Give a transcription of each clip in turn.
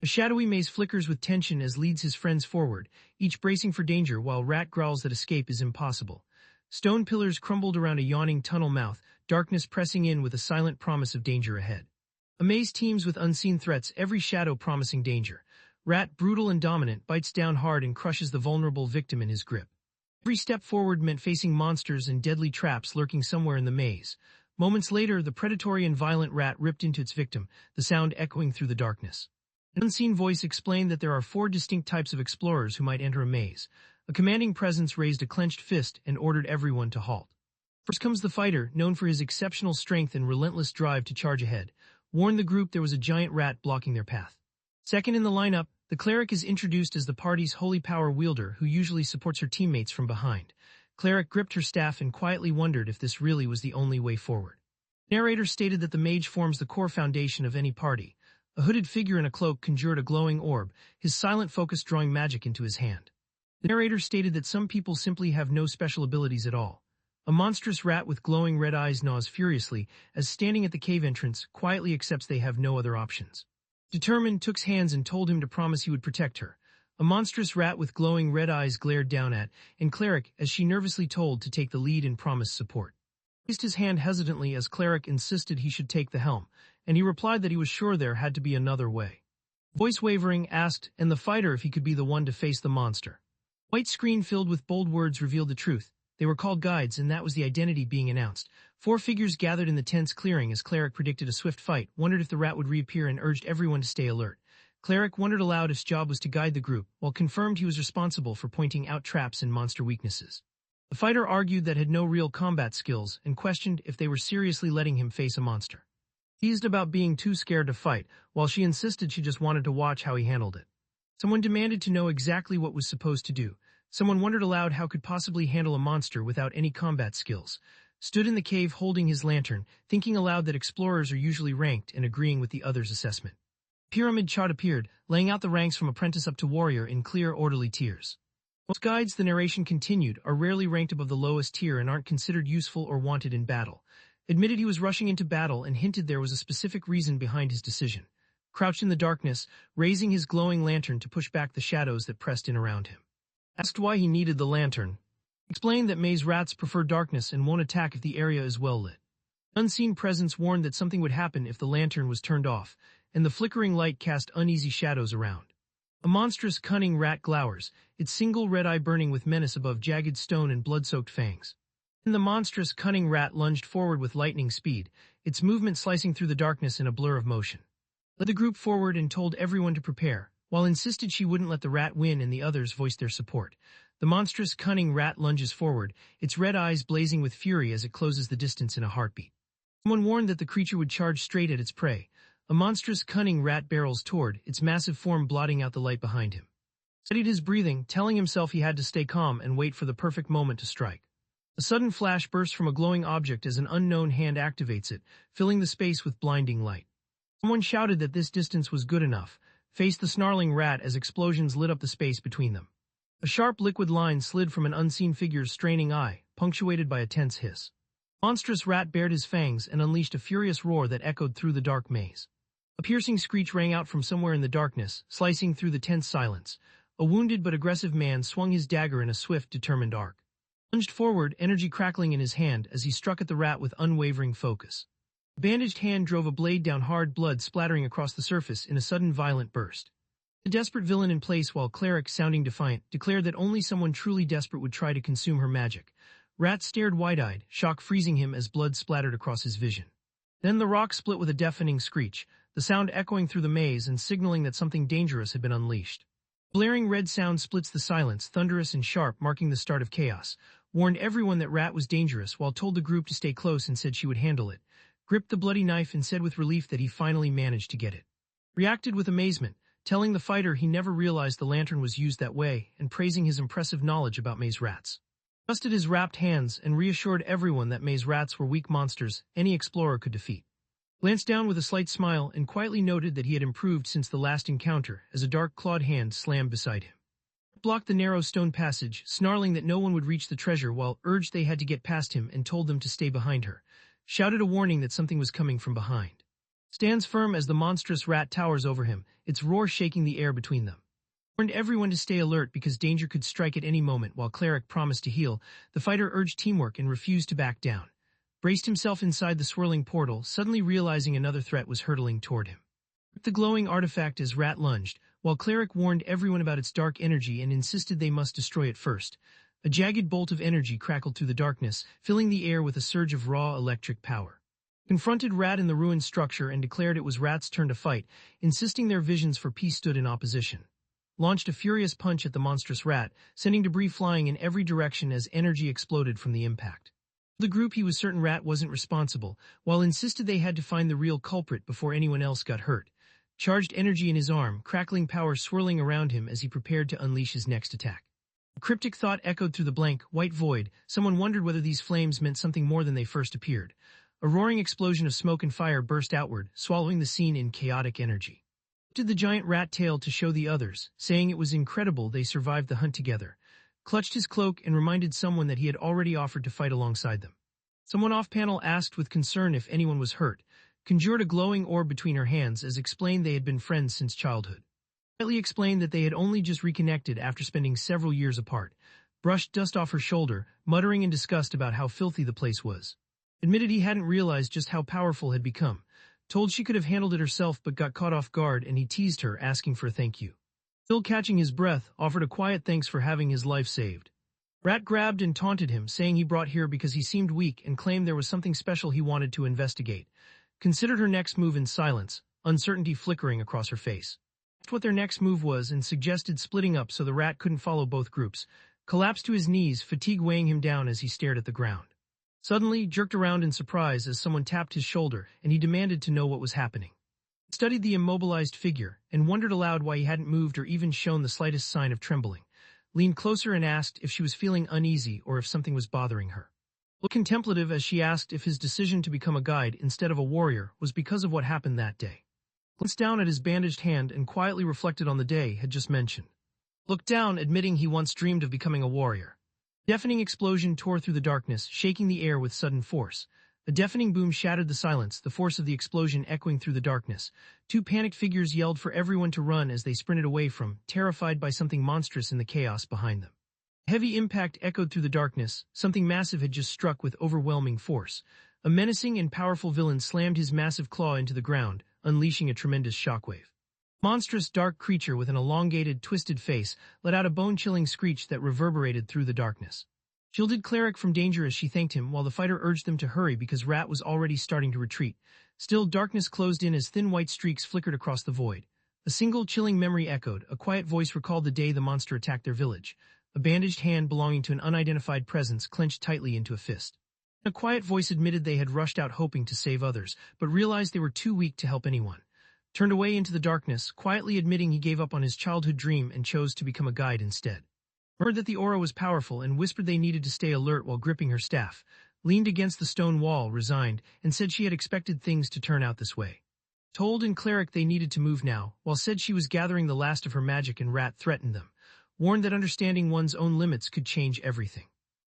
A shadowy maze flickers with tension as leads his friends forward, each bracing for danger while Rat growls that escape is impossible. Stone pillars crumbled around a yawning tunnel mouth, darkness pressing in with a silent promise of danger ahead. A maze teems with unseen threats, every shadow promising danger. Rat, brutal and dominant, bites down hard and crushes the vulnerable victim in his grip. Every step forward meant facing monsters and deadly traps lurking somewhere in the maze. Moments later, the predatory and violent rat ripped into its victim, the sound echoing through the darkness. An unseen voice explained that there are 4 distinct types of explorers who might enter a maze. A commanding presence raised a clenched fist and ordered everyone to halt. First comes the fighter, known for his exceptional strength and relentless drive to charge ahead. Warned the group there was a giant rat blocking their path. Second in the lineup, the cleric is introduced as the party's holy power wielder who usually supports her teammates from behind. Cleric gripped her staff and quietly wondered if this really was the only way forward. Narrator stated that the mage forms the core foundation of any party. A hooded figure in a cloak conjured a glowing orb, his silent focus drawing magic into his hand. The narrator stated that some people simply have no special abilities at all. A monstrous rat with glowing red eyes gnaws furiously as, standing at the cave entrance, quietly accepts they have no other options. Determined, took hands and told him to promise he would protect her. A monstrous rat with glowing red eyes glared down at, and Cleric, as she nervously told to take the lead and promise support. He raised his hand hesitantly as Cleric insisted he should take the helm, and he replied that he was sure there had to be another way. Voice wavering, asked, and the fighter if he could be the one to face the monster. White screen filled with bold words revealed the truth. They were called guides, and that was the identity being announced. 4 figures gathered in the tense clearing as Cleric predicted a swift fight, wondered if the rat would reappear, and urged everyone to stay alert. Cleric wondered aloud if his job was to guide the group, while confirmed he was responsible for pointing out traps and monster weaknesses. The fighter argued that had no real combat skills and questioned if they were seriously letting him face a monster. Teased about being too scared to fight, while she insisted she just wanted to watch how he handled it. Someone demanded to know exactly what was supposed to do. Someone wondered aloud how could possibly handle a monster without any combat skills. Stood in the cave holding his lantern, thinking aloud that explorers are usually ranked and agreeing with the others' assessment. Pyramid chart appeared, laying out the ranks from apprentice up to warrior in clear, orderly tiers. Most guides, the narration continued, are rarely ranked above the lowest tier and aren't considered useful or wanted in battle. Admitted he was rushing into battle and hinted there was a specific reason behind his decision. Crouched in the darkness, raising his glowing lantern to push back the shadows that pressed in around him. Asked why he needed the lantern. Explained that maze rats prefer darkness and won't attack if the area is well lit. Unseen presence warned that something would happen if the lantern was turned off, and the flickering light cast uneasy shadows around. A monstrous, cunning rat glowers, its single red eye burning with menace above jagged stone and blood-soaked fangs. Then the monstrous, cunning rat lunged forward with lightning speed, its movement slicing through the darkness in a blur of motion. Led the group forward and told everyone to prepare, while insisted she wouldn't let the rat win and the others voiced their support. The monstrous, cunning rat lunges forward, its red eyes blazing with fury as it closes the distance in a heartbeat. Someone warned that the creature would charge straight at its prey. A monstrous, cunning rat barrels toward, its massive form blotting out the light behind him. Steadied his breathing, telling himself he had to stay calm and wait for the perfect moment to strike. A sudden flash bursts from a glowing object as an unknown hand activates it, filling the space with blinding light. Someone shouted that this distance was good enough, faced the snarling rat as explosions lit up the space between them. A sharp liquid line slid from an unseen figure's straining eye, punctuated by a tense hiss. Monstrous rat bared his fangs and unleashed a furious roar that echoed through the dark maze. A piercing screech rang out from somewhere in the darkness, slicing through the tense silence. A wounded but aggressive man swung his dagger in a swift, determined arc. Lunged forward, energy crackling in his hand as he struck at the rat with unwavering focus. A bandaged hand drove a blade down hard, blood splattering across the surface in a sudden violent burst. The desperate villain in place, while Cleric, sounding defiant, declared that only someone truly desperate would try to consume her magic. Rat stared wide-eyed, shock freezing him as blood splattered across his vision. Then the rock split with a deafening screech, the sound echoing through the maze and signaling that something dangerous had been unleashed. Blaring red sound splits the silence, thunderous and sharp, marking the start of chaos. Warned everyone that Rat was dangerous, while told the group to stay close and said she would handle it. Gripped the bloody knife and said with relief that he finally managed to get it. Reacted with amazement, telling the fighter he never realized the lantern was used that way, and praising his impressive knowledge about maze rats. Trusted his wrapped hands and reassured everyone that maze rats were weak monsters any explorer could defeat. Glanced down with a slight smile and quietly noted that he had improved since the last encounter as a dark clawed hand slammed beside him. Blocked the narrow stone passage, snarling that no one would reach the treasure while urged they had to get past him and told them to stay behind her. Shouted a warning that something was coming from behind. Stands firm as the monstrous rat towers over him, its roar shaking the air between them. Warned everyone to stay alert because danger could strike at any moment. While Cleric promised to heal, the fighter urged teamwork and refused to back down. Braced himself inside the swirling portal, suddenly realizing another threat was hurtling toward him. The glowing artifact as Rat lunged, while Cleric warned everyone about its dark energy and insisted they must destroy it first. A jagged bolt of energy crackled through the darkness, filling the air with a surge of raw electric power. Confronted Rat in the ruined structure and declared it was Rat's turn to fight, insisting their visions for peace stood in opposition. Launched a furious punch at the monstrous rat, sending debris flying in every direction as energy exploded from the impact. The group he was certain Rat wasn't responsible, while insisted they had to find the real culprit before anyone else got hurt. Charged energy in his arm, crackling power swirling around him as he prepared to unleash his next attack. A cryptic thought echoed through the blank, white void. Someone wondered whether these flames meant something more than they first appeared. A roaring explosion of smoke and fire burst outward, swallowing the scene in chaotic energy. Did the giant rat tail to show the others, saying it was incredible they survived the hunt together. Clutched his cloak and reminded someone that he had already offered to fight alongside them. Someone off-panel asked with concern if anyone was hurt, conjured a glowing orb between her hands as explained they had been friends since childhood. Quietly explained that they had only just reconnected after spending several years apart. Brushed dust off her shoulder, muttering in disgust about how filthy the place was. Admitted he hadn't realized just how powerful had become. Told she could have handled it herself but got caught off guard and he teased her, asking for a thank you. Still catching his breath, offered a quiet thanks for having his life saved. Rat grabbed and taunted him, saying he brought here because he seemed weak and claimed there was something special he wanted to investigate. Considered her next move in silence, uncertainty flickering across her face. Asked what their next move was and suggested splitting up so the rat couldn't follow both groups. Collapsed to his knees, fatigue weighing him down as he stared at the ground. Suddenly, jerked around in surprise as someone tapped his shoulder, and he demanded to know what was happening. He studied the immobilized figure, and wondered aloud why he hadn't moved or even shown the slightest sign of trembling. Leaned closer and asked if she was feeling uneasy or if something was bothering her. Looked contemplative as she asked if his decision to become a guide instead of a warrior was because of what happened that day. Glanced down at his bandaged hand and quietly reflected on the day had just mentioned. Looked down, admitting he once dreamed of becoming a warrior. Deafening explosion tore through the darkness, shaking the air with sudden force. A deafening boom shattered the silence, the force of the explosion echoing through the darkness. Two panicked figures yelled for everyone to run as they sprinted away from, terrified by something monstrous in the chaos behind them. A heavy impact echoed through the darkness. Something massive had just struck with overwhelming force. A menacing and powerful villain slammed his massive claw into the ground, unleashing a tremendous shockwave. Monstrous dark creature with an elongated, twisted face let out a bone-chilling screech that reverberated through the darkness. Shielded Cleric from danger as she thanked him while the fighter urged them to hurry because Rat was already starting to retreat. Still, darkness closed in as thin white streaks flickered across the void. A single chilling memory echoed. A quiet voice recalled the day the monster attacked their village. A bandaged hand belonging to an unidentified presence clenched tightly into a fist. A quiet voice admitted they had rushed out hoping to save others, but realized they were too weak to help anyone. Turned away into the darkness, quietly admitting he gave up on his childhood dream and chose to become a guide instead. Heard that the aura was powerful and whispered they needed to stay alert while gripping her staff. Leaned against the stone wall, resigned, and said she had expected things to turn out this way. Told in Cleric they needed to move now, while said she was gathering the last of her magic and Rat threatened them. Warned that understanding one's own limits could change everything.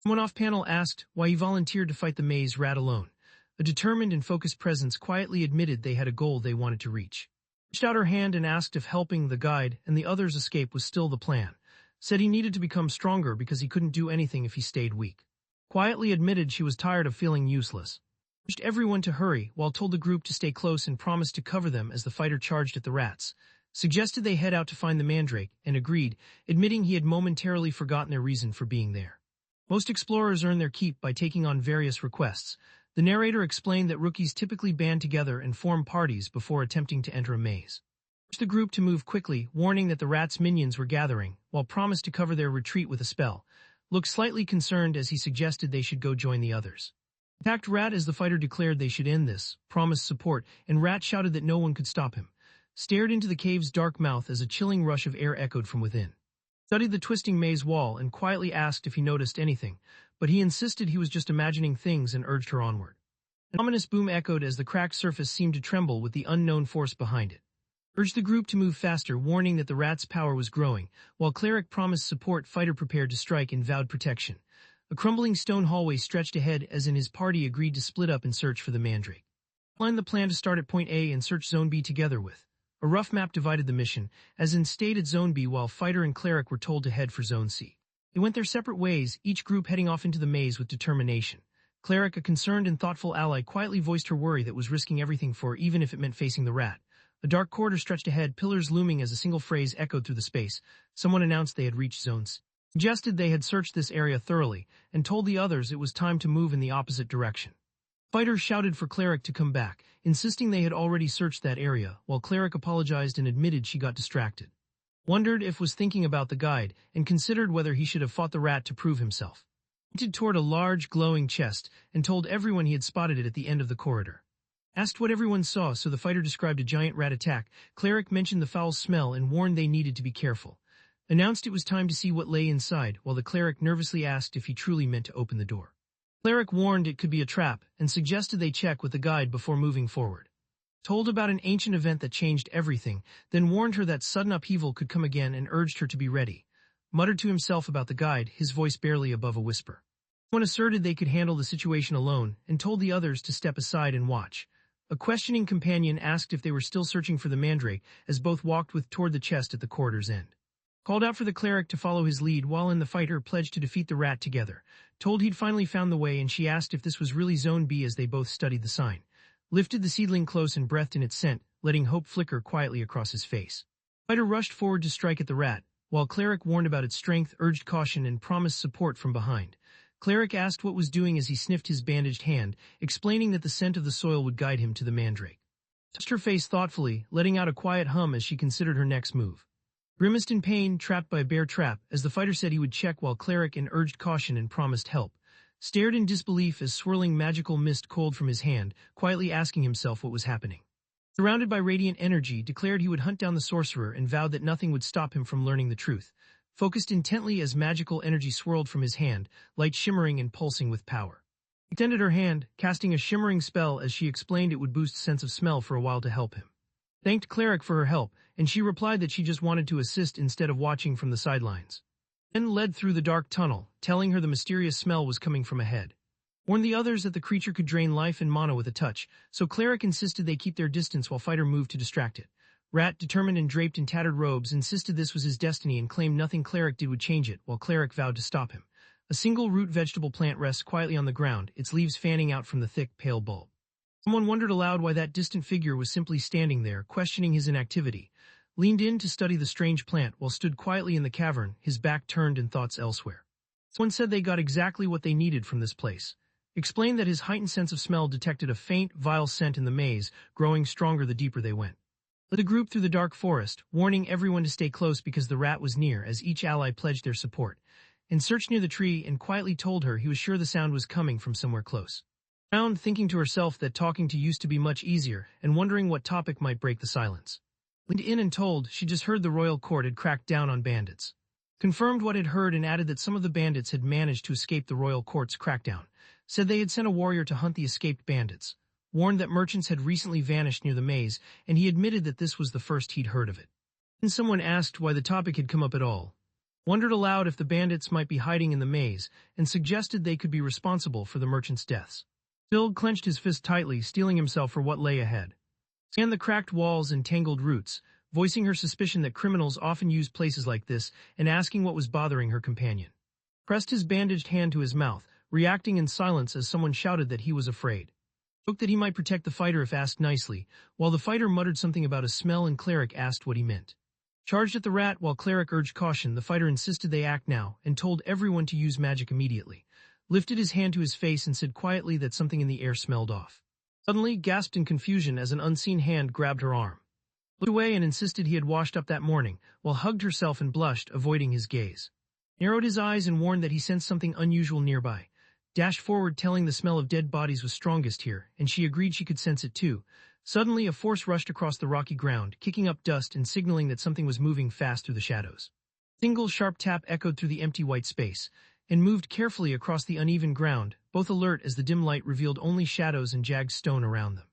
Someone off-panel asked why he volunteered to fight the maze Rat alone. A determined and focused presence quietly admitted they had a goal they wanted to reach. Reached out her hand and asked if helping the guide and the others escape was still the plan. Said he needed to become stronger because he couldn't do anything if he stayed weak. Quietly admitted she was tired of feeling useless. Urged everyone to hurry while told the group to stay close and promised to cover them as the fighter charged at the rats. Suggested they head out to find the mandrake and agreed, admitting he had momentarily forgotten their reason for being there. Most explorers earn their keep by taking on various requests. The narrator explained that rookies typically band together and form parties before attempting to enter a maze. Urged the group to move quickly, warning that the rats' minions were gathering, while promised to cover their retreat with a spell. Looked slightly concerned as he suggested they should go join the others. Attacked Rat as the fighter declared they should end this, promised support, and Rat shouted that no one could stop him. Stared into the cave's dark mouth as a chilling rush of air echoed from within. Studied the twisting maze wall and quietly asked if he noticed anything, but he insisted he was just imagining things and urged her onward. An ominous boom echoed as the cracked surface seemed to tremble with the unknown force behind it. Urged the group to move faster, warning that the rat's power was growing, while Cleric promised support, fighter prepared to strike and vowed protection. A crumbling stone hallway stretched ahead as in his party agreed to split up and search for the mandrake. Outlined the plan to start at Point A and search Zone B together with. A rough map divided the mission, as in stayed at Zone B while Fighter and Cleric were told to head for Zone C. They went their separate ways, each group heading off into the maze with determination. Cleric, a concerned and thoughtful ally, quietly voiced her worry that was risking everything for her, even if it meant facing the rat. A dark corridor stretched ahead, pillars looming as a single phrase echoed through the space. Someone announced they had reached Zone C. Suggested they had searched this area thoroughly, and told the others it was time to move in the opposite direction. Fighter shouted for Cleric to come back, insisting they had already searched that area, while Cleric apologized and admitted she got distracted. Wondered if was thinking about the guide, and considered whether he should have fought the rat to prove himself. Pointed toward a large, glowing chest, and told everyone he had spotted it at the end of the corridor. Asked what everyone saw, so the fighter described a giant rat attack. Cleric mentioned the foul smell and warned they needed to be careful. Announced it was time to see what lay inside, while the cleric nervously asked if he truly meant to open the door. Cleric warned it could be a trap, and suggested they check with the guide before moving forward. Told about an ancient event that changed everything, then warned her that sudden upheaval could come again and urged her to be ready. Muttered to himself about the guide, his voice barely above a whisper. One asserted they could handle the situation alone, and told the others to step aside and watch. A questioning companion asked if they were still searching for the mandrake, as both walked toward the chest at the corridor's end. Called out for the cleric to follow his lead, while the fighter pledged to defeat the rat together. Told he'd finally found the way, and she asked if this was really Zone B as they both studied the sign. Lifted the seedling close and breathed in its scent, letting hope flicker quietly across his face. Fighter rushed forward to strike at the rat, while Cleric warned about its strength, urged caution, and promised support from behind. Cleric asked what was doing as he sniffed his bandaged hand, explaining that the scent of the soil would guide him to the mandrake. Touched her face thoughtfully, letting out a quiet hum as she considered her next move. Grimaced in pain, trapped by a bear trap, as the fighter said he would check while Cleric urged caution and promised help. Stared in disbelief as swirling magical mist cooled from his hand, quietly asking himself what was happening. Surrounded by radiant energy, declared he would hunt down the sorcerer and vowed that nothing would stop him from learning the truth. Focused intently as magical energy swirled from his hand, light shimmering and pulsing with power. Extended her hand, casting a shimmering spell as she explained it would boost sense of smell for a while to help him. Thanked Cleric for her help, and she replied that she just wanted to assist instead of watching from the sidelines. Then led through the dark tunnel, telling her the mysterious smell was coming from ahead. Warned the others that the creature could drain life and mana with a touch, so Cleric insisted they keep their distance while Fighter moved to distract it. Rat, determined and draped in tattered robes, insisted this was his destiny and claimed nothing Cleric did would change it, while Cleric vowed to stop him. A single root vegetable plant rests quietly on the ground, its leaves fanning out from the thick, pale bulb. Someone wondered aloud why that distant figure was simply standing there, questioning his inactivity. Leaned in to study the strange plant while stood quietly in the cavern, his back turned and thoughts elsewhere. Someone said they got exactly what they needed from this place. Explained that his heightened sense of smell detected a faint, vile scent in the maze, growing stronger the deeper they went. Led the group through the dark forest, warning everyone to stay close because the rat was near as each ally pledged their support. And searched near the tree and quietly told her he was sure the sound was coming from somewhere close. Found thinking to herself that talking to used to be much easier and wondering what topic might break the silence. Leaned in and told she just heard the royal court had cracked down on bandits. Confirmed what had heard and added that some of the bandits had managed to escape the royal court's crackdown. Said they had sent a warrior to hunt the escaped bandits. Warned that merchants had recently vanished near the maze, and he admitted that this was the first he'd heard of it. Then someone asked why the topic had come up at all. Wondered aloud if the bandits might be hiding in the maze, and suggested they could be responsible for the merchants' deaths. Still clenched his fist tightly, steeling himself for what lay ahead. Scanned the cracked walls and tangled roots, voicing her suspicion that criminals often use places like this, and asking what was bothering her companion. Pressed his bandaged hand to his mouth, reacting in silence as someone shouted that he was afraid. Joked that he might protect the fighter if asked nicely, while the fighter muttered something about a smell and Cleric asked what he meant. Charged at the rat while Cleric urged caution, the fighter insisted they act now, and told everyone to use magic immediately. Lifted his hand to his face and said quietly that something in the air smelled off. Suddenly gasped in confusion as an unseen hand grabbed her arm. Looked away and insisted he had washed up that morning, while hugged herself and blushed, avoiding his gaze. Narrowed his eyes and warned that he sensed something unusual nearby. Dashed forward telling the smell of dead bodies was strongest here, and she agreed she could sense it too. Suddenly a force rushed across the rocky ground, kicking up dust and signaling that something was moving fast through the shadows. Single sharp tap echoed through the empty white space, and moved carefully across the uneven ground, both alert as the dim light revealed only shadows and jagged stone around them.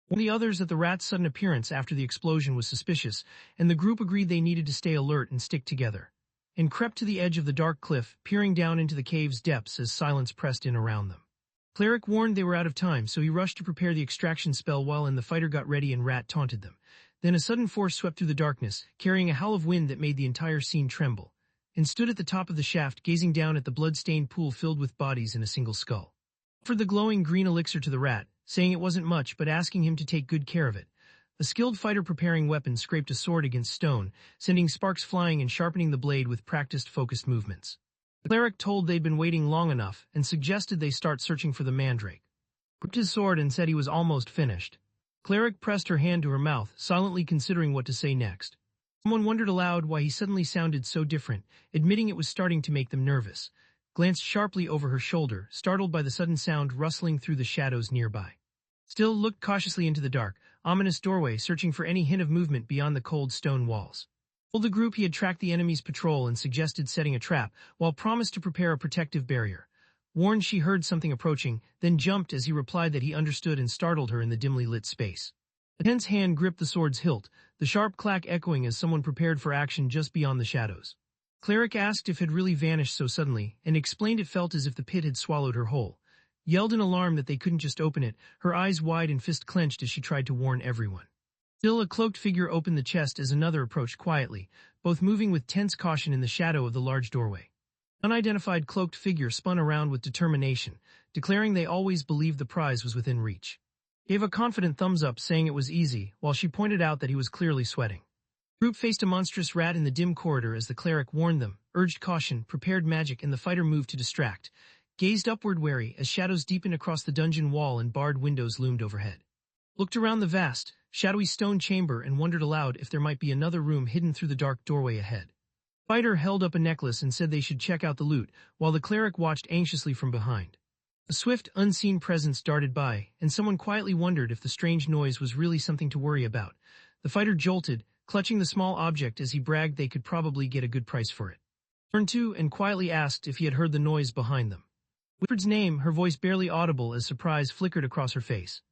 Warned the others that the rat's sudden appearance after the explosion was suspicious, and the group agreed they needed to stay alert and stick together. And crept to the edge of the dark cliff, peering down into the cave's depths as silence pressed in around them. Cleric warned they were out of time, so he rushed to prepare the extraction spell while the fighter got ready and Rat taunted them. Then a sudden force swept through the darkness, carrying a howl of wind that made the entire scene tremble, and stood at the top of the shaft gazing down at the blood-stained pool filled with bodies and a single skull. Offered the glowing green elixir to the Rat, saying it wasn't much but asking him to take good care of it. A skilled fighter preparing weapons scraped a sword against stone, sending sparks flying and sharpening the blade with practiced focused movements. The cleric told they'd been waiting long enough and suggested they start searching for the mandrake. Gripped his sword and said he was almost finished. Cleric pressed her hand to her mouth, silently considering what to say next. Someone wondered aloud why he suddenly sounded so different, admitting it was starting to make them nervous. Glanced sharply over her shoulder, startled by the sudden sound rustling through the shadows nearby. Still looked cautiously into the dark, ominous doorway, searching for any hint of movement beyond the cold stone walls. Told the group he had tracked the enemy's patrol and suggested setting a trap, while promised to prepare a protective barrier. Warned she heard something approaching, then jumped as he replied that he understood and startled her in the dimly lit space. A tense hand gripped the sword's hilt, the sharp clack echoing as someone prepared for action just beyond the shadows. Cleric asked if it had really vanished so suddenly, and explained it felt as if the pit had swallowed her whole. Yelled in alarm that they couldn't just open it, her eyes wide and fist clenched as she tried to warn everyone. Still, a cloaked figure opened the chest as another approached quietly, both moving with tense caution in the shadow of the large doorway. Unidentified cloaked figure spun around with determination, declaring they always believed the prize was within reach. Gave a confident thumbs up saying it was easy, while she pointed out that he was clearly sweating. The group faced a monstrous rat in the dim corridor as the cleric warned them, urged caution, prepared magic, and the fighter moved to distract. Gazed upward wary as shadows deepened across the dungeon wall and barred windows loomed overhead. Looked around the vast, shadowy stone chamber and wondered aloud if there might be another room hidden through the dark doorway ahead. The fighter held up a necklace and said they should check out the loot, while the cleric watched anxiously from behind. A swift, unseen presence darted by, and someone quietly wondered if the strange noise was really something to worry about. The fighter jolted, clutching the small object as he bragged they could probably get a good price for it. Turned to and quietly asked if he had heard the noise behind them. Whispered's name, her voice barely audible as surprise flickered across her face.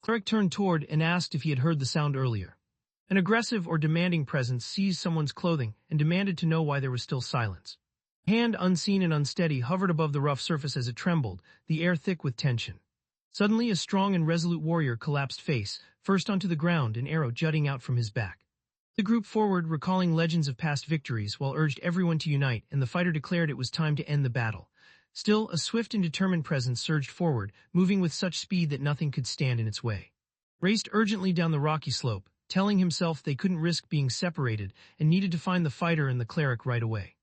Cleric turned toward and asked if he had heard the sound earlier. An aggressive or demanding presence seized someone's clothing and demanded to know why there was still silence. A hand, unseen and unsteady, hovered above the rough surface as it trembled, the air thick with tension. Suddenly, a strong and resolute warrior collapsed face first onto the ground, an arrow jutting out from his back. The group forward, recalling legends of past victories, while urged everyone to unite, and the fighter declared it was time to end the battle. Still, a swift and determined presence surged forward, moving with such speed that nothing could stand in its way. Raced urgently down the rocky slope, telling himself they couldn't risk being separated and needed to find the fighter and the cleric right away.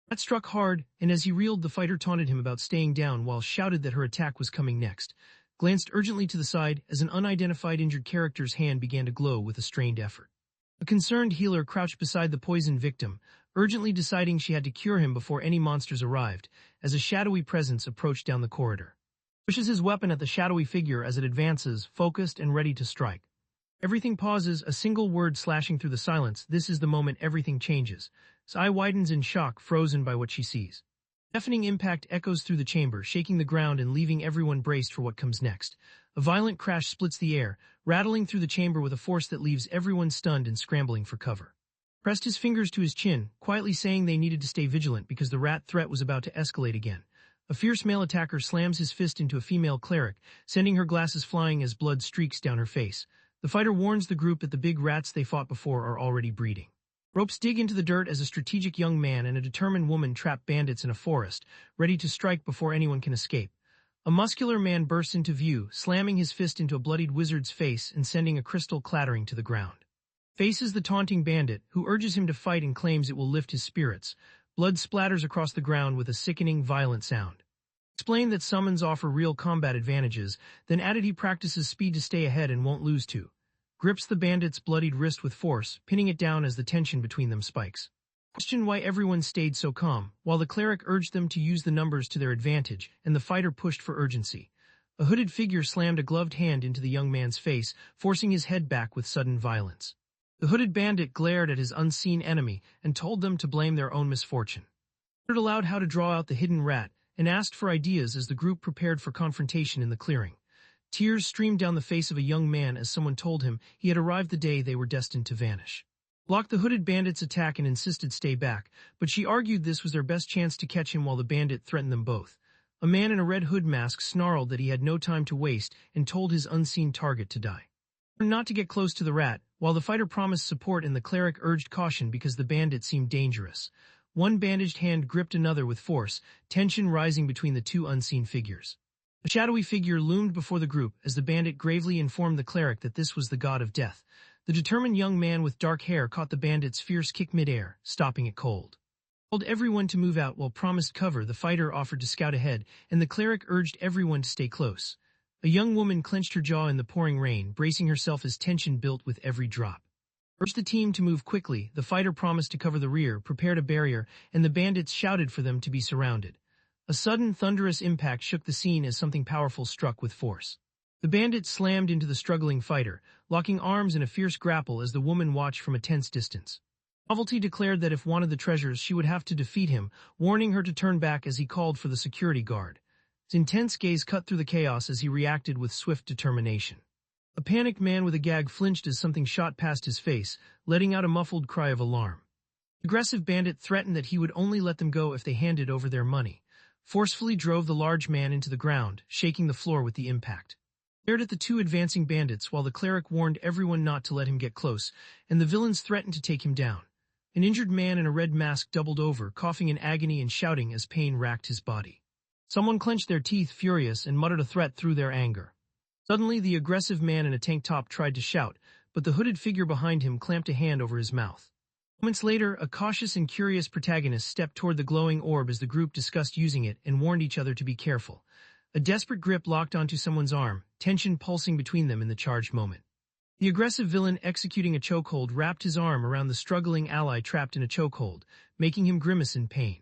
That struck hard, and as he reeled, the fighter taunted him about staying down while shouted that her attack was coming next. Glanced urgently to the side as an unidentified injured character's hand began to glow with a strained effort. A concerned healer crouched beside the poisoned victim, urgently deciding she had to cure him before any monsters arrived, as a shadowy presence approached down the corridor. Pushes his weapon at the shadowy figure as it advances, focused and ready to strike. Everything pauses, a single word slashing through the silence. This is the moment everything changes. His eye widens in shock, frozen by what she sees. Deafening impact echoes through the chamber, shaking the ground and leaving everyone braced for what comes next. A violent crash splits the air, rattling through the chamber with a force that leaves everyone stunned and scrambling for cover. Pressed his fingers to his chin, quietly saying they needed to stay vigilant because the rat threat was about to escalate again. A fierce male attacker slams his fist into a female cleric, sending her glasses flying as blood streaks down her face. The fighter warns the group that the big rats they fought before are already breeding. Ropes dig into the dirt as a strategic young man and a determined woman trap bandits in a forest, ready to strike before anyone can escape. A muscular man bursts into view, slamming his fist into a bloodied wizard's face and sending a crystal clattering to the ground. Faces the taunting bandit, who urges him to fight and claims it will lift his spirits. Blood splatters across the ground with a sickening, violent sound. Explained that summons offer real combat advantages, then added he practices speed to stay ahead and won't lose to. Grips the bandit's bloodied wrist with force, pinning it down as the tension between them spikes. Questioned why everyone stayed so calm, while the cleric urged them to use the numbers to their advantage, and the fighter pushed for urgency. A hooded figure slammed a gloved hand into the young man's face, forcing his head back with sudden violence. The hooded bandit glared at his unseen enemy and told them to blame their own misfortune. Wondered aloud how to draw out the hidden rat, and asked for ideas as the group prepared for confrontation in the clearing. Tears streamed down the face of a young man as someone told him he had arrived the day they were destined to vanish. Blocked the hooded bandit's attack and insisted stay back, but she argued this was their best chance to catch him while the bandit threatened them both. A man in a red hood mask snarled that he had no time to waste and told his unseen target to die. Not to get close to the rat, while the fighter promised support and the cleric urged caution because the bandit seemed dangerous. One bandaged hand gripped another with force, tension rising between the two unseen figures. A shadowy figure loomed before the group as the bandit gravely informed the cleric that this was the god of death. The determined young man with dark hair caught the bandit's fierce kick mid-air, stopping it cold. Told everyone to move out while promised cover, the fighter offered to scout ahead, and the cleric urged everyone to stay close. A young woman clenched her jaw in the pouring rain, bracing herself as tension built with every drop. Urged the team to move quickly, the fighter promised to cover the rear, prepared a barrier, and the bandits shouted for them to be surrounded. A sudden, thunderous impact shook the scene as something powerful struck with force. The bandit slammed into the struggling fighter, locking arms in a fierce grapple as the woman watched from a tense distance. Novelty declared that if wanted the treasures, she would have to defeat him, warning her to turn back as he called for the security guard. His intense gaze cut through the chaos as he reacted with swift determination. A panicked man with a gag flinched as something shot past his face, letting out a muffled cry of alarm. The aggressive bandit threatened that he would only let them go if they handed over their money. Forcefully drove the large man into the ground, shaking the floor with the impact. Stared at the two advancing bandits while the cleric warned everyone not to let him get close, and the villains threatened to take him down. An injured man in a red mask doubled over, coughing in agony and shouting as pain racked his body. Someone clenched their teeth, furious, and muttered a threat through their anger. Suddenly, the aggressive man in a tank top tried to shout, but the hooded figure behind him clamped a hand over his mouth. Moments later, a cautious and curious protagonist stepped toward the glowing orb as the group discussed using it and warned each other to be careful. A desperate grip locked onto someone's arm, tension pulsing between them in the charged moment. The aggressive villain executing a chokehold wrapped his arm around the struggling ally trapped in a chokehold, making him grimace in pain.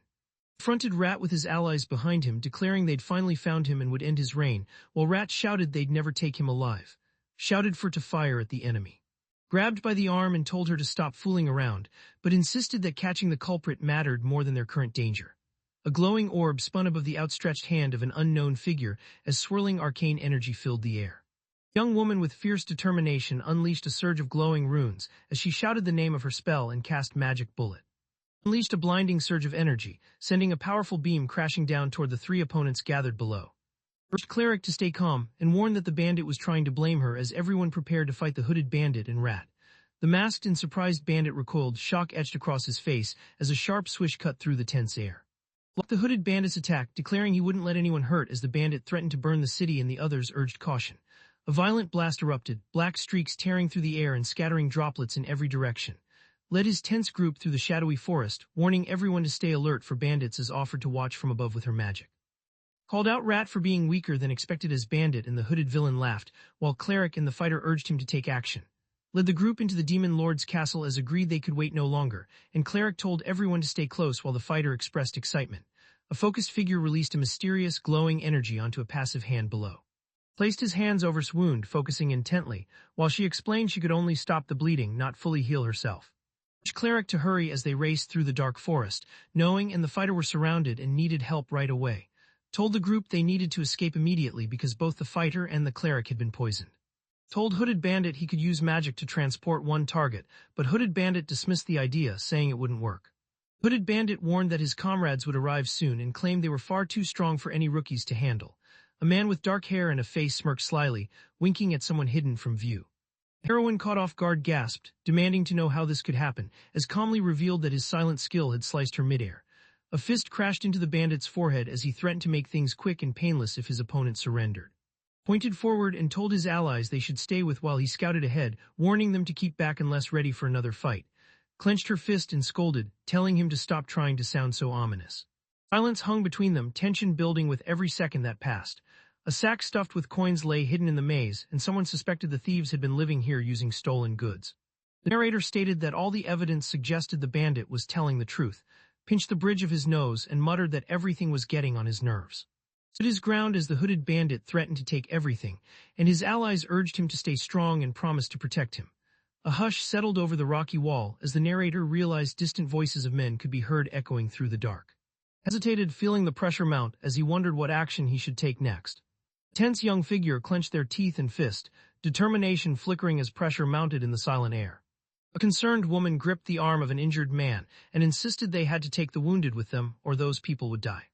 The fronted Rat with his allies behind him, declaring they'd finally found him and would end his reign, while Rat shouted they'd never take him alive. Shouted for to fire at the enemy. Grabbed by the arm and told her to stop fooling around, but insisted that catching the culprit mattered more than their current danger. A glowing orb spun above the outstretched hand of an unknown figure as swirling arcane energy filled the air. The young woman with fierce determination unleashed a surge of glowing runes as she shouted the name of her spell and cast magic bullet. Unleashed a blinding surge of energy, sending a powerful beam crashing down toward the three opponents gathered below. Urged cleric to stay calm and warned that the bandit was trying to blame her as everyone prepared to fight the hooded bandit and Rat. The masked and surprised bandit recoiled, shock etched across his face as a sharp swish cut through the tense air. Blocked the hooded bandit's attack, declaring he wouldn't let anyone hurt as the bandit threatened to burn the city and the others urged caution. A violent blast erupted, black streaks tearing through the air and scattering droplets in every direction. Led his tense group through the shadowy forest, warning everyone to stay alert for bandits as offered to watch from above with her magic. Called out Rat for being weaker than expected as bandit and the hooded villain laughed, while cleric and the fighter urged him to take action. Led the group into the demon lord's castle as agreed they could wait no longer, and cleric told everyone to stay close while the fighter expressed excitement. A focused figure released a mysterious, glowing energy onto a passive hand below. Placed his hands over his wound, focusing intently, while she explained she could only stop the bleeding, not fully heal herself. Urged cleric to hurry as they raced through the dark forest, knowing and the fighter were surrounded and needed help right away. Told the group they needed to escape immediately because both the fighter and the cleric had been poisoned. Told Hooded Bandit he could use magic to transport one target, but Hooded Bandit dismissed the idea, saying it wouldn't work. Hooded Bandit warned that his comrades would arrive soon and claimed they were far too strong for any rookies to handle. A man with dark hair and a face smirked slyly, winking at someone hidden from view. The heroine caught off guard gasped, demanding to know how this could happen, as calmly revealed that his silent skill had sliced her midair. A fist crashed into the bandit's forehead as he threatened to make things quick and painless if his opponent surrendered. Pointed forward and told his allies they should stay with while he scouted ahead, warning them to keep back unless ready for another fight. Clenched her fist and scolded, telling him to stop trying to sound so ominous. Silence hung between them, tension building with every second that passed. A sack stuffed with coins lay hidden in the maze, and someone suspected the thieves had been living here using stolen goods. The narrator stated that all the evidence suggested the bandit was telling the truth, pinched the bridge of his nose, and muttered that everything was getting on his nerves. Stood his ground as the hooded bandit threatened to take everything, and his allies urged him to stay strong and promised to protect him. A hush settled over the rocky wall as the narrator realized distant voices of men could be heard echoing through the dark. Hesitated, feeling the pressure mount as he wondered what action he should take next. The tense young figure clenched their teeth and fist, determination flickering as pressure mounted in the silent air. A concerned woman gripped the arm of an injured man and insisted they had to take the wounded with them or those people would die.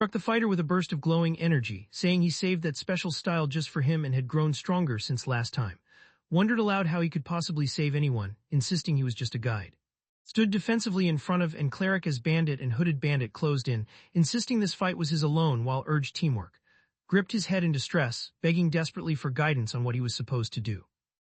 Struck the fighter with a burst of glowing energy, saying he saved that special style just for him and had grown stronger since last time. Wondered aloud how he could possibly save anyone, insisting he was just a guide. Stood defensively in front of and cleric as bandit and hooded bandit closed in, insisting this fight was his alone while urged teamwork. Gripped his head in distress, begging desperately for guidance on what he was supposed to do.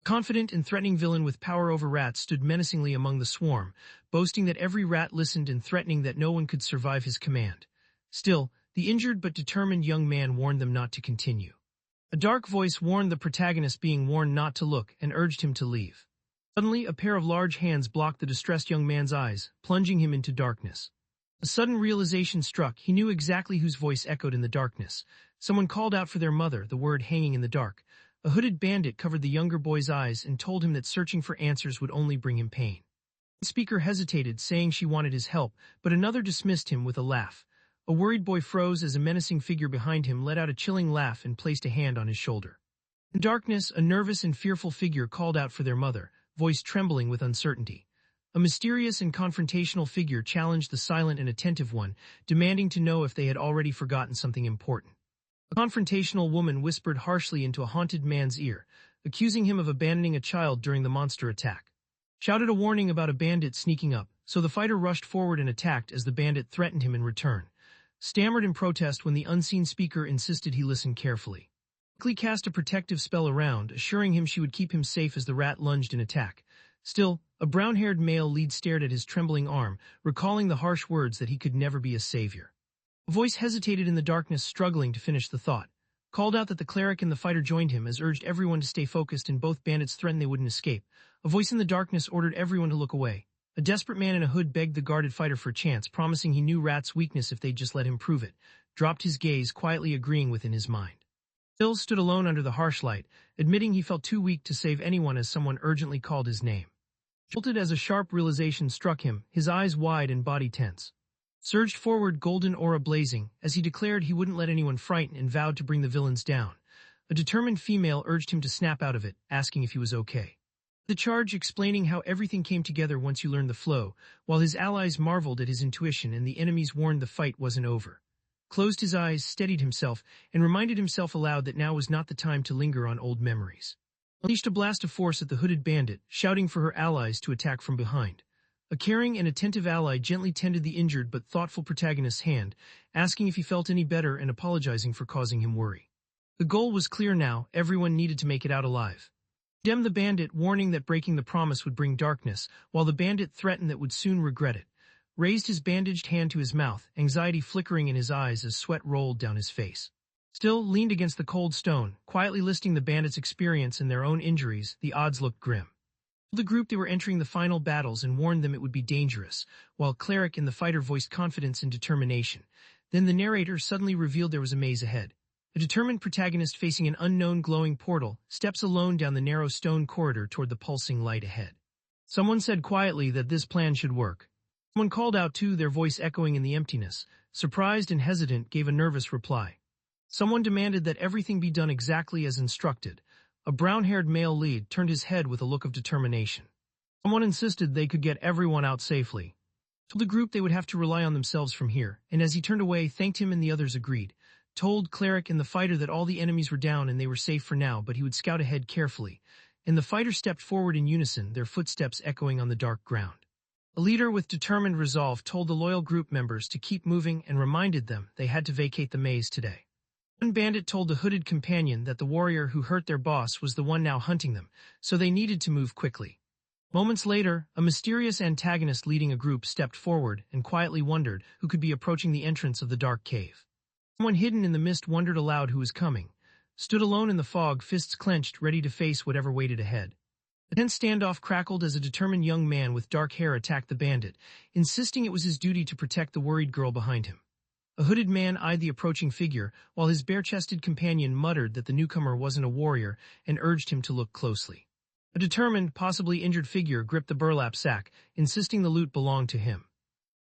Confident and threatening villain with power over rats stood menacingly among the swarm, boasting that every rat listened and threatening that no one could survive his command. Still, the injured but determined young man warned them not to continue. A dark voice warned the protagonist, being warned not to look, and urged him to leave. Suddenly, a pair of large hands blocked the distressed young man's eyes, plunging him into darkness. A sudden realization struck. He knew exactly whose voice echoed in the darkness. Someone called out for their mother, the word hanging in the dark. A hooded bandit covered the younger boy's eyes and told him that searching for answers would only bring him pain. The speaker hesitated, saying she wanted his help, but another dismissed him with a laugh. A worried boy froze as a menacing figure behind him let out a chilling laugh and placed a hand on his shoulder. In darkness, a nervous and fearful figure called out for their mother, voice trembling with uncertainty. A mysterious and confrontational figure challenged the silent and attentive one, demanding to know if they had already forgotten something important. A confrontational woman whispered harshly into a haunted man's ear, accusing him of abandoning a child during the monster attack. Shouted a warning about a bandit sneaking up, so the fighter rushed forward and attacked as the bandit threatened him in return. Stammered in protest when the unseen speaker insisted he listen carefully. Quickly cast a protective spell around, assuring him she would keep him safe as the rat lunged in attack. Still, a brown-haired male lead stared at his trembling arm, recalling the harsh words that he could never be a savior. A voice hesitated in the darkness, struggling to finish the thought. Called out that the cleric and the fighter joined him, as urged everyone to stay focused, and both bandits threatened they wouldn't escape. A voice in the darkness ordered everyone to look away. A desperate man in a hood begged the guarded fighter for a chance, promising he knew Rat's weakness if they'd just let him prove it. Dropped his gaze, quietly agreeing within his mind. Phil stood alone under the harsh light, admitting he felt too weak to save anyone as someone urgently called his name. Jolted as a sharp realization struck him, his eyes wide and body tense. Surged forward, golden aura blazing, as he declared he wouldn't let anyone frighten and vowed to bring the villains down. A determined female urged him to snap out of it, asking if he was okay. The charge explaining how everything came together once you learned the flow, while his allies marveled at his intuition and the enemies warned the fight wasn't over. Closed his eyes, steadied himself, and reminded himself aloud that now was not the time to linger on old memories. Unleashed a blast of force at the hooded bandit, shouting for her allies to attack from behind. A caring and attentive ally gently tended the injured but thoughtful protagonist's hand, asking if he felt any better and apologizing for causing him worry. The goal was clear now, everyone needed to make it out alive. Condemned the bandit, warning that breaking the promise would bring darkness, while the bandit threatened that would soon regret it. Raised his bandaged hand to his mouth, anxiety flickering in his eyes as sweat rolled down his face. Still leaned against the cold stone, quietly listing the bandits' experience and their own injuries. The odds looked grim. The group they were entering the final battles and warned them it would be dangerous, while cleric and the fighter voiced confidence and determination. Then the narrator suddenly revealed there was a maze ahead. A determined protagonist facing an unknown glowing portal steps alone down the narrow stone corridor toward the pulsing light ahead. Someone said quietly that this plan should work. Someone called out too, their voice echoing in the emptiness. Surprised and hesitant, gave a nervous reply. Someone demanded that everything be done exactly as instructed. A brown-haired male lead turned his head with a look of determination. Someone insisted they could get everyone out safely. Told the group they would have to rely on themselves from here, and as he turned away, thanked him and the others agreed. Told cleric and the fighter that all the enemies were down and they were safe for now, but he would scout ahead carefully. And the fighter stepped forward in unison, their footsteps echoing on the dark ground. A leader with determined resolve told the loyal group members to keep moving and reminded them they had to vacate the maze today. One bandit told the hooded companion that the warrior who hurt their boss was the one now hunting them, so they needed to move quickly. Moments later, a mysterious antagonist leading a group stepped forward and quietly wondered who could be approaching the entrance of the dark cave. Someone hidden in the mist wondered aloud who was coming. Stood alone in the fog, fists clenched, ready to face whatever waited ahead. The tense standoff crackled as a determined young man with dark hair attacked the bandit, insisting it was his duty to protect the worried girl behind him. A hooded man eyed the approaching figure, while his bare-chested companion muttered that the newcomer wasn't a warrior and urged him to look closely. A determined, possibly injured figure gripped the burlap sack, insisting the loot belonged to him.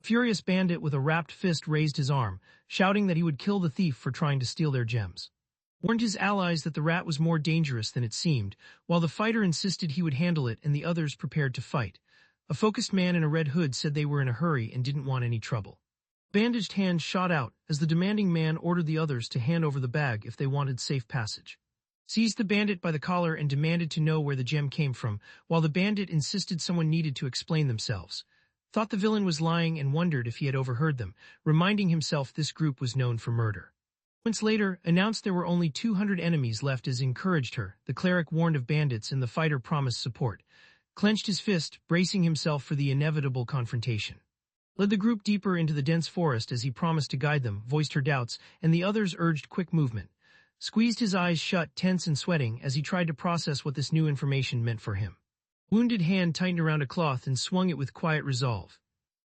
A furious bandit with a wrapped fist raised his arm, shouting that he would kill the thief for trying to steal their gems. Warned his allies that the rat was more dangerous than it seemed, while the fighter insisted he would handle it and the others prepared to fight. A focused man in a red hood said they were in a hurry and didn't want any trouble. Bandaged hand shot out as the demanding man ordered the others to hand over the bag if they wanted safe passage. Seized the bandit by the collar and demanded to know where the gem came from, while the bandit insisted someone needed to explain themselves. Thought the villain was lying and wondered if he had overheard them, reminding himself this group was known for murder. Months later, announced there were only 200 enemies left as encouraged her, the cleric warned of bandits and the fighter promised support. Clenched his fist, bracing himself for the inevitable confrontation. Led the group deeper into the dense forest as he promised to guide them, voiced her doubts, and the others urged quick movement. Squeezed his eyes shut, tense and sweating, as he tried to process what this new information meant for him. Wounded hand tightened around a cloth and swung it with quiet resolve.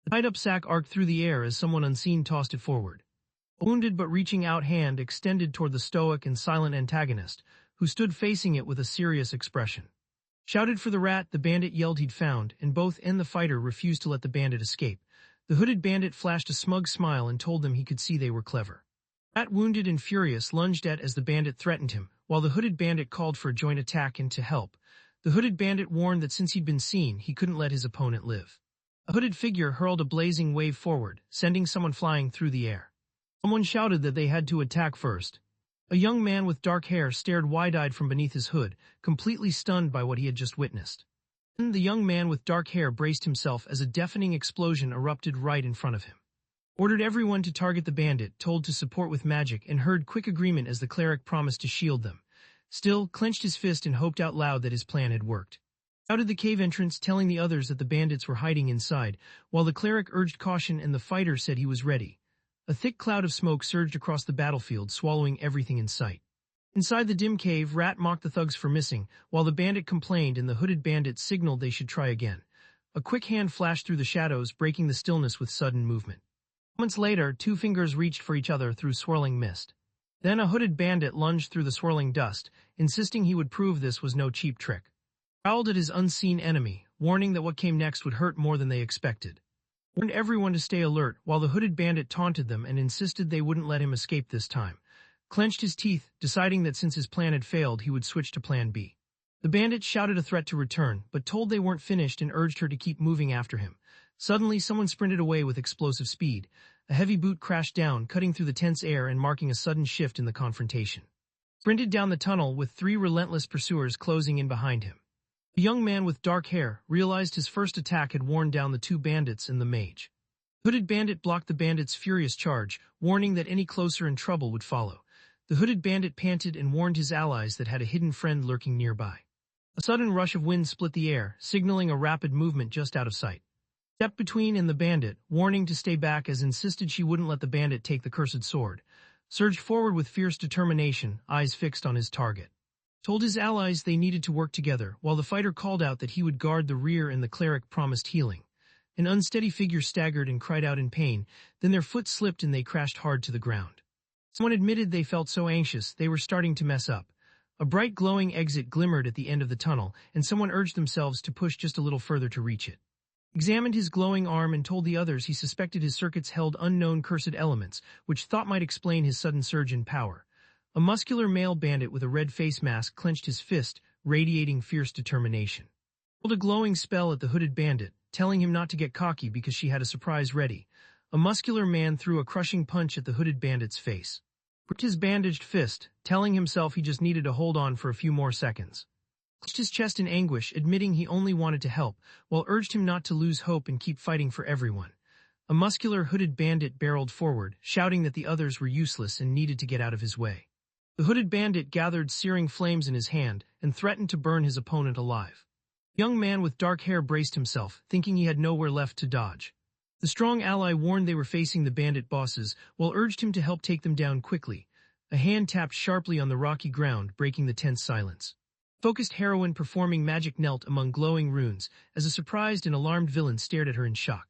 The tied-up sack arced through the air as someone unseen tossed it forward. A wounded but reaching out hand extended toward the stoic and silent antagonist, who stood facing it with a serious expression. Shouted for the rat the bandit yelled he'd found, and both and the fighter refused to let the bandit escape. The hooded bandit flashed a smug smile and told them he could see they were clever. Rat, wounded and furious, lunged at as the bandit threatened him, while the hooded bandit called for a joint attack and to help. The hooded bandit warned that since he'd been seen, he couldn't let his opponent live. A hooded figure hurled a blazing wave forward, sending someone flying through the air. Someone shouted that they had to attack first. A young man with dark hair stared wide-eyed from beneath his hood, completely stunned by what he had just witnessed. Then the young man with dark hair braced himself as a deafening explosion erupted right in front of him. Ordered everyone to target the bandit, told to support with magic, and heard quick agreement as the cleric promised to shield them. Still, clenched his fist and hoped out loud that his plan had worked. Shouted the cave entrance, telling the others that the bandits were hiding inside, while the cleric urged caution and the fighter said he was ready. A thick cloud of smoke surged across the battlefield, swallowing everything in sight. Inside the dim cave, Rat mocked the thugs for missing, while the bandit complained and the hooded bandit signaled they should try again. A quick hand flashed through the shadows, breaking the stillness with sudden movement. Moments later, two fingers reached for each other through swirling mist. Then a hooded bandit lunged through the swirling dust, insisting he would prove this was no cheap trick. Growled at his unseen enemy, warning that what came next would hurt more than they expected. Warned everyone to stay alert, while the hooded bandit taunted them and insisted they wouldn't let him escape this time. Clenched his teeth, deciding that since his plan had failed, he would switch to plan B. The bandit shouted a threat to return, but told they weren't finished and urged her to keep moving after him. Suddenly, someone sprinted away with explosive speed. A heavy boot crashed down, cutting through the tense air and marking a sudden shift in the confrontation. Sprinted down the tunnel with three relentless pursuers closing in behind him. The young man with dark hair realized his first attack had worn down the two bandits and the mage. The hooded bandit blocked the bandit's furious charge, warning that any closer and trouble would follow. The hooded bandit panted and warned his allies that had a hidden friend lurking nearby. A sudden rush of wind split the air, signaling a rapid movement just out of sight. Stepped between and the bandit, warning to stay back as insisted she wouldn't let the bandit take the cursed sword. Surged forward with fierce determination, eyes fixed on his target. Told his allies they needed to work together, while the fighter called out that he would guard the rear and the cleric promised healing. An unsteady figure staggered and cried out in pain, then their foot slipped and they crashed hard to the ground. Someone admitted they felt so anxious they were starting to mess up. A bright glowing exit glimmered at the end of the tunnel, and someone urged themselves to push just a little further to reach it. Examined his glowing arm and told the others he suspected his circuits held unknown cursed elements, which thought might explain his sudden surge in power. A muscular male bandit with a red face mask clenched his fist, radiating fierce determination. Pulled a glowing spell at the hooded bandit, telling him not to get cocky because she had a surprise ready. A muscular man threw a crushing punch at the hooded bandit's face. Gripped his bandaged fist, telling himself he just needed to hold on for a few more seconds. Clutched his chest in anguish, admitting he only wanted to help, while urged him not to lose hope and keep fighting for everyone. A muscular hooded bandit barreled forward, shouting that the others were useless and needed to get out of his way. The hooded bandit gathered searing flames in his hand and threatened to burn his opponent alive. The young man with dark hair braced himself, thinking he had nowhere left to dodge. The strong ally warned they were facing the bandit bosses, while urged him to help take them down quickly. A hand tapped sharply on the rocky ground, breaking the tense silence. Focused heroine performing magic knelt among glowing runes, as a surprised and alarmed villain stared at her in shock.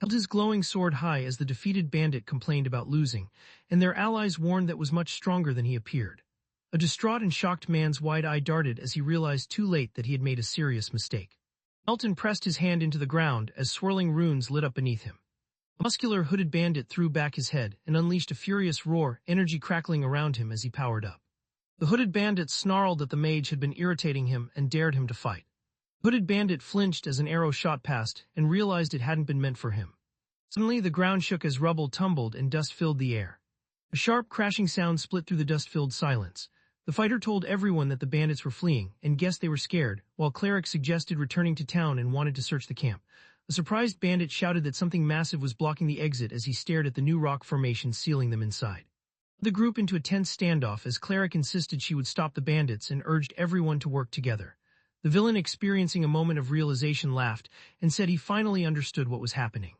Held his glowing sword high as the defeated bandit complained about losing, and their allies warned that was much stronger than he appeared. A distraught and shocked man's wide eye darted as he realized too late that he had made a serious mistake. Elton pressed his hand into the ground as swirling runes lit up beneath him. A muscular hooded bandit threw back his head and unleashed a furious roar, energy crackling around him as he powered up. The hooded bandit snarled that the mage had been irritating him and dared him to fight. The hooded bandit flinched as an arrow shot past and realized it hadn't been meant for him. Suddenly the ground shook as rubble tumbled and dust filled the air. A sharp crashing sound split through the dust-filled silence. The fighter told everyone that the bandits were fleeing, and guessed they were scared, while Cleric suggested returning to town and wanted to search the camp. A surprised bandit shouted that something massive was blocking the exit as he stared at the new rock formation sealing them inside. The group into a tense standoff as Cleric insisted she would stop the bandits and urged everyone to work together. The villain, experiencing a moment of realization, laughed and said he finally understood what was happening.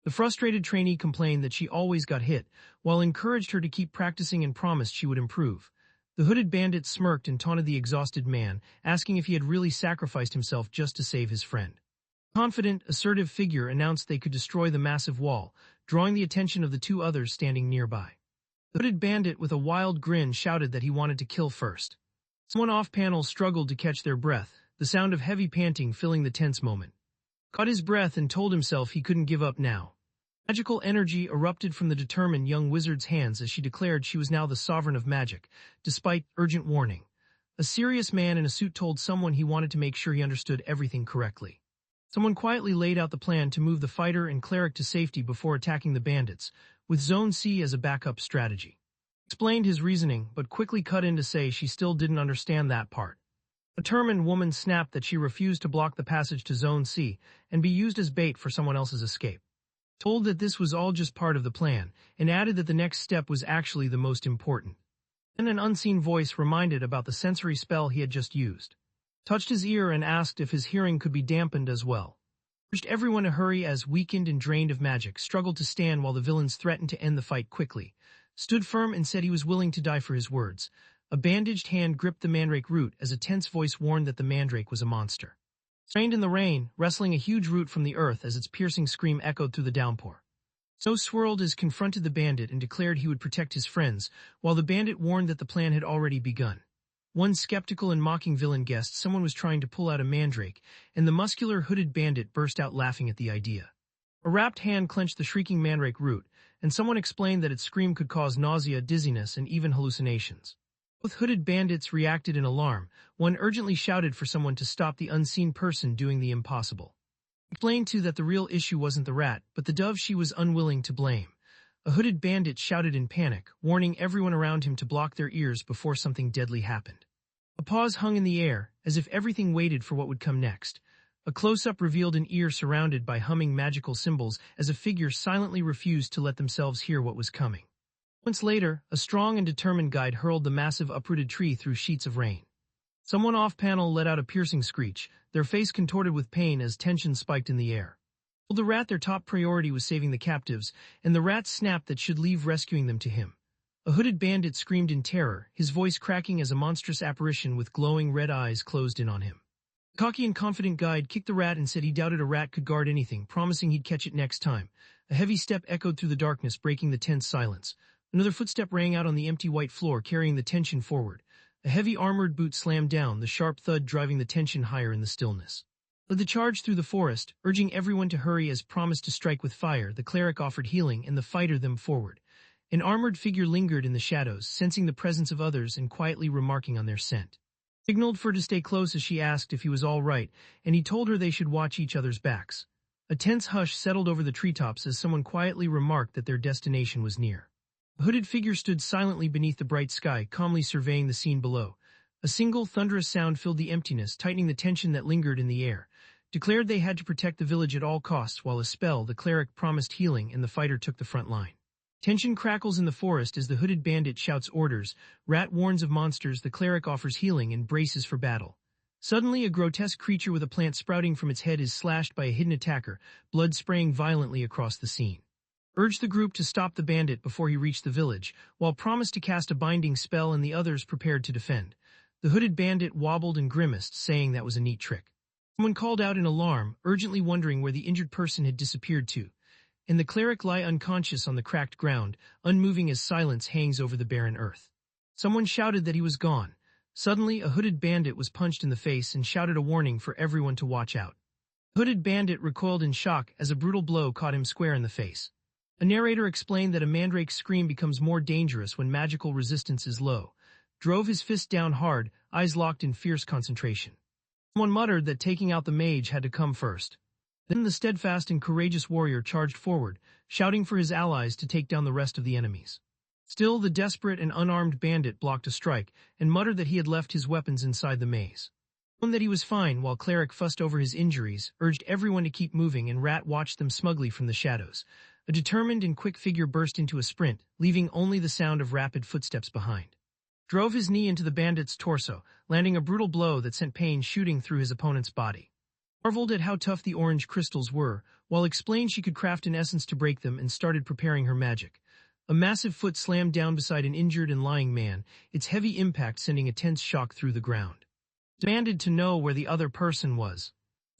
The frustrated trainee complained that she always got hit, while encouraged her to keep practicing and promised she would improve. The hooded bandit smirked and taunted the exhausted man, asking if he had really sacrificed himself just to save his friend. A confident, assertive figure announced they could destroy the massive wall, drawing the attention of the two others standing nearby. The hooded bandit with a wild grin shouted that he wanted to kill first. Someone off-panel struggled to catch their breath, the sound of heavy panting filling the tense moment. Caught his breath and told himself he couldn't give up now. Magical energy erupted from the determined young wizard's hands as she declared she was now the sovereign of magic, despite urgent warning. A serious man in a suit told someone he wanted to make sure he understood everything correctly. Someone quietly laid out the plan to move the fighter and cleric to safety before attacking the bandits, with Zone C as a backup strategy. Explained his reasoning, but quickly cut in to say she still didn't understand that part. A determined woman snapped that she refused to block the passage to Zone C and be used as bait for someone else's escape. Told that this was all just part of the plan, and added that the next step was actually the most important. Then an unseen voice reminded about the sensory spell he had just used. Touched his ear and asked if his hearing could be dampened as well. Urged everyone to hurry as, weakened and drained of magic, struggled to stand while the villains threatened to end the fight quickly. Stood firm and said he was willing to die for his words. A bandaged hand gripped the mandrake root as a tense voice warned that the mandrake was a monster. Strained in the rain, wrestling a huge root from the earth as its piercing scream echoed through the downpour. So swirled as confronted the bandit and declared he would protect his friends, while the bandit warned that the plan had already begun. One skeptical and mocking villain guessed someone was trying to pull out a mandrake, and the muscular hooded bandit burst out laughing at the idea. A wrapped hand clenched the shrieking mandrake root, and someone explained that its scream could cause nausea, dizziness, and even hallucinations. Both hooded bandits reacted in alarm. One urgently shouted for someone to stop the unseen person doing the impossible. Explained too that the real issue wasn't the rat, but the dove she was unwilling to blame. A hooded bandit shouted in panic, warning everyone around him to block their ears before something deadly happened. A pause hung in the air, as if everything waited for what would come next. A close-up revealed an ear surrounded by humming magical symbols as a figure silently refused to let themselves hear what was coming. Months later, a strong and determined guide hurled the massive uprooted tree through sheets of rain. Someone off-panel let out a piercing screech, their face contorted with pain as tension spiked in the air. Told the rat their top priority was saving the captives, and the rat snapped that should leave rescuing them to him. A hooded bandit screamed in terror, his voice cracking as a monstrous apparition with glowing red eyes closed in on him. The cocky and confident guide kicked the rat and said he doubted a rat could guard anything, promising he'd catch it next time. A heavy step echoed through the darkness, breaking the tense silence. Another footstep rang out on the empty white floor, carrying the tension forward. A heavy armored boot slammed down, the sharp thud driving the tension higher in the stillness. Led the charge through the forest, urging everyone to hurry as promised to strike with fire. The cleric offered healing, and the fighter them forward. An armored figure lingered in the shadows, sensing the presence of others and quietly remarking on their scent. Signaled for her to stay close as she asked if he was all right, and he told her they should watch each other's backs. A tense hush settled over the treetops as someone quietly remarked that their destination was near. A hooded figure stood silently beneath the bright sky, calmly surveying the scene below. A single thunderous sound filled the emptiness, tightening the tension that lingered in the air. Declared they had to protect the village at all costs, while a spell, the cleric, promised healing and the fighter took the front line. Tension crackles in the forest as the hooded bandit shouts orders, rat warns of monsters, the cleric offers healing and braces for battle. Suddenly, a grotesque creature with a plant sprouting from its head is slashed by a hidden attacker, blood spraying violently across the scene. Urged the group to stop the bandit before he reached the village, while promised to cast a binding spell and the others prepared to defend. The hooded bandit wobbled and grimaced, saying that was a neat trick. Someone called out in alarm, urgently wondering where the injured person had disappeared to. And the cleric lay unconscious on the cracked ground, unmoving as silence hangs over the barren earth. Someone shouted that he was gone. Suddenly, a hooded bandit was punched in the face and shouted a warning for everyone to watch out. The hooded bandit recoiled in shock as a brutal blow caught him square in the face. A narrator explained that a mandrake's scream becomes more dangerous when magical resistance is low. Drove his fist down hard, eyes locked in fierce concentration. Someone muttered that taking out the mage had to come first. Then the steadfast and courageous warrior charged forward, shouting for his allies to take down the rest of the enemies. Still, the desperate and unarmed bandit blocked a strike and muttered that he had left his weapons inside the maze. Known that he was fine while Cleric fussed over his injuries, urged everyone to keep moving, and Rat watched them smugly from the shadows. A determined and quick figure burst into a sprint, leaving only the sound of rapid footsteps behind. Drove his knee into the bandit's torso, landing a brutal blow that sent pain shooting through his opponent's body. Marveled at how tough the orange crystals were, while explained she could craft an essence to break them, and started preparing her magic. A massive foot slammed down beside an injured and lying man, its heavy impact sending a tense shock through the ground. Demanded to know where the other person was.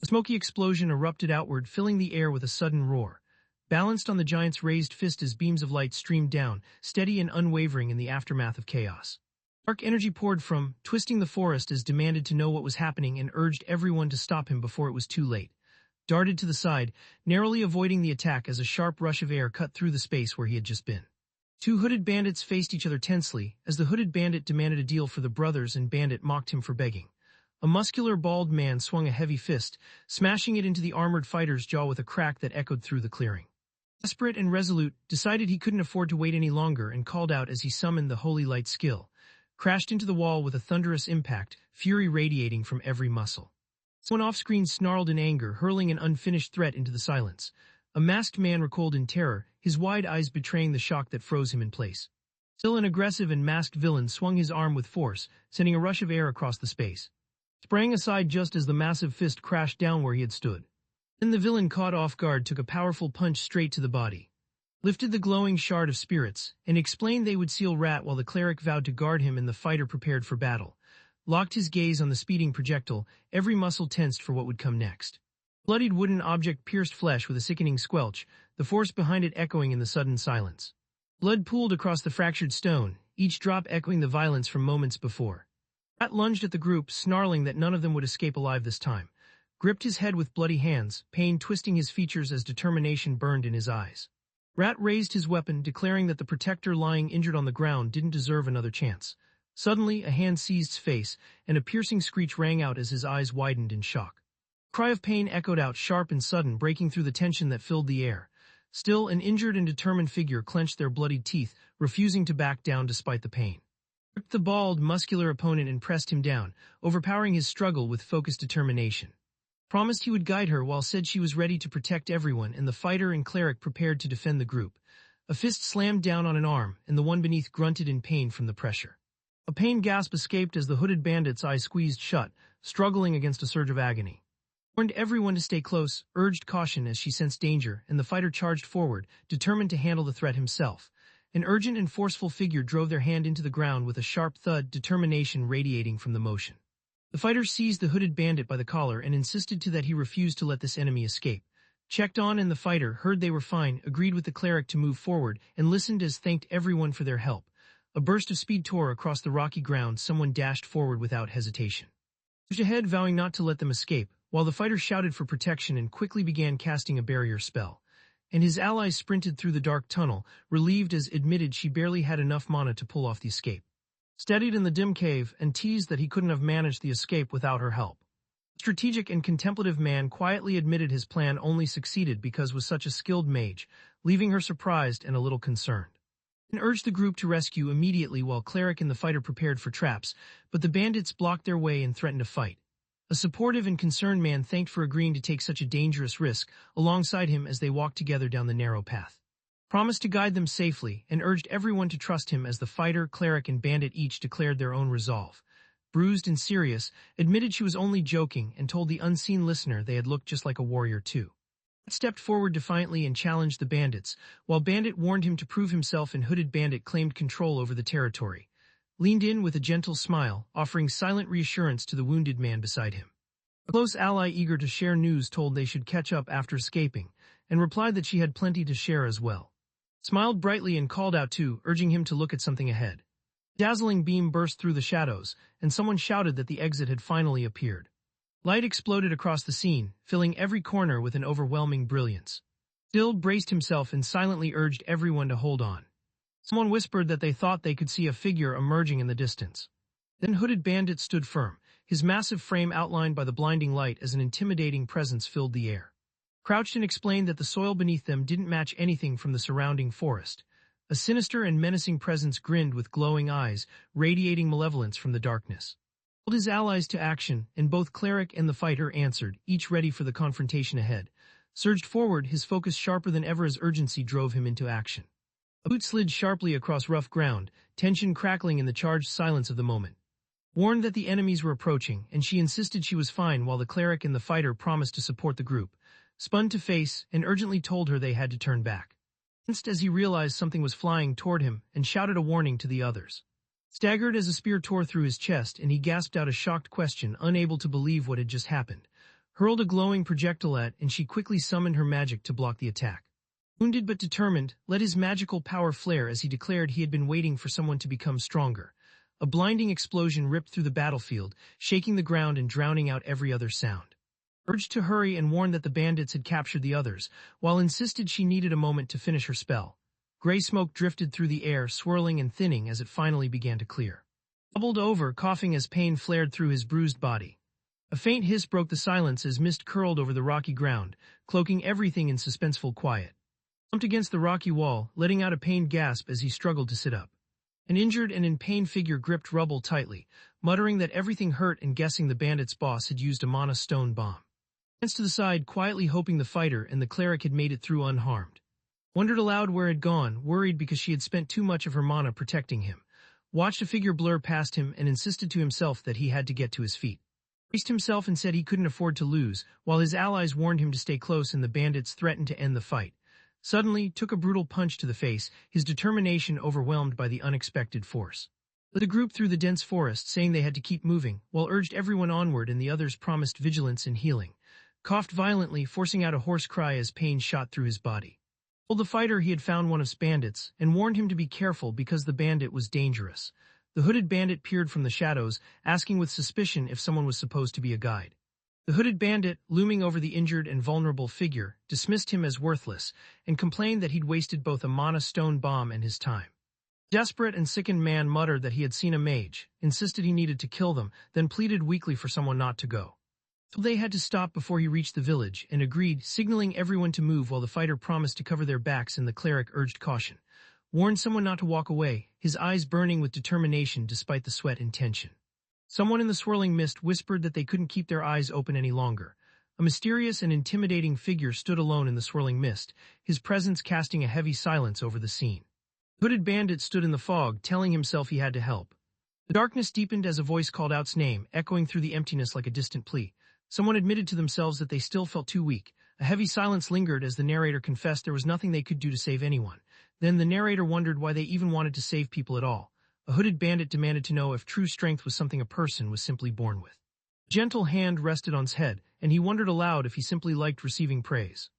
A smoky explosion erupted outward, filling the air with a sudden roar. Balanced on the giant's raised fist as beams of light streamed down, steady and unwavering in the aftermath of chaos. Dark energy poured from, twisting the forest as demanded to know what was happening and urged everyone to stop him before it was too late. Darted to the side, narrowly avoiding the attack as a sharp rush of air cut through the space where he had just been. Two hooded bandits faced each other tensely, as the hooded bandit demanded a deal for the brothers and bandit mocked him for begging. A muscular, bald man swung a heavy fist, smashing it into the armored fighter's jaw with a crack that echoed through the clearing. Desperate and resolute, decided he couldn't afford to wait any longer and called out as he summoned the holy light skill. Crashed into the wall with a thunderous impact, fury radiating from every muscle. Someone off-screen snarled in anger, hurling an unfinished threat into the silence. A masked man recoiled in terror, his wide eyes betraying the shock that froze him in place. Still, an aggressive and masked villain swung his arm with force, sending a rush of air across the space. Sprang aside just as the massive fist crashed down where he had stood. Then the villain, caught off guard, took a powerful punch straight to the body. Lifted the glowing shard of spirits, and explained they would seal Rat while the cleric vowed to guard him and the fighter prepared for battle. Locked his gaze on the speeding projectile, every muscle tensed for what would come next. Bloodied wooden object pierced flesh with a sickening squelch, the force behind it echoing in the sudden silence. Blood pooled across the fractured stone, each drop echoing the violence from moments before. Rat lunged at the group, snarling that none of them would escape alive this time. Gripped his head with bloody hands, pain twisting his features as determination burned in his eyes. Rat raised his weapon, declaring that the protector lying injured on the ground didn't deserve another chance. Suddenly, a hand seized his face, and a piercing screech rang out as his eyes widened in shock. A cry of pain echoed out, sharp and sudden, breaking through the tension that filled the air. Still, an injured and determined figure clenched their bloodied teeth, refusing to back down despite the pain. Gripped the bald, muscular opponent and pressed him down, overpowering his struggle with focused determination. Promised he would guide her while said she was ready to protect everyone, and the fighter and cleric prepared to defend the group. A fist slammed down on an arm, and the one beneath grunted in pain from the pressure. A pain gasp escaped as the hooded bandit's eye squeezed shut, struggling against a surge of agony. Warned everyone to stay close, urged caution as she sensed danger, and the fighter charged forward, determined to handle the threat himself. An urgent and forceful figure drove their hand into the ground with a sharp thud, determination radiating from the motion. The fighter seized the hooded bandit by the collar and insisted that he refused to let this enemy escape. Checked on, and the fighter heard they were fine, agreed with the cleric to move forward, and listened as thanked everyone for their help. A burst of speed tore across the rocky ground. Someone dashed forward without hesitation. Pushed ahead, vowing not to let them escape, while the fighter shouted for protection and quickly began casting a barrier spell. And his allies sprinted through the dark tunnel, relieved as admitted she barely had enough mana to pull off the escape. Steadied in the dim cave, and teased that he couldn't have managed the escape without her help. The strategic and contemplative man quietly admitted his plan only succeeded because was such a skilled mage, leaving her surprised and a little concerned. And urged the group to rescue immediately while cleric and the fighter prepared for traps, but the bandits blocked their way and threatened to fight. A supportive and concerned man thanked for agreeing to take such a dangerous risk alongside him as they walked together down the narrow path. Promised to guide them safely, and urged everyone to trust him as the fighter, cleric, and bandit each declared their own resolve. Bruised and serious, admitted she was only joking and told the unseen listener they had looked just like a warrior too. Stepped forward defiantly and challenged the bandits, while Bandit warned him to prove himself, and hooded bandit claimed control over the territory. Leaned in with a gentle smile, offering silent reassurance to the wounded man beside him. A close ally eager to share news told they should catch up after escaping, and replied that she had plenty to share as well. Smiled brightly and called out too, urging him to look at something ahead. A dazzling beam burst through the shadows, and someone shouted that the exit had finally appeared. Light exploded across the scene, filling every corner with an overwhelming brilliance. Still braced himself and silently urged everyone to hold on. Someone whispered that they thought they could see a figure emerging in the distance. Then hooded bandit stood firm, his massive frame outlined by the blinding light as an intimidating presence filled the air. crouched and explained that the soil beneath them didn't match anything from the surrounding forest. A sinister and menacing presence grinned with glowing eyes, radiating malevolence from the darkness. He called his allies to action, and both cleric and the fighter answered, each ready for the confrontation ahead. Surged forward, his focus sharper than ever as urgency drove him into action. A boot slid sharply across rough ground, tension crackling in the charged silence of the moment. Warned that the enemies were approaching, and she insisted she was fine while the cleric and the fighter promised to support the group, spun to face and urgently told her they had to turn back. As he realized something was flying toward him and shouted a warning to the others. Staggered as a spear tore through his chest and he gasped out a shocked question, unable to believe what had just happened. Hurled a glowing projectile at, and she quickly summoned her magic to block the attack. Wounded but determined, let his magical power flare as he declared he had been waiting for someone to become stronger. A blinding explosion ripped through the battlefield, shaking the ground and drowning out every other sound. Urged to hurry and warned that the bandits had captured the others, while insisted she needed a moment to finish her spell. Gray smoke drifted through the air, swirling and thinning as it finally began to clear. Doubled over, coughing as pain flared through his bruised body. A faint hiss broke the silence as mist curled over the rocky ground, cloaking everything in suspenseful quiet. Bumped against the rocky wall, letting out a pained gasp as he struggled to sit up. An injured and in pain figure gripped rubble tightly, muttering that everything hurt and guessing the bandit's boss had used a mana stone bomb. Glanced to the side, quietly hoping the fighter and the cleric had made it through unharmed. Wondered aloud where it had gone, worried because she had spent too much of her mana protecting him. Watched a figure blur past him and insisted to himself that he had to get to his feet. Braced himself and said he couldn't afford to lose, while his allies warned him to stay close and the bandits threatened to end the fight. Suddenly, took a brutal punch to the face, his determination overwhelmed by the unexpected force. Led the group through the dense forest, saying they had to keep moving, while urged everyone onward and the others promised vigilance and healing. Coughed violently, forcing out a hoarse cry as pain shot through his body. Told the fighter he had found one of his bandits, and warned him to be careful because the bandit was dangerous. The hooded bandit peered from the shadows, asking with suspicion if someone was supposed to be a guide. The hooded bandit, looming over the injured and vulnerable figure, dismissed him as worthless, and complained that he'd wasted both a mana stone bomb and his time. Desperate and sickened man muttered that he had seen a mage, insisted he needed to kill them, then pleaded weakly for someone not to go. They had to stop before he reached the village, and agreed, signaling everyone to move while the fighter promised to cover their backs and the cleric urged caution. Warned someone not to walk away, his eyes burning with determination despite the sweat and tension. Someone in the swirling mist whispered that they couldn't keep their eyes open any longer. A mysterious and intimidating figure stood alone in the swirling mist, his presence casting a heavy silence over the scene. The hooded bandit stood in the fog, telling himself he had to help. The darkness deepened as a voice called out's name, echoing through the emptiness like a distant plea. Someone admitted to themselves that they still felt too weak. A heavy silence lingered as the narrator confessed there was nothing they could do to save anyone. Then the narrator wondered why they even wanted to save people at all. A hooded bandit demanded to know if true strength was something a person was simply born with. A gentle hand rested on his head, and he wondered aloud if he simply liked receiving praise.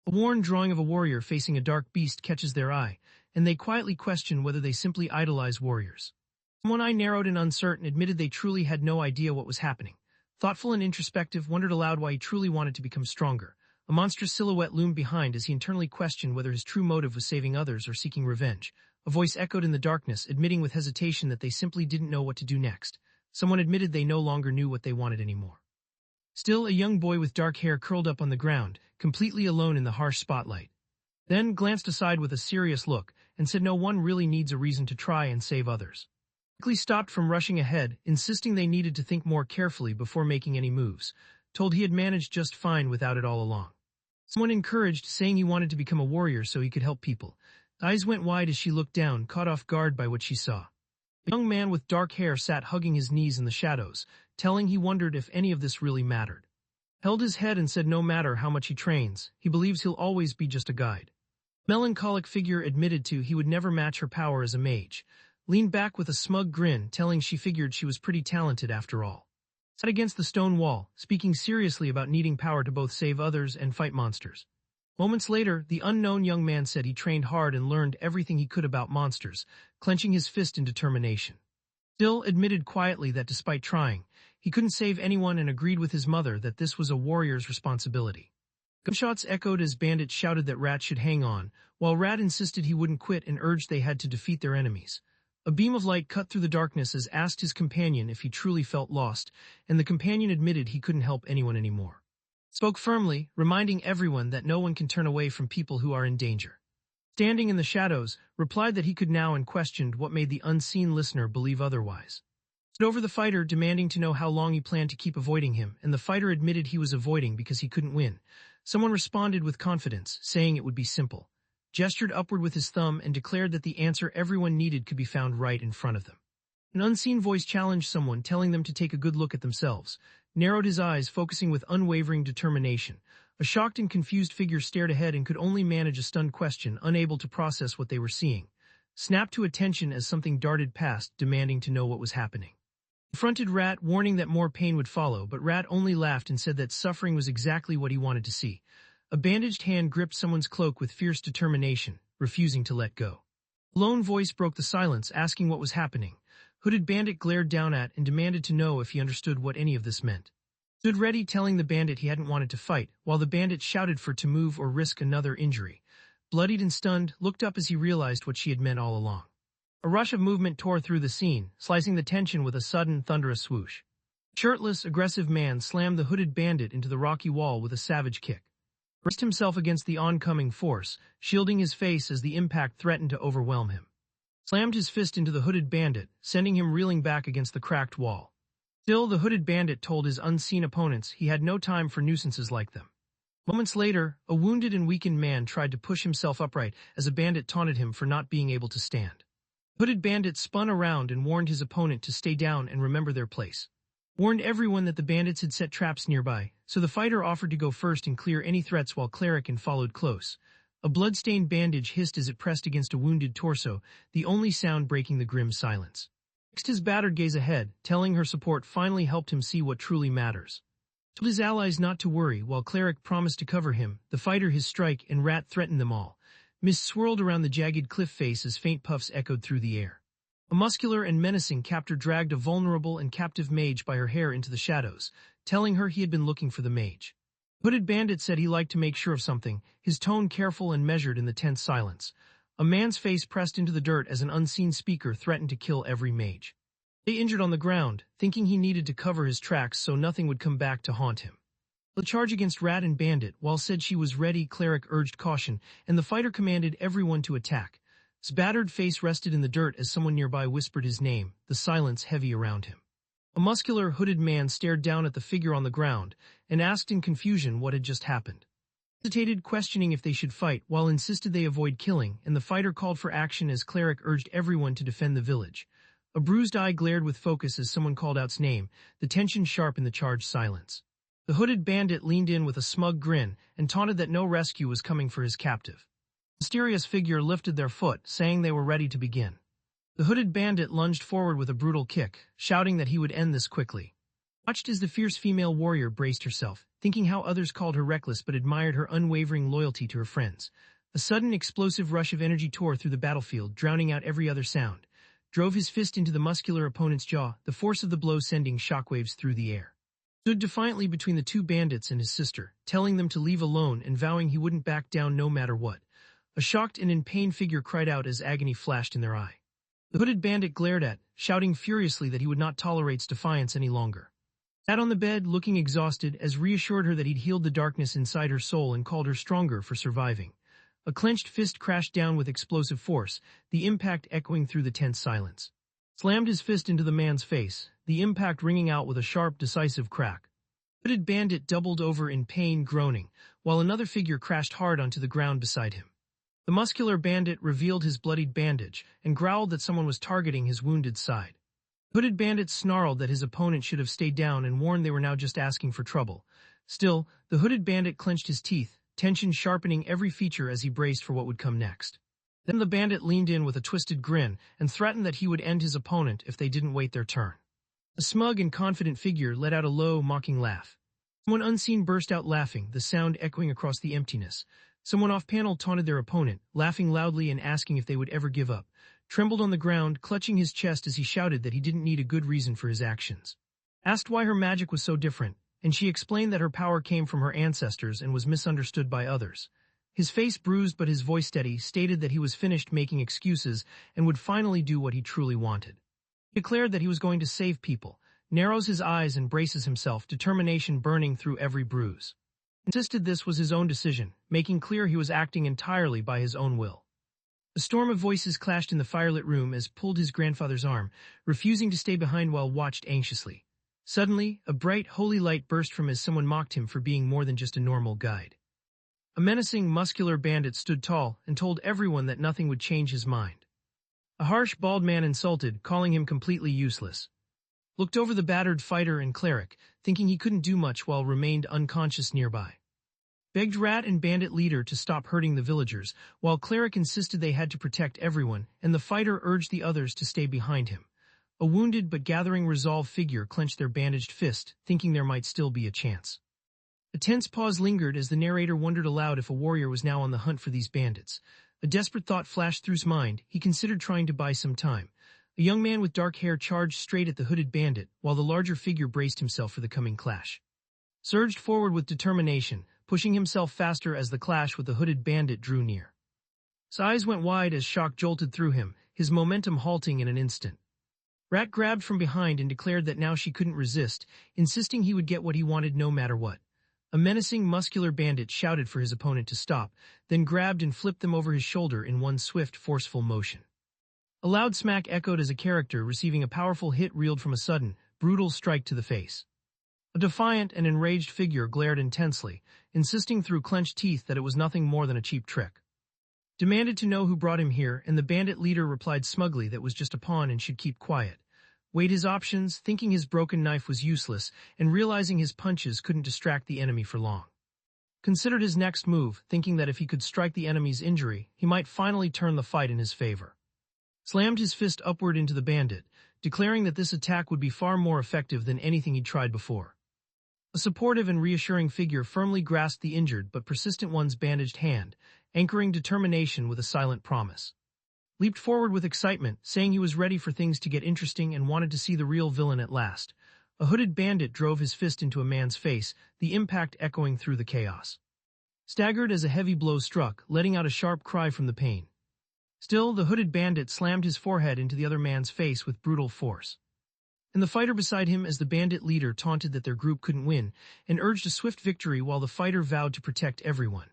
A worn drawing of a warrior facing a dark beast catches their eye, and they quietly question whether they simply idolize warriors. One eye narrowed and uncertain admitted they truly had no idea what was happening. Thoughtful and introspective, wondered aloud why he truly wanted to become stronger. A monstrous silhouette loomed behind as he internally questioned whether his true motive was saving others or seeking revenge. A voice echoed in the darkness, admitting with hesitation that they simply didn't know what to do next. Someone admitted they no longer knew what they wanted anymore. Still, a young boy with dark hair curled up on the ground, completely alone in the harsh spotlight. Then glanced aside with a serious look, and said no one really needs a reason to try and save others. Quickly stopped from rushing ahead, insisting they needed to think more carefully before making any moves, told he had managed just fine without it all along. Someone encouraged, saying he wanted to become a warrior so he could help people. Eyes went wide as she looked down, caught off guard by what she saw. A young man with dark hair sat hugging his knees in the shadows, telling he wondered if any of this really mattered. Held his head and said no matter how much he trains, he believes he'll always be just a guide. Melancholic figure admitted to he would never match her power as a mage. Leaned back with a smug grin, telling she figured she was pretty talented after all. Sat against the stone wall, speaking seriously about needing power to both save others and fight monsters. Moments later, the unknown young man said he trained hard and learned everything he could about monsters, clenching his fist in determination. Still admitted quietly that despite trying, he couldn't save anyone and agreed with his mother that this was a warrior's responsibility. Gunshots echoed as bandits shouted that Rat should hang on, while Rat insisted he wouldn't quit and urged they had to defeat their enemies. A beam of light cut through the darkness as asked his companion if he truly felt lost, and the companion admitted he couldn't help anyone anymore. spoke firmly, reminding everyone that no one can turn away from people who are in danger. Standing in the shadows, replied that he could now and questioned what made the unseen listener believe otherwise. Stood over the fighter, demanding to know how long he planned to keep avoiding him, and the fighter admitted he was avoiding because he couldn't win. Someone responded with confidence, saying it would be simple. Gestured upward with his thumb and declared that the answer everyone needed could be found right in front of them. An unseen voice challenged someone, telling them to take a good look at themselves. Narrowed his eyes, focusing with unwavering determination. A shocked and confused figure stared ahead and could only manage a stunned question, unable to process what they were seeing. Snapped to attention as something darted past, demanding to know what was happening. Confronted Rat, warning that more pain would follow, but Rat only laughed and said that suffering was exactly what he wanted to see. A bandaged hand gripped someone's cloak with fierce determination, refusing to let go. A lone voice broke the silence, asking what was happening. Hooded Bandit glared down at and demanded to know if he understood what any of this meant. Stood ready, telling the bandit he hadn't wanted to fight, while the bandit shouted for to move or risk another injury. Bloodied and stunned, looked up as he realized what she had meant all along. A rush of movement tore through the scene, slicing the tension with a sudden, thunderous swoosh. A shirtless, aggressive man slammed the hooded bandit into the rocky wall with a savage kick. Braced himself against the oncoming force, shielding his face as the impact threatened to overwhelm him. Slammed his fist into the hooded bandit, sending him reeling back against the cracked wall. Still, the hooded bandit told his unseen opponents he had no time for nuisances like them. Moments later, a wounded and weakened man tried to push himself upright as a bandit taunted him for not being able to stand. The hooded bandit spun around and warned his opponent to stay down and remember their place. Warned everyone that the bandits had set traps nearby, so the fighter offered to go first and clear any threats while Cleric followed close. A blood-stained bandage hissed as it pressed against a wounded torso, the only sound breaking the grim silence. Fixed his battered gaze ahead, telling her support finally helped him see what truly matters. Told his allies not to worry, while Cleric promised to cover him, the fighter his strike and Rat threatened them all. Mist swirled around the jagged cliff face as faint puffs echoed through the air. A muscular and menacing captor dragged a vulnerable and captive mage by her hair into the shadows, telling her he had been looking for the mage. Hooded Bandit said he liked to make sure of something, his tone careful and measured in the tense silence. A man's face pressed into the dirt as an unseen speaker threatened to kill every mage. They injured on the ground, thinking he needed to cover his tracks so nothing would come back to haunt him. The charge against Rat and Bandit, while said she was ready, Cleric urged caution, and the fighter commanded everyone to attack. His battered face rested in the dirt as someone nearby whispered his name, the silence heavy around him. A muscular, hooded man stared down at the figure on the ground and asked in confusion what had just happened. Hesitated, questioning if they should fight, while insisted they avoid killing, and the fighter called for action as Cleric urged everyone to defend the village. A bruised eye glared with focus as someone called out's name, the tension sharp in the charged silence. The hooded bandit leaned in with a smug grin and taunted that no rescue was coming for his captive. The mysterious figure lifted their foot, saying they were ready to begin. The hooded bandit lunged forward with a brutal kick, shouting that he would end this quickly. Watched as the fierce female warrior braced herself, thinking how others called her reckless but admired her unwavering loyalty to her friends. A sudden explosive rush of energy tore through the battlefield, drowning out every other sound. Drove his fist into the muscular opponent's jaw, the force of the blow sending shockwaves through the air. Stood defiantly between the two bandits and his sister, telling them to leave alone and vowing he wouldn't back down no matter what. A shocked and in pain figure cried out as agony flashed in their eye. The hooded bandit glared at, shouting furiously that he would not tolerate defiance any longer. Sat on the bed, looking exhausted, as reassured her that he'd healed the darkness inside her soul and called her stronger for surviving. A clenched fist crashed down with explosive force, the impact echoing through the tense silence. Slammed his fist into the man's face, the impact ringing out with a sharp, decisive crack. The hooded bandit doubled over in pain, groaning, while another figure crashed hard onto the ground beside him. The muscular bandit revealed his bloodied bandage and growled that someone was targeting his wounded side. The hooded bandit snarled that his opponent should have stayed down and warned they were now just asking for trouble. Still, the hooded bandit clenched his teeth, tension sharpening every feature as he braced for what would come next. Then the bandit leaned in with a twisted grin and threatened that he would end his opponent if they didn't wait their turn. A smug and confident figure let out a low, mocking laugh. Someone unseen burst out laughing, the sound echoing across the emptiness. Someone off-panel taunted their opponent, laughing loudly and asking if they would ever give up. Trembled on the ground, clutching his chest as he shouted that he didn't need a good reason for his actions. Asked why her magic was so different, and she explained that her power came from her ancestors and was misunderstood by others. His face bruised but his voice steady, stated that he was finished making excuses and would finally do what he truly wanted. He declared that he was going to save people, narrows his eyes and braces himself, determination burning through every bruise. insisted this was his own decision, making clear he was acting entirely by his own will. A storm of voices clashed in the firelit room as pulled his grandfather's arm, refusing to stay behind while watched anxiously. Suddenly, a bright, holy light burst from as someone mocked him for being more than just a normal guide. A menacing, muscular bandit stood tall and told everyone that nothing would change his mind. A harsh, bald man insulted, calling him completely useless. Looked over the battered fighter and cleric, thinking he couldn't do much while remained unconscious nearby. Begged rat and bandit leader to stop hurting the villagers, while cleric insisted they had to protect everyone, and the fighter urged the others to stay behind him. A wounded but gathering resolve figure clenched their bandaged fist, thinking there might still be a chance. A tense pause lingered as the narrator wondered aloud if a warrior was now on the hunt for these bandits. A desperate thought flashed through his mind. He considered trying to buy some time. A young man with dark hair charged straight at the hooded bandit, while the larger figure braced himself for the coming clash. Surged forward with determination, pushing himself faster as the clash with the hooded bandit drew near. His eyes went wide as shock jolted through him, his momentum halting in an instant. Rat grabbed from behind and declared that now she couldn't resist, insisting he would get what he wanted no matter what. A menacing, muscular bandit shouted for his opponent to stop, then grabbed and flipped them over his shoulder in one swift, forceful motion. A loud smack echoed as a character receiving a powerful hit reeled from a sudden, brutal strike to the face. A defiant and enraged figure glared intensely, insisting through clenched teeth that it was nothing more than a cheap trick. Demanded to know who brought him here, and the bandit leader replied smugly that was just a pawn and should keep quiet. Weighed his options, thinking his broken knife was useless, and realizing his punches couldn't distract the enemy for long. Considered his next move, thinking that if he could strike the enemy's injury, he might finally turn the fight in his favor. Slammed his fist upward into the bandit, declaring that this attack would be far more effective than anything he'd tried before. A supportive and reassuring figure firmly grasped the injured but persistent one's bandaged hand, anchoring determination with a silent promise. Leaped forward with excitement, saying he was ready for things to get interesting and wanted to see the real villain at last. A hooded bandit drove his fist into a man's face, the impact echoing through the chaos. Staggered as a heavy blow struck, letting out a sharp cry from the pain. Still, the hooded bandit slammed his forehead into the other man's face with brutal force. And the fighter beside him as the bandit leader taunted that their group couldn't win, and urged a swift victory while the fighter vowed to protect everyone.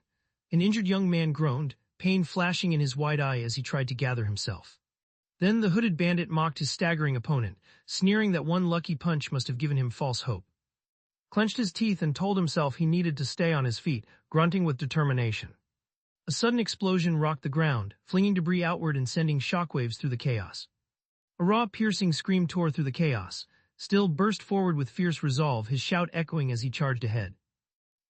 An injured young man groaned, pain flashing in his wide eye as he tried to gather himself. Then the hooded bandit mocked his staggering opponent, sneering that one lucky punch must have given him false hope. Clenched his teeth and told himself he needed to stay on his feet, grunting with determination. A sudden explosion rocked the ground, flinging debris outward and sending shockwaves through the chaos. A raw, piercing scream tore through the chaos, still burst forward with fierce resolve, his shout echoing as he charged ahead.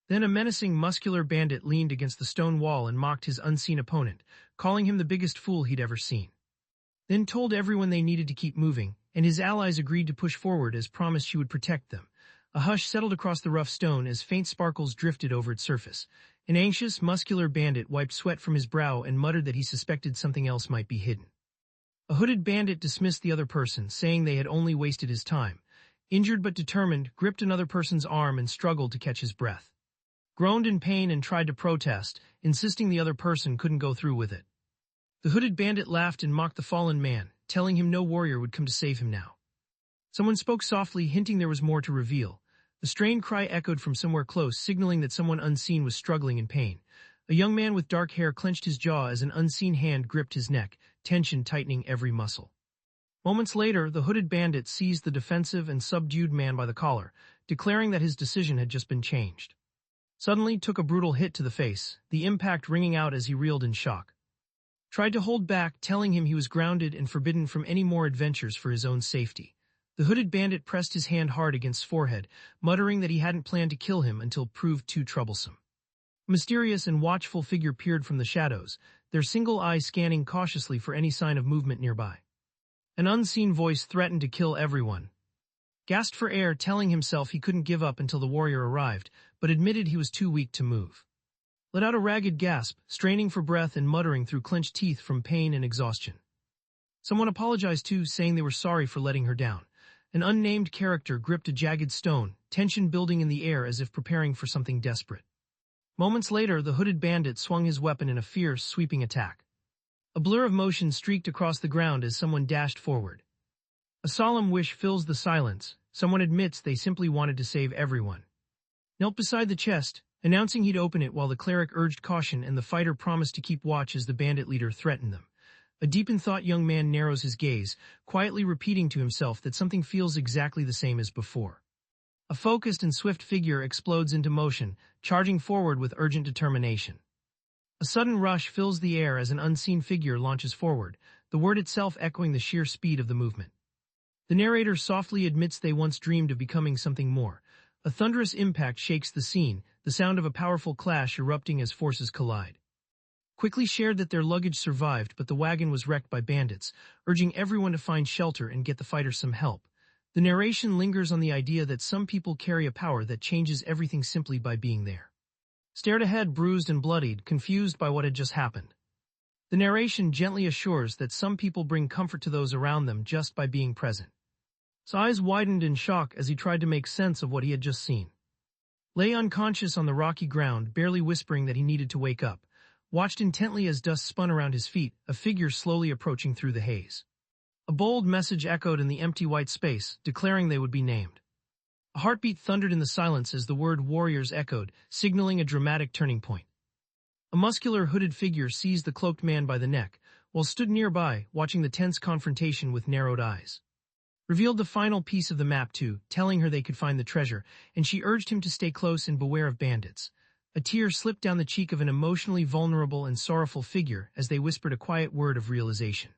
Then a menacing, muscular bandit leaned against the stone wall and mocked his unseen opponent, calling him the biggest fool he'd ever seen. Then told everyone they needed to keep moving, and his allies agreed to push forward as promised she would protect them. A hush settled across the rough stone as faint sparkles drifted over its surface. An anxious, muscular bandit wiped sweat from his brow and muttered that he suspected something else might be hidden. A hooded bandit dismissed the other person, saying they had only wasted his time. Injured but determined, gripped another person's arm and struggled to catch his breath. Groaned in pain and tried to protest, insisting the other person couldn't go through with it. The hooded bandit laughed and mocked the fallen man, telling him no warrior would come to save him now. Someone spoke softly, hinting there was more to reveal. The strained cry echoed from somewhere close, signaling that someone unseen was struggling in pain. A young man with dark hair clenched his jaw as an unseen hand gripped his neck, tension tightening every muscle. Moments later, the hooded bandit seized the defensive and subdued man by the collar, declaring that his decision had just been changed. Suddenly took a brutal hit to the face, the impact ringing out as he reeled in shock. Tried to hold back, telling him he was grounded and forbidden from any more adventures for his own safety. The hooded bandit pressed his hand hard against his forehead, muttering that he hadn't planned to kill him until proved too troublesome. A mysterious and watchful figure peered from the shadows, their single eye scanning cautiously for any sign of movement nearby. An unseen voice threatened to kill everyone. Gasped for air, telling himself he couldn't give up until the warrior arrived, but admitted he was too weak to move. Let out a ragged gasp, straining for breath and muttering through clenched teeth from pain and exhaustion. Someone apologized too, saying they were sorry for letting her down. An unnamed character gripped a jagged stone, tension building in the air as if preparing for something desperate. Moments later, the hooded bandit swung his weapon in a fierce, sweeping attack. A blur of motion streaked across the ground as someone dashed forward. A solemn wish fills the silence. Someone admits they simply wanted to save everyone. Knelt beside the chest, announcing he'd open it while the cleric urged caution and the fighter promised to keep watch as the bandit leader threatened them. A deep-in-thought young man narrows his gaze, quietly repeating to himself that something feels exactly the same as before. A focused and swift figure explodes into motion, charging forward with urgent determination. A sudden rush fills the air as an unseen figure launches forward, the word itself echoing the sheer speed of the movement. The narrator softly admits they once dreamed of becoming something more. A thunderous impact shakes the scene, the sound of a powerful clash erupting as forces collide. Quickly shared that their luggage survived, but the wagon was wrecked by bandits, urging everyone to find shelter and get the fighters some help. The narration lingers on the idea that some people carry a power that changes everything simply by being there. Stared ahead, bruised and bloodied, confused by what had just happened. The narration gently assures that some people bring comfort to those around them just by being present. His eyes widened in shock as he tried to make sense of what he had just seen. Lay unconscious on the rocky ground, barely whispering that he needed to wake up. Watched intently as dust spun around his feet, a figure slowly approaching through the haze. A bold message echoed in the empty white space, declaring they would be named. A heartbeat thundered in the silence as the word warriors echoed, signaling a dramatic turning point. A muscular hooded figure seized the cloaked man by the neck, while stood nearby, watching the tense confrontation with narrowed eyes. Revealed the final piece of the map too, telling her they could find the treasure, and she urged him to stay close and beware of bandits. A tear slipped down the cheek of an emotionally vulnerable and sorrowful figure as they whispered a quiet word of realization.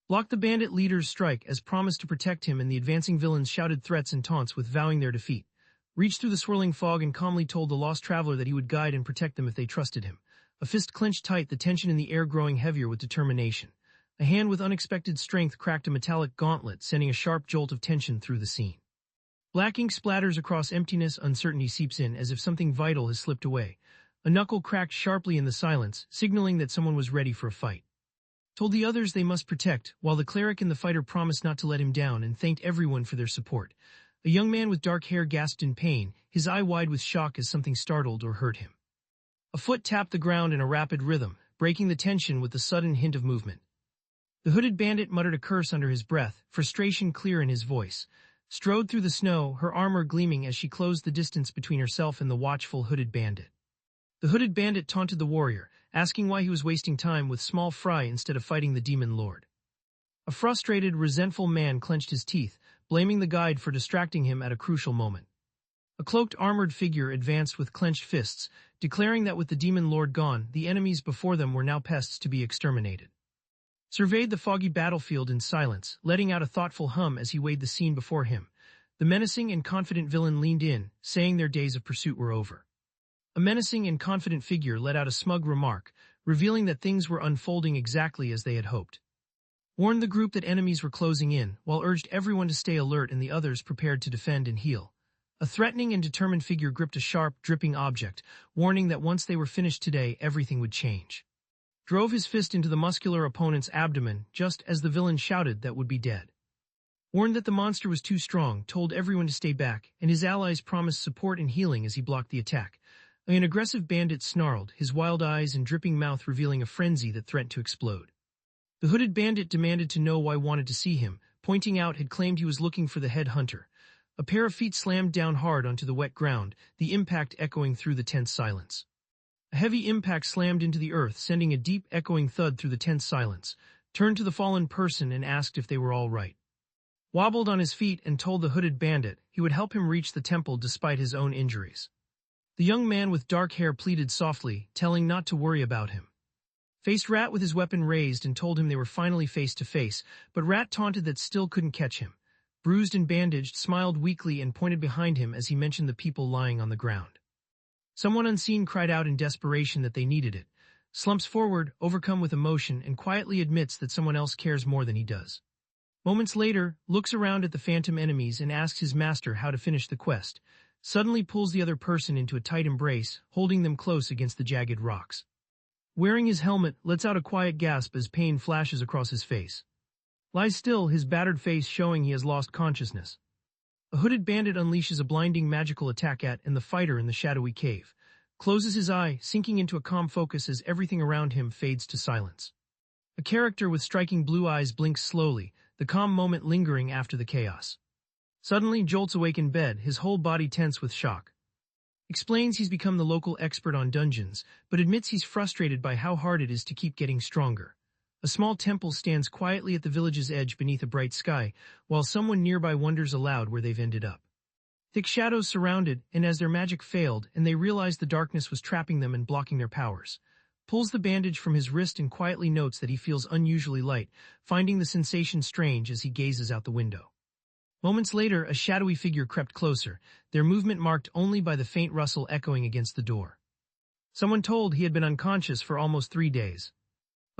Blocked the bandit leader's strike as promised to protect him, and the advancing villains shouted threats and taunts with vowing their defeat. Reached through the swirling fog and calmly told the lost traveler that he would guide and protect them if they trusted him. A fist clenched tight, the tension in the air growing heavier with determination. A hand with unexpected strength cracked a metallic gauntlet, sending a sharp jolt of tension through the scene. Black ink splatters across emptiness, uncertainty seeps in as if something vital has slipped away. A knuckle cracked sharply in the silence, signaling that someone was ready for a fight. Told the others they must protect, while the cleric and the fighter promised not to let him down and thanked everyone for their support. A young man with dark hair gasped in pain, his eye wide with shock as something startled or hurt him. A foot tapped the ground in a rapid rhythm, breaking the tension with a sudden hint of movement. The hooded bandit muttered a curse under his breath, frustration clear in his voice. Strode through the snow, her armor gleaming as she closed the distance between herself and the watchful hooded bandit. The hooded bandit taunted the warrior, asking why he was wasting time with small fry instead of fighting the demon lord. A frustrated, resentful man clenched his teeth, blaming the guide for distracting him at a crucial moment. A cloaked, armored figure advanced with clenched fists, declaring that with the demon lord gone, the enemies before them were now pests to be exterminated. Surveyed the foggy battlefield in silence, letting out a thoughtful hum as he weighed the scene before him. The menacing and confident villain leaned in, saying their days of pursuit were over. A menacing and confident figure let out a smug remark, revealing that things were unfolding exactly as they had hoped. Warned the group that enemies were closing in, while urged everyone to stay alert and the others prepared to defend and heal. A threatening and determined figure gripped a sharp, dripping object, warning that once they were finished today, everything would change. Drove his fist into the muscular opponent's abdomen, just as the villain shouted that would be dead. Warned that the monster was too strong, told everyone to stay back, and his allies promised support and healing as he blocked the attack. An aggressive bandit snarled, his wild eyes and dripping mouth revealing a frenzy that threatened to explode. The hooded bandit demanded to know why wanted to see him, pointing out had claimed he was looking for the head hunter. A pair of feet slammed down hard onto the wet ground, the impact echoing through the tense silence. A heavy impact slammed into the earth, sending a deep, echoing thud through the tense silence. Turned to the fallen person and asked if they were all right. Wobbled on his feet and told the hooded bandit he would help him reach the temple despite his own injuries. The young man with dark hair pleaded softly, telling not to worry about him. Faced Rat with his weapon raised and told him they were finally face to face, but Rat taunted that still couldn't catch him. Bruised and bandaged, smiled weakly and pointed behind him as he mentioned the people lying on the ground. Someone unseen cried out in desperation that they needed it. Slumps forward, overcome with emotion, and quietly admits that someone else cares more than he does. Moments later, looks around at the phantom enemies and asks his master how to finish the quest. Suddenly pulls the other person into a tight embrace, holding them close against the jagged rocks. Wearing his helmet, lets out a quiet gasp as pain flashes across his face. Lies still, his battered face showing he has lost consciousness. A hooded bandit unleashes a blinding magical attack at and the fighter in the shadowy cave. Closes his eye, sinking into a calm focus as everything around him fades to silence. A character with striking blue eyes blinks slowly, the calm moment lingering after the chaos. Suddenly jolts awake in bed, his whole body tense with shock. Explains he's become the local expert on dungeons, but admits he's frustrated by how hard it is to keep getting stronger. A small temple stands quietly at the village's edge beneath a bright sky, while someone nearby wonders aloud where they've ended up. Thick shadows surrounded, and as their magic failed, and they realized the darkness was trapping them and blocking their powers. Pulls the bandage from his wrist and quietly notes that he feels unusually light, finding the sensation strange as he gazes out the window. Moments later, a shadowy figure crept closer, their movement marked only by the faint rustle echoing against the door. Someone told he had been unconscious for almost 3 days.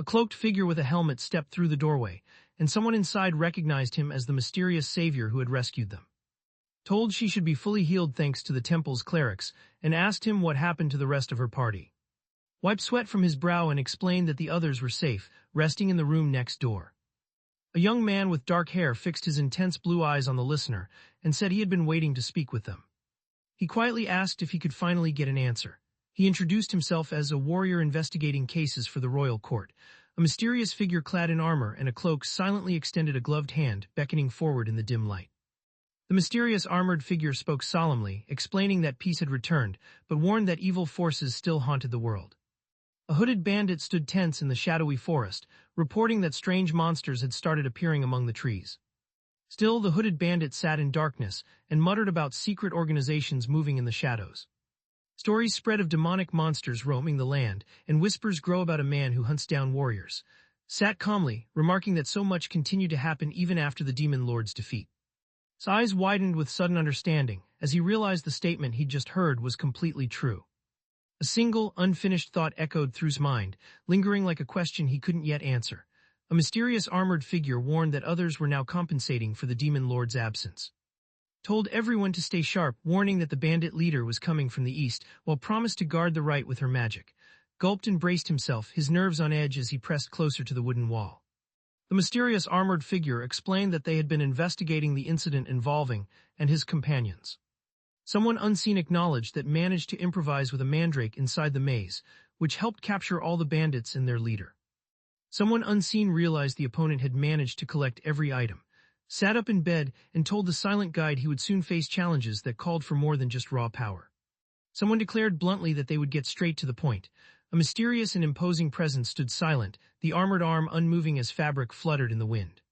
A cloaked figure with a helmet stepped through the doorway, and someone inside recognized him as the mysterious savior who had rescued them. Told she should be fully healed thanks to the temple's clerics, and asked him what happened to the rest of her party. Wiped sweat from his brow and explained that the others were safe, resting in the room next door. A young man with dark hair fixed his intense blue eyes on the listener and said he had been waiting to speak with them. He quietly asked if he could finally get an answer. He introduced himself as a warrior investigating cases for the royal court. A mysterious figure clad in armor and a cloak silently extended a gloved hand, beckoning forward in the dim light. The mysterious armored figure spoke solemnly, explaining that peace had returned, but warned that evil forces still haunted the world. A hooded bandit stood tense in the shadowy forest, reporting that strange monsters had started appearing among the trees. Still, the hooded bandit sat in darkness and muttered about secret organizations moving in the shadows. Stories spread of demonic monsters roaming the land, and whispers grow about a man who hunts down warriors. Sat calmly, remarking that so much continued to happen even after the demon lord's defeat. His eyes widened with sudden understanding, as he realized the statement he'd just heard was completely true. A single, unfinished thought echoed through his mind, lingering like a question he couldn't yet answer. A mysterious armored figure warned that others were now compensating for the demon lord's absence. Told everyone to stay sharp, warning that the bandit leader was coming from the east, while promised to guard the right with her magic. Gulped and braced himself, his nerves on edge as he pressed closer to the wooden wall. The mysterious armored figure explained that they had been investigating the incident involving and his companions. Someone unseen acknowledged that managed to improvise with a mandrake inside the maze, which helped capture all the bandits and their leader. Someone unseen realized the opponent had managed to collect every item, sat up in bed, and told the silent guide he would soon face challenges that called for more than just raw power. Someone declared bluntly that they would get straight to the point. A mysterious and imposing presence stood silent, the armored arm unmoving as fabric fluttered in the wind.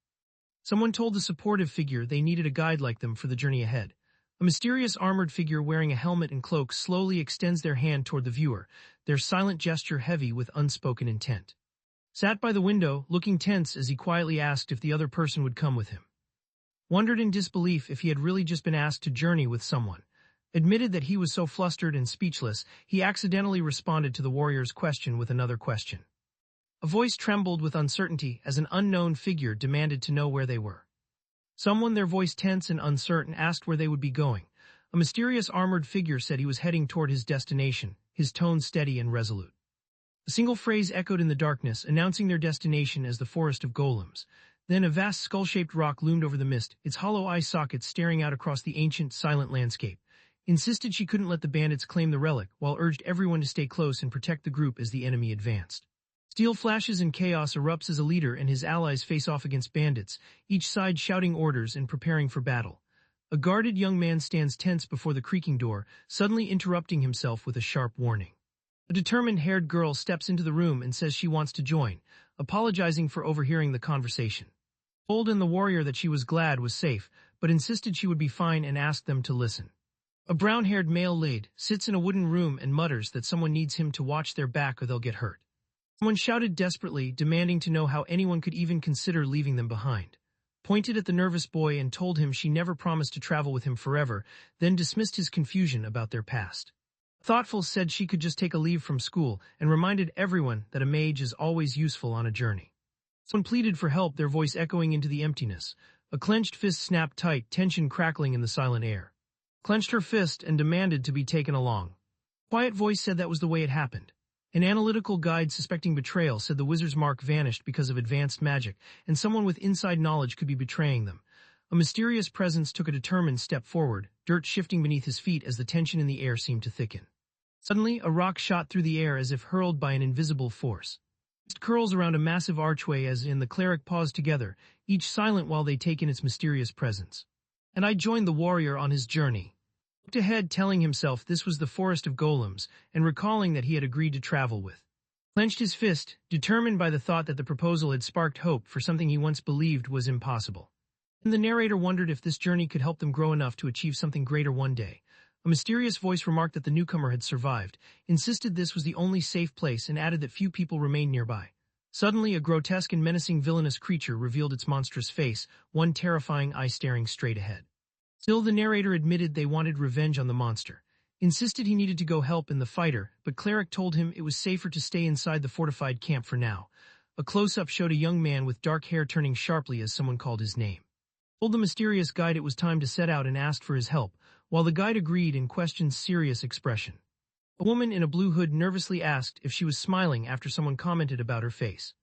Someone told the supportive figure they needed a guide like them for the journey ahead. A mysterious armored figure wearing a helmet and cloak slowly extends their hand toward the viewer, their silent gesture heavy with unspoken intent. Sat by the window, looking tense as he quietly asked if the other person would come with him. Wondered in disbelief if he had really just been asked to journey with someone. Admitted that he was so flustered and speechless, he accidentally responded to the warrior's question with another question. A voice trembled with uncertainty as an unknown figure demanded to know where they were. Someone, their voice tense and uncertain, asked where they would be going. A mysterious armored figure said he was heading toward his destination, his tone steady and resolute. A single phrase echoed in the darkness, announcing their destination as the Forest of Golems. Then a vast skull-shaped rock loomed over the mist, its hollow eye sockets staring out across the ancient, silent landscape. Insisted she couldn't let the bandits claim the relic, while urged everyone to stay close and protect the group as the enemy advanced. Steel flashes and chaos erupts as a leader and his allies face off against bandits, each side shouting orders and preparing for battle. A guarded young man stands tense before the creaking door, suddenly interrupting himself with a sharp warning. A determined-haired girl steps into the room and says she wants to join, apologizing for overhearing the conversation. Told the warrior that she was glad was safe, but insisted she would be fine and asked them to listen. A brown-haired male lad sits in a wooden room and mutters that someone needs him to watch their back or they'll get hurt. Someone shouted desperately, demanding to know how anyone could even consider leaving them behind. Pointed at the nervous boy and told him she never promised to travel with him forever, then dismissed his confusion about their past. Thoughtful said she could just take a leave from school and reminded everyone that a mage is always useful on a journey. Someone pleaded for help, their voice echoing into the emptiness. A clenched fist snapped tight, tension crackling in the silent air. Clenched her fist and demanded to be taken along. Quiet voice said that was the way it happened. An analytical guide suspecting betrayal said the wizard's mark vanished because of advanced magic, and someone with inside knowledge could be betraying them. A mysterious presence took a determined step forward, dirt shifting beneath his feet as the tension in the air seemed to thicken. Suddenly, a rock shot through the air as if hurled by an invisible force. It curls around a massive archway as the cleric paused together, each silent while they take in its mysterious presence. And I joined the warrior on his journey. Looked ahead, telling himself this was the forest of golems, and recalling that he had agreed to travel with. Clenched his fist, determined by the thought that the proposal had sparked hope for something he once believed was impossible. And the narrator wondered if this journey could help them grow enough to achieve something greater one day. A mysterious voice remarked that the newcomer had survived, insisted this was the only safe place, and added that few people remained nearby. Suddenly, a grotesque and menacing villainous creature revealed its monstrous face, one terrifying eye staring straight ahead. Still, the narrator admitted they wanted revenge on the monster. Insisted he needed to go help in the fighter, but Cleric told him it was safer to stay inside the fortified camp for now. A close-up showed a young man with dark hair turning sharply as someone called his name. Told the mysterious guide it was time to set out and asked for his help, while the guide agreed and questioned serious expression. A woman in a blue hood nervously asked if she was smiling after someone commented about her face.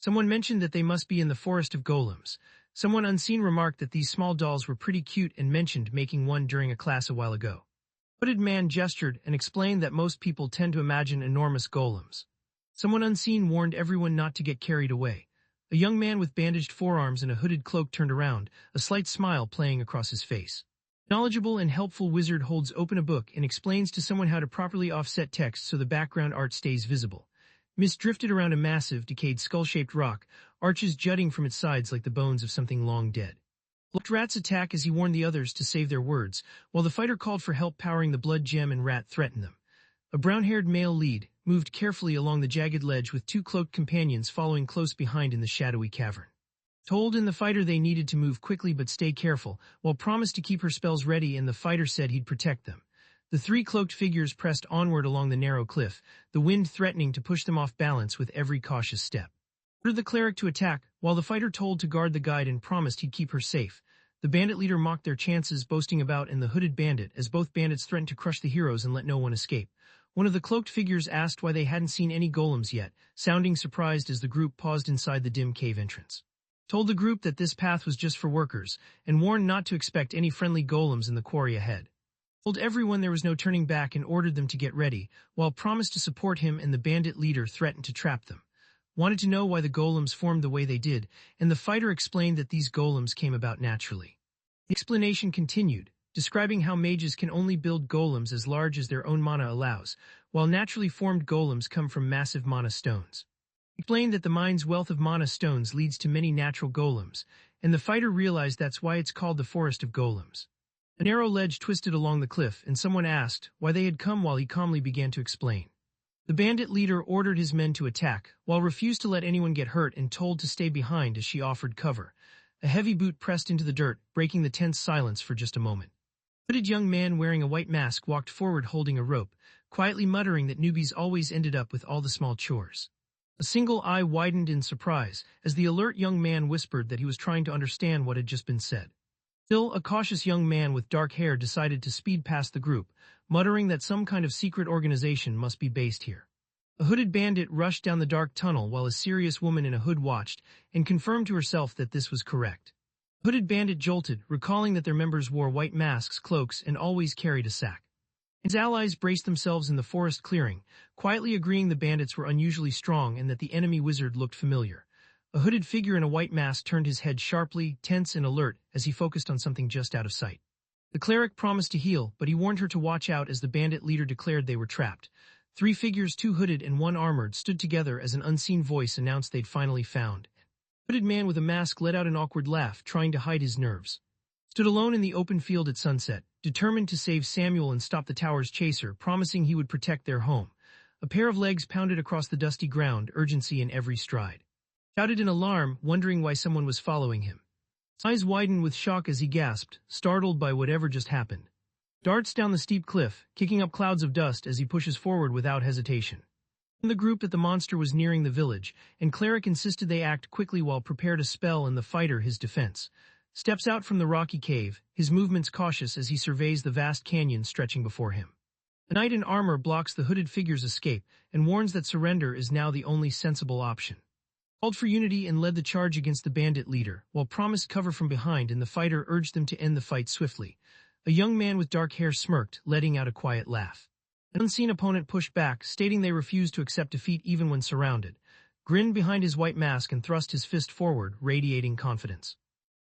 Someone mentioned that they must be in the forest of golems. Someone unseen remarked that these small dolls were pretty cute and mentioned making one during a class a while ago. Hooded man gestured and explained that most people tend to imagine enormous golems. Someone unseen warned everyone not to get carried away. A young man with bandaged forearms and a hooded cloak turned around, a slight smile playing across his face. Knowledgeable and helpful wizard holds open a book and explains to someone how to properly offset text so the background art stays visible. Mist drifted around a massive, decayed skull-shaped rock, arches jutting from its sides like the bones of something long dead. Looked Rat's attack as he warned the others to save their words, while the fighter called for help powering the blood gem and Rat threatened them. A brown-haired male lead moved carefully along the jagged ledge with two cloaked companions following close behind in the shadowy cavern. Told in the fighter they needed to move quickly but stay careful, while promised to keep her spells ready, and the fighter said he'd protect them. The three cloaked figures pressed onward along the narrow cliff, the wind threatening to push them off balance with every cautious step. Ordered the cleric to attack, while the fighter told to guard the guide and promised he'd keep her safe. The bandit leader mocked their chances, boasting about and the hooded bandit, as both bandits threatened to crush the heroes and let no one escape. One of the cloaked figures asked why they hadn't seen any golems yet, sounding surprised as the group paused inside the dim cave entrance. Told the group that this path was just for workers, and warned not to expect any friendly golems in the quarry ahead. Told everyone there was no turning back and ordered them to get ready, while promised to support him, and the bandit leader threatened to trap them. Wanted to know why the golems formed the way they did, and the fighter explained that these golems came about naturally. The explanation continued, describing how mages can only build golems as large as their own mana allows, while naturally formed golems come from massive mana stones. Explained that the mine's wealth of mana stones leads to many natural golems, and the fighter realized that's why it's called the Forest of Golems. A narrow ledge twisted along the cliff, and someone asked why they had come while he calmly began to explain. The bandit leader ordered his men to attack, while refused to let anyone get hurt and told to stay behind as she offered cover. A heavy boot pressed into the dirt, breaking the tense silence for just a moment. A hooded young man wearing a white mask walked forward holding a rope, quietly muttering that newbies always ended up with all the small chores. A single eye widened in surprise as the alert young man whispered that he was trying to understand what had just been said. Still, a cautious young man with dark hair decided to speed past the group, muttering that some kind of secret organization must be based here. A hooded bandit rushed down the dark tunnel while a serious woman in a hood watched and confirmed to herself that this was correct. The hooded bandit jolted, recalling that their members wore white masks, cloaks, and always carried a sack. His allies braced themselves in the forest clearing, quietly agreeing the bandits were unusually strong and that the enemy wizard looked familiar. A hooded figure in a white mask turned his head sharply, tense and alert, as he focused on something just out of sight. The cleric promised to heal, but he warned her to watch out as the bandit leader declared they were trapped. Three figures, two hooded and one armored, stood together as an unseen voice announced they'd finally found. The hooded man with a mask let out an awkward laugh, trying to hide his nerves. Stood alone in the open field at sunset, determined to save Samuel and stop the tower's chaser, promising he would protect their home. A pair of legs pounded across the dusty ground, urgency in every stride. Shouted in alarm, wondering why someone was following him. His eyes widened with shock as he gasped, startled by whatever just happened. Darts down the steep cliff, kicking up clouds of dust as he pushes forward without hesitation. In the group that the monster was nearing the village, and Cleric insisted they act quickly while prepared a spell and the fighter his defense. Steps out from the rocky cave, his movements cautious as he surveys the vast canyon stretching before him. A knight in armor blocks the hooded figure's escape and warns that surrender is now the only sensible option. Called for unity and led the charge against the bandit leader, while promised cover from behind, and the fighter urged them to end the fight swiftly. A young man with dark hair smirked, letting out a quiet laugh. An unseen opponent pushed back, stating they refused to accept defeat even when surrounded. Grinned behind his white mask and thrust his fist forward, radiating confidence.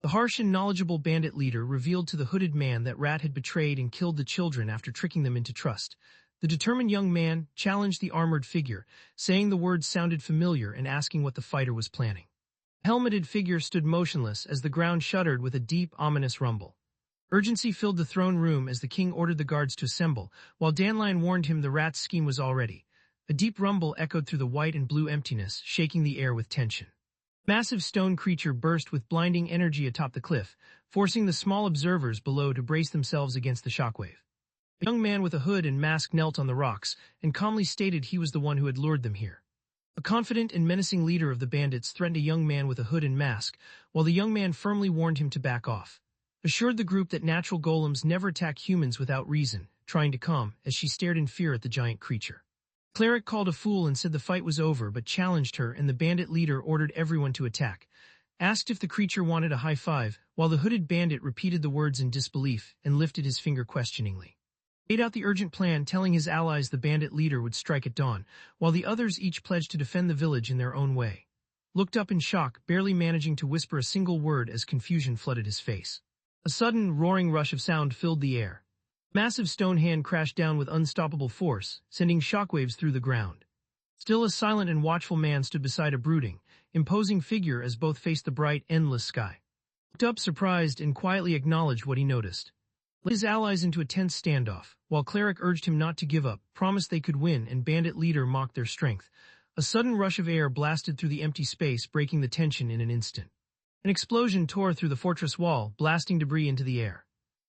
The harsh and knowledgeable bandit leader revealed to the hooded man that Rat had betrayed and killed the children after tricking them into trust. The determined young man challenged the armored figure, saying the words sounded familiar and asking what the fighter was planning. The helmeted figure stood motionless as the ground shuddered with a deep, ominous rumble. Urgency filled the throne room as the king ordered the guards to assemble, while Danline warned him the rat's scheme was all ready. A deep rumble echoed through the white and blue emptiness, shaking the air with tension. A massive stone creature burst with blinding energy atop the cliff, forcing the small observers below to brace themselves against the shockwave. A young man with a hood and mask knelt on the rocks and calmly stated he was the one who had lured them here. A confident and menacing leader of the bandits threatened a young man with a hood and mask, while the young man firmly warned him to back off. Assured the group that natural golems never attack humans without reason, trying to calm as she stared in fear at the giant creature. Cleric called a fool and said the fight was over but challenged her, and the bandit leader ordered everyone to attack. Asked if the creature wanted a high five, while the hooded bandit repeated the words in disbelief and lifted his finger questioningly. Laid out the urgent plan, telling his allies the bandit leader would strike at dawn, while the others each pledged to defend the village in their own way. Looked up in shock, barely managing to whisper a single word as confusion flooded his face. A sudden, roaring rush of sound filled the air. A massive stone hand crashed down with unstoppable force, sending shockwaves through the ground. Still a silent and watchful man stood beside a brooding, imposing figure as both faced the bright, endless sky. Looked up surprised and quietly acknowledged what he noticed. Led his allies into a tense standoff, while Cleric urged him not to give up, promised they could win, and bandit leader mocked their strength. A sudden rush of air blasted through the empty space, breaking the tension in an instant. An explosion tore through the fortress wall, blasting debris into the air.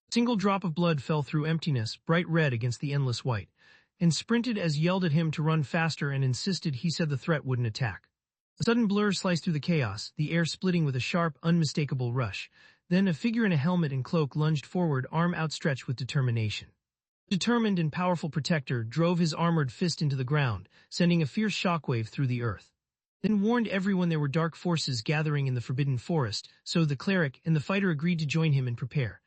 A single drop of blood fell through emptiness, bright red against the endless white, and sprinted as yelled at him to run faster and insisted he said the threat wouldn't attack. A sudden blur sliced through the chaos, the air splitting with a sharp, unmistakable rush. Then a figure in a helmet and cloak lunged forward, arm outstretched with determination. The determined and powerful protector drove his armored fist into the ground, sending a fierce shockwave through the earth. Then warned everyone there were dark forces gathering in the forbidden forest, so the cleric and the fighter agreed to join him and prepare.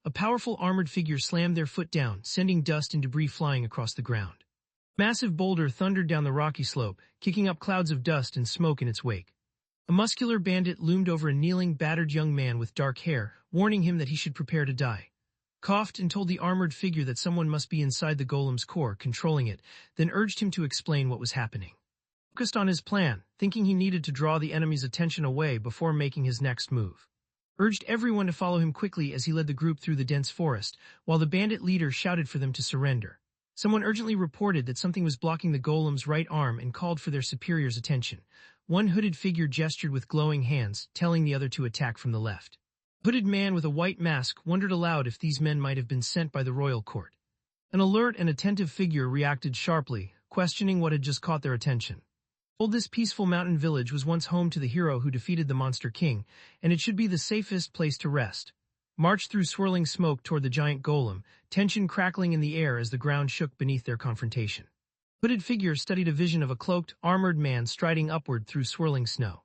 A powerful armored figure slammed their foot down, sending dust and debris flying across the ground. A massive boulder thundered down the rocky slope, kicking up clouds of dust and smoke in its wake. A muscular bandit loomed over a kneeling, battered young man with dark hair, warning him that he should prepare to die. Coughed and told the armored figure that someone must be inside the golem's core, controlling it, then urged him to explain what was happening. Focused on his plan, thinking he needed to draw the enemy's attention away before making his next move. Urged everyone to follow him quickly as he led the group through the dense forest, while the bandit leader shouted for them to surrender. Someone urgently reported that something was blocking the golem's right arm and called for their superior's attention. One hooded figure gestured with glowing hands, telling the other to attack from the left. A hooded man with a white mask wondered aloud if these men might have been sent by the royal court. An alert and attentive figure reacted sharply, questioning what had just caught their attention. This peaceful mountain village was once home to the hero who defeated the Monster King, and it should be the safest place to rest. Marched through swirling smoke toward the giant golem, tension crackling in the air as the ground shook beneath their confrontation. Hooded figure studied a vision of a cloaked, armored man striding upward through swirling snow.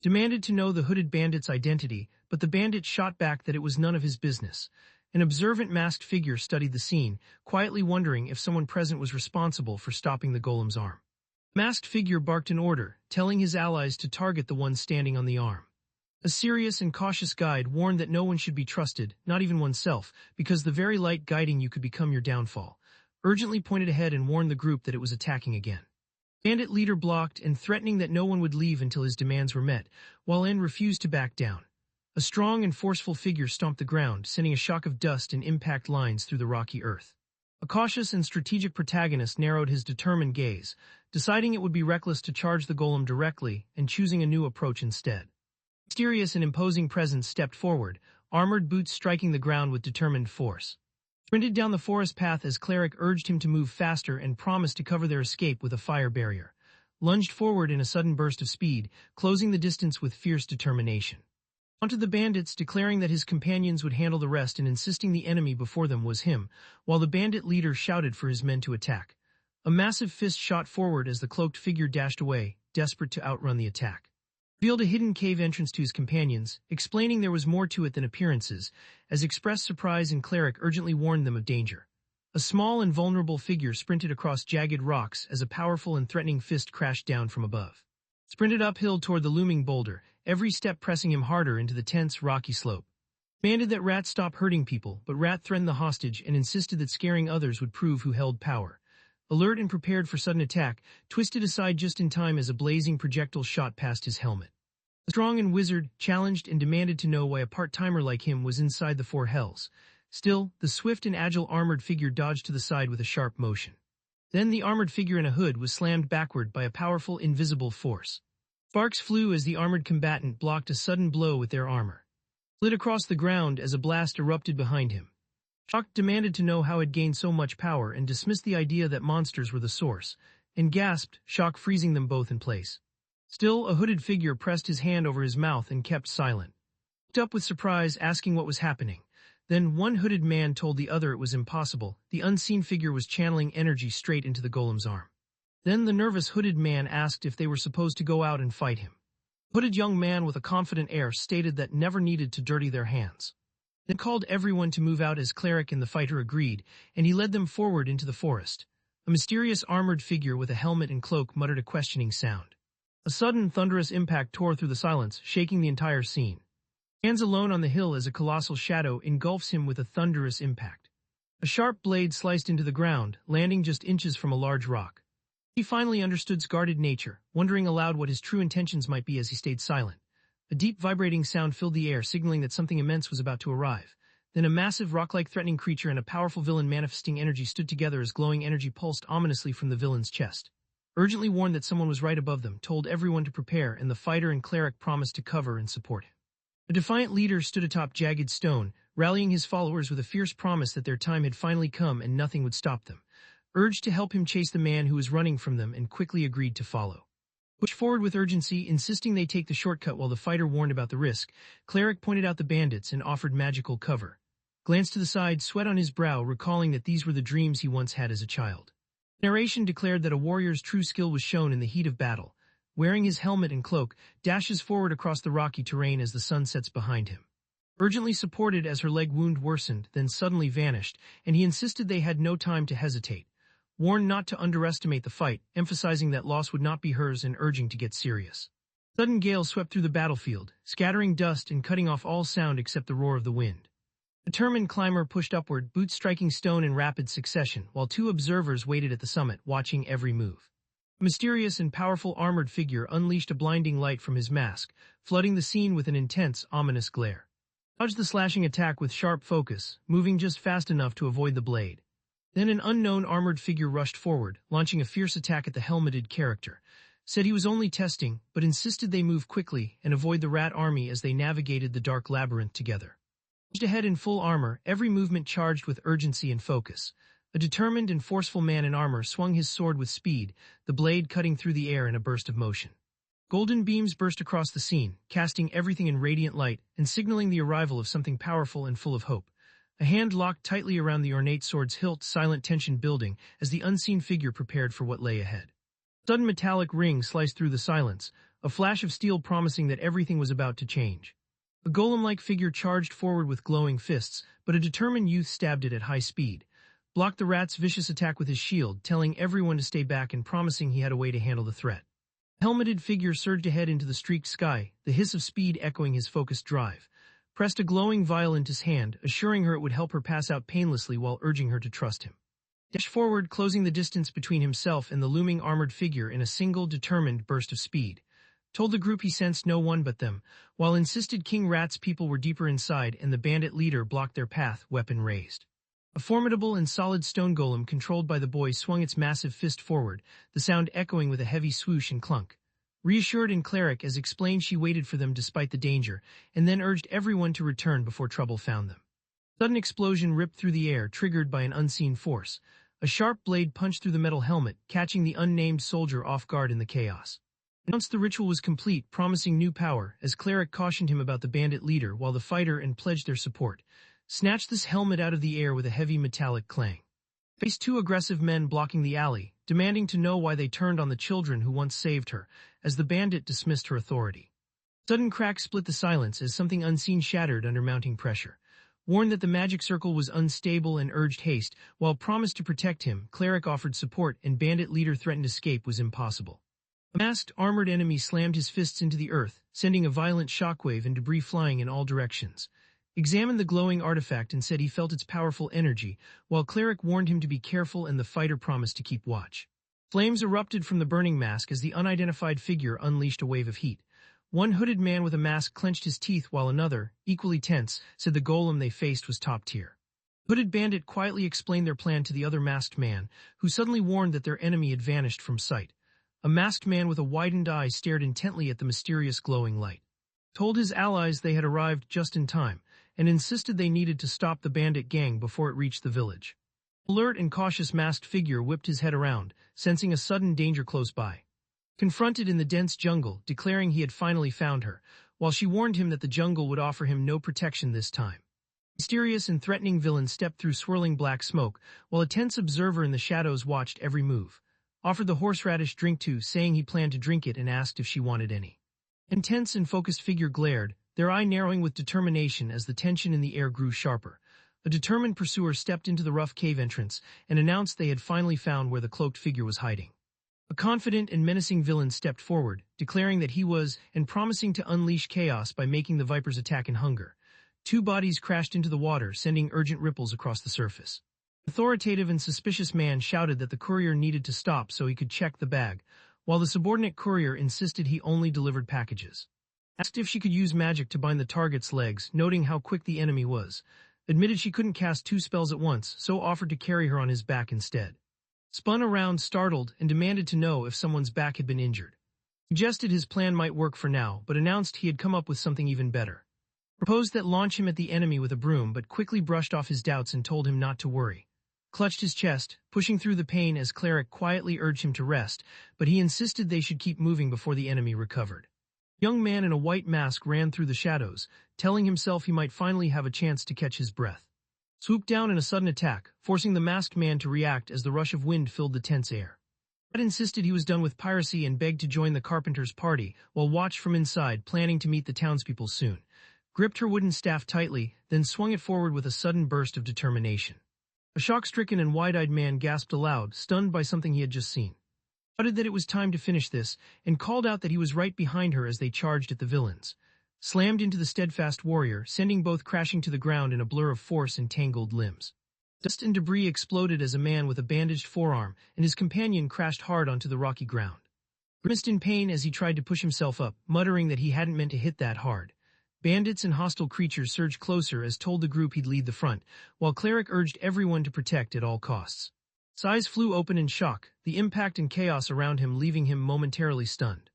Demanded to know the hooded bandit's identity, but the bandit shot back that it was none of his business. An observant masked figure studied the scene, quietly wondering if someone present was responsible for stopping the golem's arm. Masked figure barked an order, telling his allies to target the one standing on the arm. A serious and cautious guide warned that no one should be trusted, not even oneself, because the very light guiding you could become your downfall. Urgently pointed ahead and warned the group that it was attacking again. Bandit leader blocked and threatening that no one would leave until his demands were met, while En refused to back down. A strong and forceful figure stomped the ground, sending a shock of dust and impact lines through the rocky earth. A cautious and strategic protagonist narrowed his determined gaze, deciding it would be reckless to charge the golem directly and choosing a new approach instead. A mysterious and imposing presence stepped forward, armored boots striking the ground with determined force. Sprinted down the forest path as Cleric urged him to move faster and promised to cover their escape with a fire barrier. Lunged forward in a sudden burst of speed, closing the distance with fierce determination. Onto the bandits, declaring that his companions would handle the rest and insisting the enemy before them was him, while the bandit leader shouted for his men to attack. A massive fist shot forward as the cloaked figure dashed away, desperate to outrun the attack. Revealed a hidden cave entrance to his companions, explaining there was more to it than appearances, as expressed surprise and Cleric urgently warned them of danger. A small and vulnerable figure sprinted across jagged rocks as a powerful and threatening fist crashed down from above. Sprinted uphill toward the looming boulder, every step pressing him harder into the tense, rocky slope. Demanded that Rat stop hurting people, but Rat threatened the hostage and insisted that scaring others would prove who held power. Alert and prepared for sudden attack, twisted aside just in time as a blazing projectile shot past his helmet. The strong and wizard challenged and demanded to know why a part-timer like him was inside the four hells. Still, the swift and agile armored figure dodged to the side with a sharp motion. Then the armored figure in a hood was slammed backward by a powerful invisible force. Sparks flew as the armored combatant blocked a sudden blow with their armor. Slid across the ground as a blast erupted behind him. Shocked demanded to know how it gained so much power and dismissed the idea that monsters were the source, and gasped, shock freezing them both in place. Still, a hooded figure pressed his hand over his mouth and kept silent. Looked up with surprise, asking what was happening. Then one hooded man told the other it was impossible. The unseen figure was channeling energy straight into the golem's arm. Then the nervous hooded man asked if they were supposed to go out and fight him. The hooded young man with a confident air stated that never needed to dirty their hands. Then called everyone to move out as cleric and the fighter agreed, and he led them forward into the forest. A mysterious armored figure with a helmet and cloak muttered a questioning sound. A sudden thunderous impact tore through the silence, shaking the entire scene. Stands alone on the hill as a colossal shadow engulfs him with a thunderous impact. A sharp blade sliced into the ground, landing just inches from a large rock. He finally understood's guarded nature, wondering aloud what his true intentions might be as he stayed silent. A deep vibrating sound filled the air, signaling that something immense was about to arrive. Then a massive rock-like threatening creature and a powerful villain manifesting energy stood together as glowing energy pulsed ominously from the villain's chest. Urgently warned that someone was right above them, told everyone to prepare, and the fighter and cleric promised to cover and support him. A defiant leader stood atop jagged stone, rallying his followers with a fierce promise that their time had finally come and nothing would stop them. Urged to help him chase the man who was running from them and quickly agreed to follow. Pushed forward with urgency, insisting they take the shortcut while the fighter warned about the risk, cleric pointed out the bandits and offered magical cover. Glanced to the side, sweat on his brow, recalling that these were the dreams he once had as a child. Narration declared that a warrior's true skill was shown in the heat of battle. Wearing his helmet and cloak, dashes forward across the rocky terrain as the sun sets behind him. Urgently supported as her leg wound worsened, then suddenly vanished, and he insisted they had no time to hesitate. Warned not to underestimate the fight, emphasizing that loss would not be hers and urging to get serious. Sudden gale swept through the battlefield, scattering dust and cutting off all sound except the roar of the wind. A determined climber pushed upward, boots striking stone in rapid succession, while two observers waited at the summit, watching every move. A mysterious and powerful armored figure unleashed a blinding light from his mask, flooding the scene with an intense, ominous glare. Dodged the slashing attack with sharp focus, moving just fast enough to avoid the blade. Then an unknown armored figure rushed forward, launching a fierce attack at the helmeted character. Said he was only testing, but insisted they move quickly and avoid the rat army as they navigated the dark labyrinth together. Pushed ahead in full armor, every movement charged with urgency and focus. A determined and forceful man in armor swung his sword with speed, the blade cutting through the air in a burst of motion. Golden beams burst across the scene, casting everything in radiant light and signaling the arrival of something powerful and full of hope. A hand locked tightly around the ornate sword's hilt, silent tension building as the unseen figure prepared for what lay ahead. A sudden metallic ring sliced through the silence, a flash of steel promising that everything was about to change. A golem-like figure charged forward with glowing fists, but a determined youth stabbed it at high speed. Blocked the rat's vicious attack with his shield, telling everyone to stay back and promising he had a way to handle the threat. The helmeted figure surged ahead into the streaked sky, the hiss of speed echoing his focused drive. Pressed a glowing vial into his hand, assuring her it would help her pass out painlessly while urging her to trust him. Dashed forward, closing the distance between himself and the looming armored figure in a single, determined burst of speed. Told the group he sensed no one but them, while insisted King Rat's people were deeper inside and the bandit leader blocked their path, weapon raised. A formidable and solid stone golem controlled by the boy swung its massive fist forward, the sound echoing with a heavy swoosh and clunk. Reassured and cleric as explained she waited for them despite the danger, and then urged everyone to return before trouble found them. Sudden explosion ripped through the air, triggered by an unseen force. A sharp blade punched through the metal helmet, catching the unnamed soldier off guard in the chaos. Announced the ritual was complete, promising new power, as cleric cautioned him about the bandit leader while the fighter and pledged their support. Snatched this helmet out of the air with a heavy metallic clang. Faced two aggressive men blocking the alley, demanding to know why they turned on the children who once saved her, as the bandit dismissed her authority. Sudden crack split the silence as something unseen shattered under mounting pressure. Warned that the magic circle was unstable and urged haste, while promised to protect him, cleric offered support and bandit leader threatened escape was impossible. A masked, armored enemy slammed his fists into the earth, sending a violent shockwave and debris flying in all directions. Examined the glowing artifact and said he felt its powerful energy, while Cleric warned him to be careful and the fighter promised to keep watch. Flames erupted from the burning mask as the unidentified figure unleashed a wave of heat. One hooded man with a mask clenched his teeth while another, equally tense, said the golem they faced was top tier. Hooded bandit quietly explained their plan to the other masked man, who suddenly warned that their enemy had vanished from sight. A masked man with a widened eye stared intently at the mysterious glowing light. Told his allies they had arrived just in time, and insisted they needed to stop the bandit gang before it reached the village. Alert and cautious masked figure whipped his head around, sensing a sudden danger close by. Confronted in the dense jungle, declaring he had finally found her, while she warned him that the jungle would offer him no protection this time. Mysterious and threatening villain stepped through swirling black smoke, while a tense observer in the shadows watched every move. Offered the horseradish drink to, saying he planned to drink it and asked if she wanted any. Intense and focused figure glared, their eye narrowing with determination as the tension in the air grew sharper. A determined pursuer stepped into the rough cave entrance and announced they had finally found where the cloaked figure was hiding. A confident and menacing villain stepped forward, declaring that he was, and promising to unleash chaos by making the Viper's attack in hunger. Two bodies crashed into the water, sending urgent ripples across the surface. Authoritative and suspicious man shouted that the courier needed to stop so he could check the bag, while the subordinate courier insisted he only delivered packages. Asked if she could use magic to bind the target's legs, noting how quick the enemy was. Admitted she couldn't cast 2 spells at once, so offered to carry her on his back instead. Spun around, startled, and demanded to know if someone's back had been injured. Suggested his plan might work for now, but announced he had come up with something even better. Proposed that launch him at the enemy with a broom, but quickly brushed off his doubts and told him not to worry. Clutched his chest, pushing through the pain as Cleric quietly urged him to rest, but he insisted they should keep moving before the enemy recovered. A young man in a white mask ran through the shadows, telling himself he might finally have a chance to catch his breath. Swooped down in a sudden attack, forcing the masked man to react as the rush of wind filled the tense air. Red insisted he was done with piracy and begged to join the carpenter's party, while watched from inside, planning to meet the townspeople soon. Gripped her wooden staff tightly, then swung it forward with a sudden burst of determination. A shock-stricken and wide-eyed man gasped aloud, stunned by something he had just seen. Shouted that it was time to finish this, and called out that he was right behind her as they charged at the villains. Slammed into the steadfast warrior, sending both crashing to the ground in a blur of force and tangled limbs. Dust and debris exploded as a man with a bandaged forearm and his companion crashed hard onto the rocky ground. Grimaced in pain as he tried to push himself up, muttering that he hadn't meant to hit that hard. Bandits and hostile creatures surged closer as told the group he'd lead the front, while Cleric urged everyone to protect at all costs. His eyes flew open in shock, the impact and chaos around him leaving him momentarily stunned.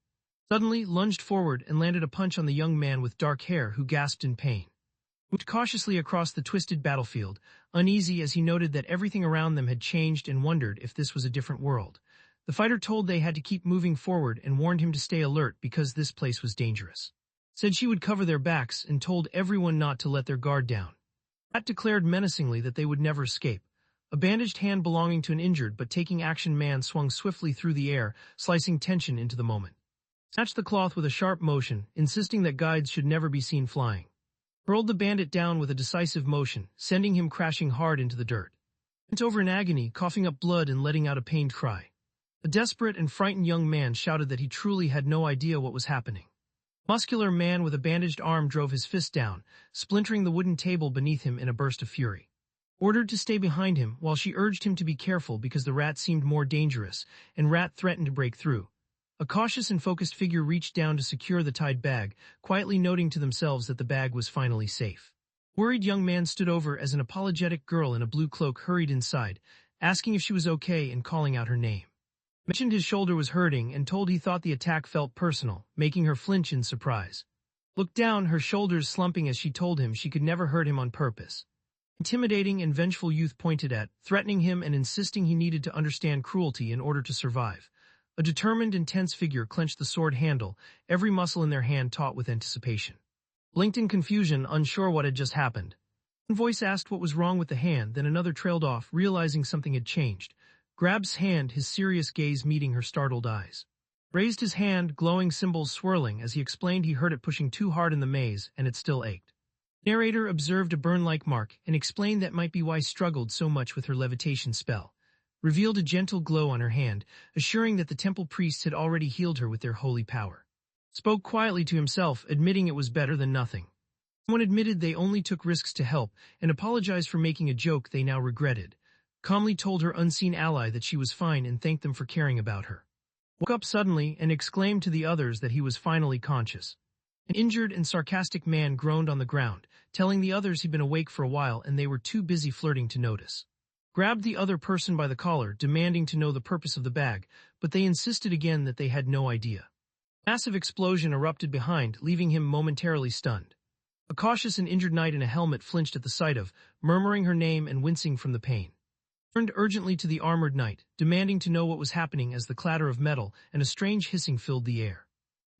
Suddenly lunged forward and landed a punch on the young man with dark hair who gasped in pain. Moved cautiously across the twisted battlefield, uneasy as he noted that everything around them had changed and wondered if this was a different world. The fighter told they had to keep moving forward and warned him to stay alert because this place was dangerous. Said she would cover their backs and told everyone not to let their guard down. Pat declared menacingly that they would never escape. A bandaged hand belonging to an injured but taking action man swung swiftly through the air, slicing tension into the moment. Snatched the cloth with a sharp motion, insisting that guides should never be seen flying. Hurled the bandit down with a decisive motion, sending him crashing hard into the dirt. Bent over in agony, coughing up blood and letting out a pained cry. A desperate and frightened young man shouted that he truly had no idea what was happening. A muscular man with a bandaged arm drove his fist down, splintering the wooden table beneath him in a burst of fury. Ordered to stay behind him while she urged him to be careful because the rat seemed more dangerous, and rat threatened to break through. A cautious and focused figure reached down to secure the tied bag, quietly noting to themselves that the bag was finally safe. Worried young man stood over as an apologetic girl in a blue cloak hurried inside, asking if she was okay and calling out her name. Mentioned his shoulder was hurting and told he thought the attack felt personal, making her flinch in surprise. Looked down, her shoulders slumping as she told him she could never hurt him on purpose. Intimidating and vengeful youth pointed at, threatening him and insisting he needed to understand cruelty in order to survive. A determined and tense figure clenched the sword handle, every muscle in their hand taut with anticipation. Blinked in confusion, unsure what had just happened. One voice asked what was wrong with the hand, then another trailed off, realizing something had changed. Grabs hand, his serious gaze meeting her startled eyes. Raised his hand, glowing symbols swirling as he explained he heard it pushing too hard in the maze and it still ached. Narrator observed a burn-like mark and explained that might be why struggled so much with her levitation spell. revealed a gentle glow on her hand, assuring that the temple priests had already healed her with their holy power. Spoke quietly to himself, admitting it was better than nothing. Someone admitted they only took risks to help and apologized for making a joke they now regretted. Calmly told her unseen ally that she was fine and thanked them for caring about her. Woke up suddenly and exclaimed to the others that he was finally conscious. An injured and sarcastic man groaned on the ground, telling the others he'd been awake for a while and they were too busy flirting to notice. Grabbed the other person by the collar, demanding to know the purpose of the bag, but they insisted again that they had no idea. Massive explosion erupted behind, leaving him momentarily stunned. A cautious and injured knight in a helmet flinched at the sight of, murmuring her name and wincing from the pain. Turned urgently to the armored knight, demanding to know what was happening as the clatter of metal and a strange hissing filled the air.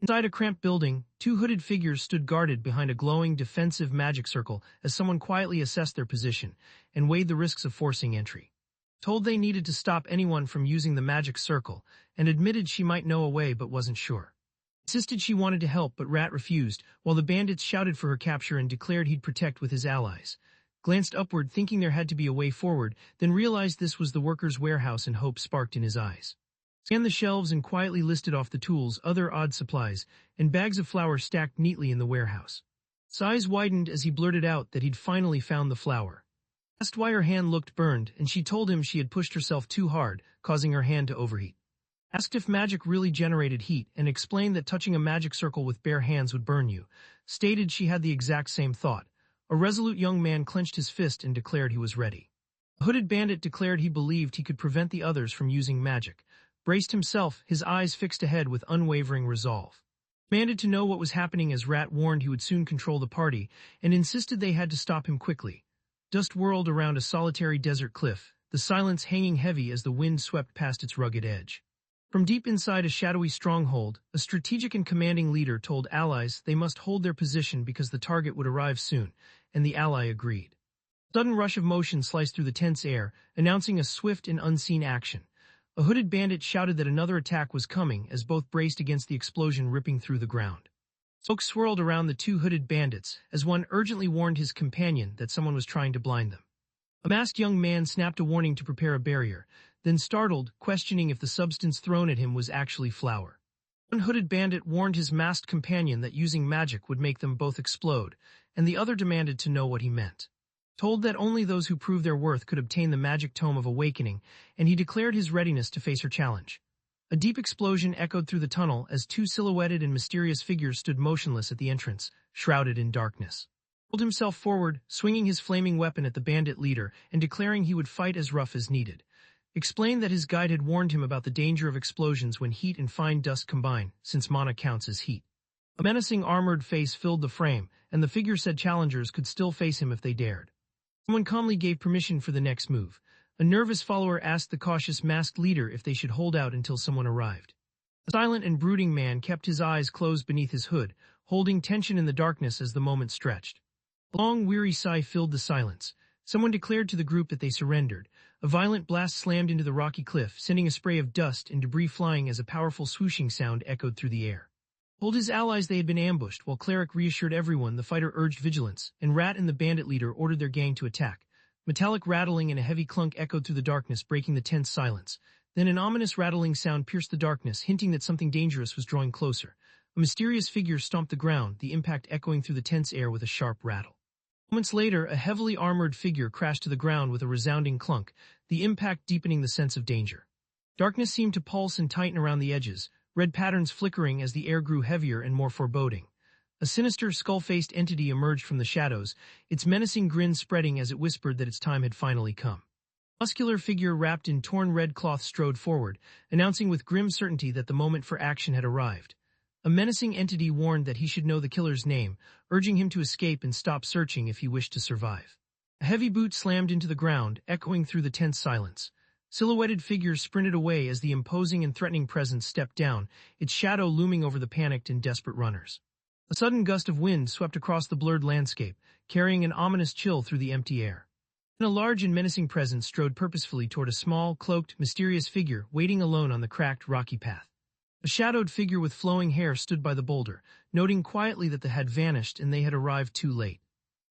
Inside a cramped building, two hooded figures stood guarded behind a glowing defensive magic circle as someone quietly assessed their position and weighed the risks of forcing entry. Told they needed to stop anyone from using the magic circle and admitted she might know a way but wasn't sure. Insisted she wanted to help but Rat refused, while the bandits shouted for her capture and declared he'd protect with his allies. Glanced upward thinking there had to be a way forward, then realized this was the workers' warehouse and hope sparked in his eyes. Scanned the shelves and quietly listed off the tools, other odd supplies, and bags of flour stacked neatly in the warehouse. His eyes widened as he blurted out that he'd finally found the flour. Asked why her hand looked burned, and she told him she had pushed herself too hard, causing her hand to overheat. Asked if magic really generated heat, and explained that touching a magic circle with bare hands would burn you. Stated she had the exact same thought. A resolute young man clenched his fist and declared he was ready. A hooded bandit declared he believed he could prevent the others from using magic. Braced himself, his eyes fixed ahead with unwavering resolve. Demanded to know what was happening as Rat warned he would soon control the party, and insisted they had to stop him quickly. Dust whirled around a solitary desert cliff, the silence hanging heavy as the wind swept past its rugged edge. From deep inside a shadowy stronghold, a strategic and commanding leader told allies they must hold their position because the target would arrive soon, and the ally agreed. A sudden rush of motion sliced through the tense air, announcing a swift and unseen action. A hooded bandit shouted that another attack was coming as both braced against the explosion ripping through the ground. Smoke swirled around the two hooded bandits as one urgently warned his companion that someone was trying to blind them. A masked young man snapped a warning to prepare a barrier, then startled, questioning if the substance thrown at him was actually flour. One hooded bandit warned his masked companion that using magic would make them both explode, and the other demanded to know what he meant. Told that only those who proved their worth could obtain the magic tome of awakening, and he declared his readiness to face her challenge. A deep explosion echoed through the tunnel as two silhouetted and mysterious figures stood motionless at the entrance, shrouded in darkness. Pulled himself forward, swinging his flaming weapon at the bandit leader and declaring he would fight as rough as needed. Explained that his guide had warned him about the danger of explosions when heat and fine dust combine, since mana counts as heat. A menacing armored face filled the frame, and the figure said challengers could still face him if they dared. Someone calmly gave permission for the next move. A nervous follower asked the cautious masked leader if they should hold out until someone arrived. The silent and brooding man kept his eyes closed beneath his hood, holding tension in the darkness as the moment stretched. A long, weary sigh filled the silence. Someone declared to the group that they surrendered. A violent blast slammed into the rocky cliff, sending a spray of dust and debris flying as a powerful swooshing sound echoed through the air. Told his allies they had been ambushed, while Cleric reassured everyone the fighter urged vigilance, and Rat and the bandit leader ordered their gang to attack. Metallic rattling and a heavy clunk echoed through the darkness, breaking the tense silence. Then an ominous rattling sound pierced the darkness, hinting that something dangerous was drawing closer. A mysterious figure stomped the ground, the impact echoing through the tense air with a sharp rattle. Moments later, a heavily armored figure crashed to the ground with a resounding clunk, the impact deepening the sense of danger. Darkness seemed to pulse and tighten around the edges, red patterns flickering as the air grew heavier and more foreboding. A sinister, skull-faced entity emerged from the shadows, its menacing grin spreading as it whispered that its time had finally come. A muscular figure wrapped in torn red cloth strode forward, announcing with grim certainty that the moment for action had arrived. A menacing entity warned that he should know the killer's name, urging him to escape and stop searching if he wished to survive. A heavy boot slammed into the ground, echoing through the tense silence. Silhouetted figures sprinted away as the imposing and threatening presence stepped down, its shadow looming over the panicked and desperate runners. A sudden gust of wind swept across the blurred landscape, carrying an ominous chill through the empty air. Then a large and menacing presence strode purposefully toward a small, cloaked, mysterious figure waiting alone on the cracked, rocky path. A shadowed figure with flowing hair stood by the boulder, noting quietly that the had vanished and they had arrived too late.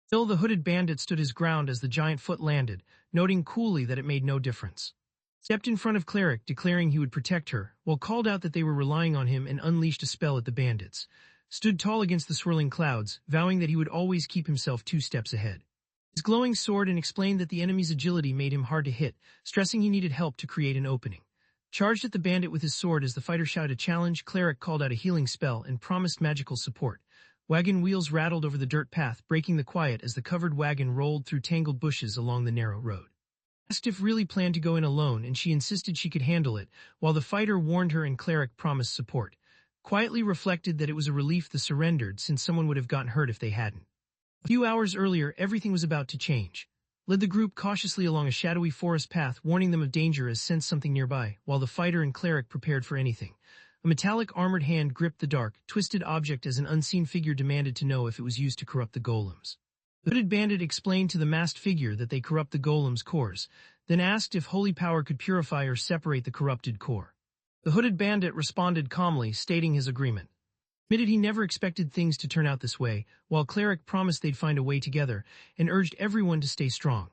Still, the hooded bandit stood his ground as the giant foot landed, noting coolly that it made no difference. stepped in front of Cleric, declaring he would protect her, while called out that they were relying on him and unleashed a spell at the bandits. Stood tall against the swirling clouds, vowing that he would always keep himself 2 steps ahead. His glowing sword and explained that the enemy's agility made him hard to hit, stressing he needed help to create an opening. Charged at the bandit with his sword as the fighter shouted a challenge, Cleric called out a healing spell and promised magical support. Wagon wheels rattled over the dirt path, breaking the quiet as the covered wagon rolled through tangled bushes along the narrow road. Asked if really planned to go in alone, and she insisted she could handle it, while the fighter warned her and Cleric promised support. Quietly reflected that it was a relief the surrendered, since someone would have gotten hurt if they hadn't. A few hours earlier, everything was about to change. Led the group cautiously along a shadowy forest path, warning them of danger as sensed something nearby, while the fighter and Cleric prepared for anything. A metallic armored hand gripped the dark, twisted object as an unseen figure demanded to know if it was used to corrupt the golems. The hooded bandit explained to the masked figure that they corrupt the golems' cores, then asked if holy power could purify or separate the corrupted core. The hooded bandit responded calmly, stating his agreement. Admitted he never expected things to turn out this way, while Cleric promised they'd find a way together, and urged everyone to stay strong.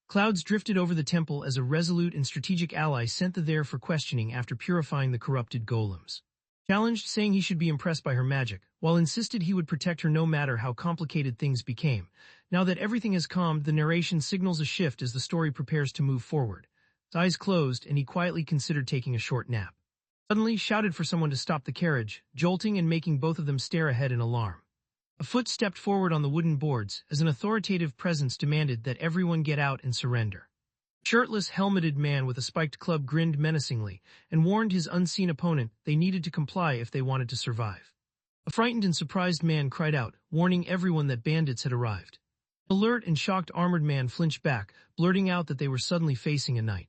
Clouds drifted over the temple as a resolute and strategic ally sent there for questioning after purifying the corrupted golems. Challenged, saying he should be impressed by her magic, while insisted he would protect her no matter how complicated things became. Now that everything has calmed, the narration signals a shift as the story prepares to move forward. His eyes closed, and he quietly considered taking a short nap. Suddenly shouted for someone to stop the carriage, jolting and making both of them stare ahead in alarm. A foot stepped forward on the wooden boards as an authoritative presence demanded that everyone get out and surrender. A shirtless, helmeted man with a spiked club grinned menacingly and warned his unseen opponent they needed to comply if they wanted to survive. A frightened and surprised man cried out, warning everyone that bandits had arrived. An alert and shocked armored man flinched back, blurting out that they were suddenly facing a knight.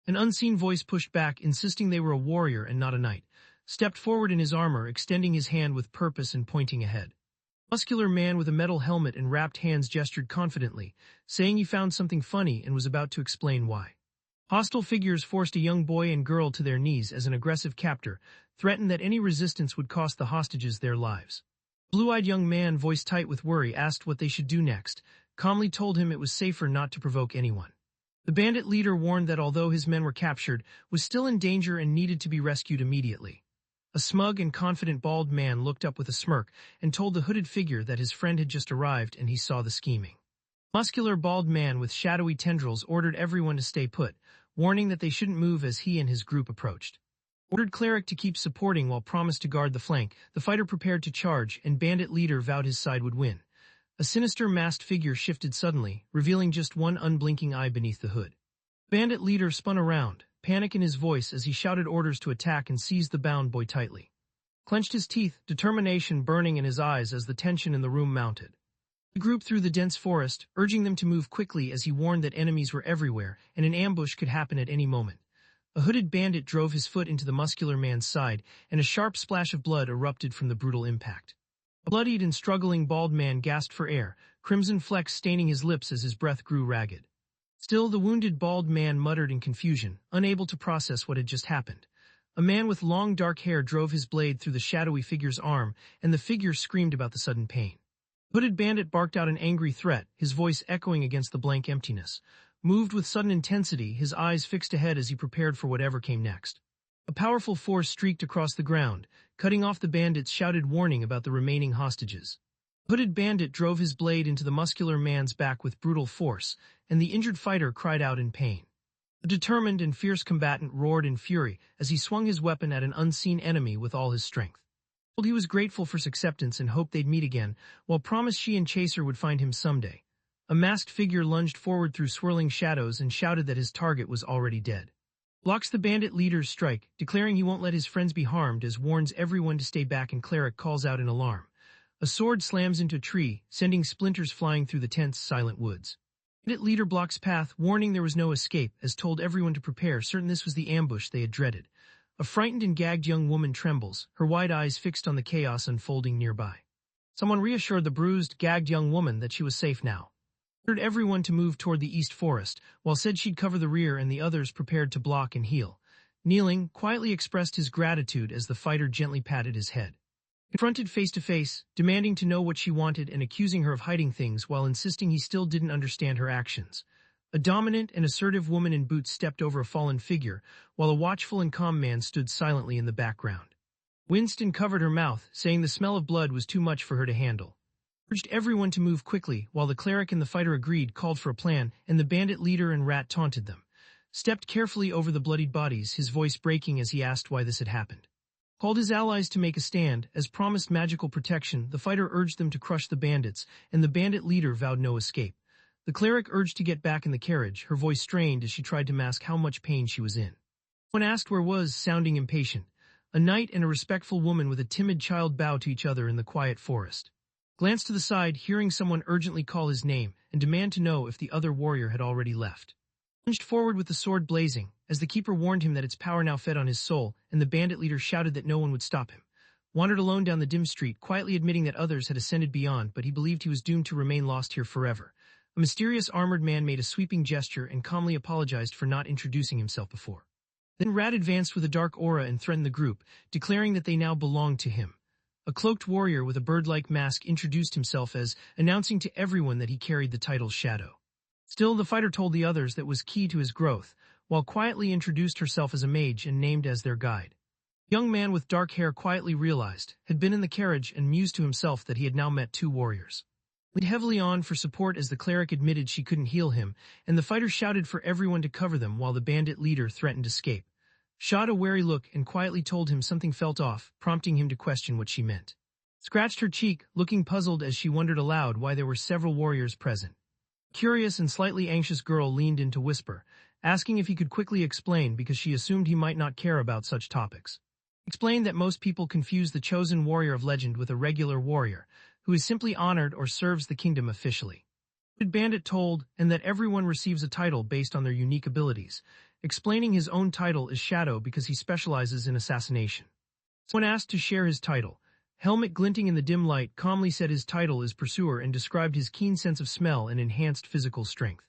An unseen voice pushed back, insisting they were a warrior and not a knight, stepped forward in his armor, extending his hand with purpose and pointing ahead. A muscular man with a metal helmet and wrapped hands gestured confidently, saying he found something funny and was about to explain why. Hostile figures forced a young boy and girl to their knees as an aggressive captor threatened that any resistance would cost the hostages their lives. A blue-eyed young man, voice tight with worry, asked what they should do next, calmly told him it was safer not to provoke anyone. The bandit leader warned that although his men were captured, was still in danger and needed to be rescued immediately. A smug and confident bald man looked up with a smirk and told the hooded figure that his friend had just arrived and he saw the scheming. A muscular bald man with shadowy tendrils ordered everyone to stay put, warning that they shouldn't move as he and his group approached. Ordered Cleric to keep supporting while promised to guard the flank. The fighter prepared to charge, and bandit leader vowed his side would win. A sinister masked figure shifted suddenly, revealing just one unblinking eye beneath the hood. Bandit leader spun around, panic in his voice as he shouted orders to attack and seized the bound boy tightly. Clenched his teeth, determination burning in his eyes as the tension in the room mounted. He grouped through the dense forest, urging them to move quickly as he warned that enemies were everywhere and an ambush could happen at any moment. A hooded bandit drove his foot into the muscular man's side, and a sharp splash of blood erupted from the brutal impact. A bloodied and struggling bald man gasped for air, crimson flecks staining his lips as his breath grew ragged. Still, the wounded bald man muttered in confusion, unable to process what had just happened. A man with long dark hair drove his blade through the shadowy figure's arm, and the figure screamed about the sudden pain. The hooded bandit barked out an angry threat, his voice echoing against the blank emptiness. Moved with sudden intensity, his eyes fixed ahead as he prepared for whatever came next. A powerful force streaked across the ground, cutting off the bandit's shouted warning about the remaining hostages. The hooded bandit drove his blade into the muscular man's back with brutal force, and the injured fighter cried out in pain. The determined and fierce combatant roared in fury as he swung his weapon at an unseen enemy with all his strength. He was grateful for his acceptance and hoped they'd meet again, while promised she and Chaser would find him someday. A masked figure lunged forward through swirling shadows and shouted that his target was already dead. Blocks the bandit leader's strike, declaring he won't let his friends be harmed as warns everyone to stay back, and Cleric calls out in alarm. A sword slams into a tree, sending splinters flying through the tense, silent woods. Bandit leader blocks path, warning there was no escape, as told everyone to prepare, certain this was the ambush they had dreaded. A frightened and gagged young woman trembles, her wide eyes fixed on the chaos unfolding nearby. Someone reassured the bruised, gagged young woman that she was safe now. Ordered everyone to move toward the east forest, while said she'd cover the rear and the others prepared to block and heal. Kneeling, quietly expressed his gratitude as the fighter gently patted his head. Confronted face to face, demanding to know what she wanted and accusing her of hiding things while insisting he still didn't understand her actions. A dominant and assertive woman in boots stepped over a fallen figure, while a watchful and calm man stood silently in the background. Winston covered her mouth, saying the smell of blood was too much for her to handle. Urged everyone to move quickly, while the cleric and the fighter agreed, called for a plan, and the bandit leader and rat taunted them. Stepped carefully over the bloodied bodies, his voice breaking as he asked why this had happened. Called his allies to make a stand, as promised magical protection, the fighter urged them to crush the bandits, and the bandit leader vowed no escape. The cleric urged to get back in the carriage, her voice strained as she tried to mask how much pain she was in. When asked where was, sounding impatient. A knight and a respectful woman with a timid child bow to each other in the quiet forest. Glanced to the side, hearing someone urgently call his name, and demand to know if the other warrior had already left. Lunged forward with the sword blazing, as the keeper warned him that its power now fed on his soul, and the bandit leader shouted that no one would stop him. Wandered alone down the dim street, quietly admitting that others had ascended beyond, but he believed he was doomed to remain lost here forever. A mysterious armored man made a sweeping gesture and calmly apologized for not introducing himself before. Then Rat advanced with a dark aura and threatened the group, declaring that they now belonged to him. A cloaked warrior with a bird-like mask introduced himself as, announcing to everyone that he carried the title Shadow. Still, the fighter told the others that was key to his growth, while quietly introduced herself as a mage and named as their guide. The young man with dark hair quietly realized, had been in the carriage and mused to himself that he had now met two warriors. Leaned heavily on for support as the cleric admitted she couldn't heal him, and the fighter shouted for everyone to cover them while the bandit leader threatened escape. Shot a wary look and quietly told him something felt off, prompting him to question what she meant. Scratched her cheek, looking puzzled as she wondered aloud why there were several warriors present. A curious and slightly anxious girl leaned in to whisper, asking if he could quickly explain because she assumed he might not care about such topics. Explained that most people confuse the chosen warrior of legend with a regular warrior, who is simply honored or serves the kingdom officially. The bandit told, and that everyone receives a title based on their unique abilities, explaining his own title is Shadow because he specializes in assassination. When asked to share his title, helmet glinting in the dim light calmly said his title is Pursuer and described his keen sense of smell and enhanced physical strength.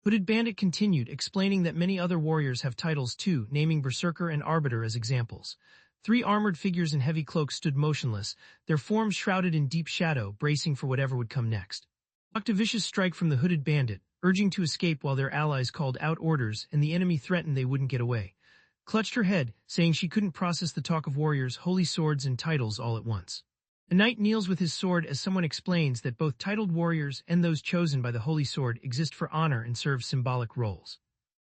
Hooded Bandit continued, explaining that many other warriors have titles too, naming Berserker and Arbiter as examples. Three armored figures in heavy cloaks stood motionless, their forms shrouded in deep shadow, bracing for whatever would come next. Blocked a vicious strike from the Hooded Bandit, urging to escape while their allies called out orders and the enemy threatened they wouldn't get away. Clutched her head, saying she couldn't process the talk of warriors, holy swords, and titles all at once. A knight kneels with his sword as someone explains that both titled warriors and those chosen by the holy sword exist for honor and serve symbolic roles.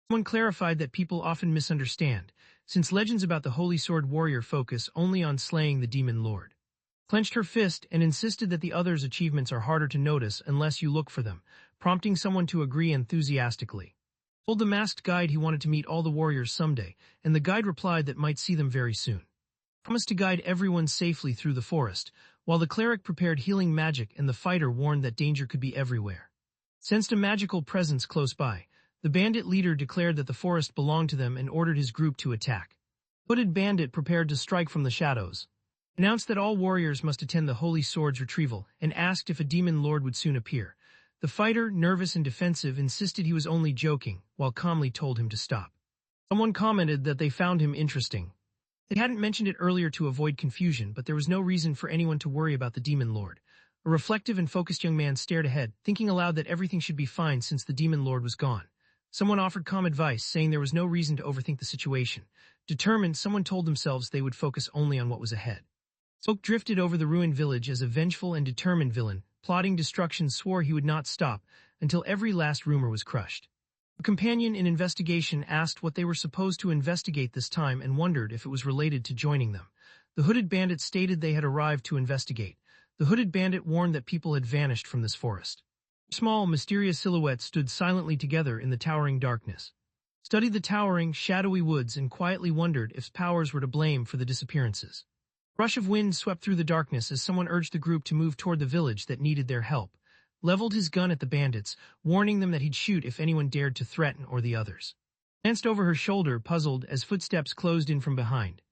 Someone clarified that people often misunderstand, since legends about the holy sword warrior focus only on slaying the demon lord. Clenched her fist and insisted that the others' achievements are harder to notice unless you look for them, prompting someone to agree enthusiastically. Told the masked guide he wanted to meet all the warriors someday, and the guide replied that might see them very soon. Promised to guide everyone safely through the forest, while the cleric prepared healing magic and the fighter warned that danger could be everywhere. Sensed a magical presence close by, the bandit leader declared that the forest belonged to them and ordered his group to attack. Hooded Bandit prepared to strike from the shadows. Announced that all warriors must attend the holy sword's retrieval, and asked if a demon lord would soon appear. The fighter, nervous and defensive, insisted he was only joking, while calmly told him to stop. Someone commented that they found him interesting. They hadn't mentioned it earlier to avoid confusion, but there was no reason for anyone to worry about the demon lord. A reflective and focused young man stared ahead, thinking aloud that everything should be fine since the demon lord was gone. Someone offered calm advice, saying there was no reason to overthink the situation. Determined, someone told themselves they would focus only on what was ahead. Smoke drifted over the ruined village as a vengeful and determined villain, plotting destruction, swore he would not stop until every last rumor was crushed. A companion in investigation asked what they were supposed to investigate this time and wondered if it was related to joining them. The Hooded Bandit stated they had arrived to investigate. The Hooded Bandit warned that people had vanished from this forest. Small, mysterious silhouettes stood silently together in the towering darkness. Studied the towering, shadowy woods and quietly wondered if powers were to blame for the disappearances. A rush of wind swept through the darkness as someone urged the group to move toward the village that needed their help. Leveled his gun at the bandits, warning them that he'd shoot if anyone dared to threaten or the others. Glanced over her shoulder, puzzled, as footsteps closed in from behind.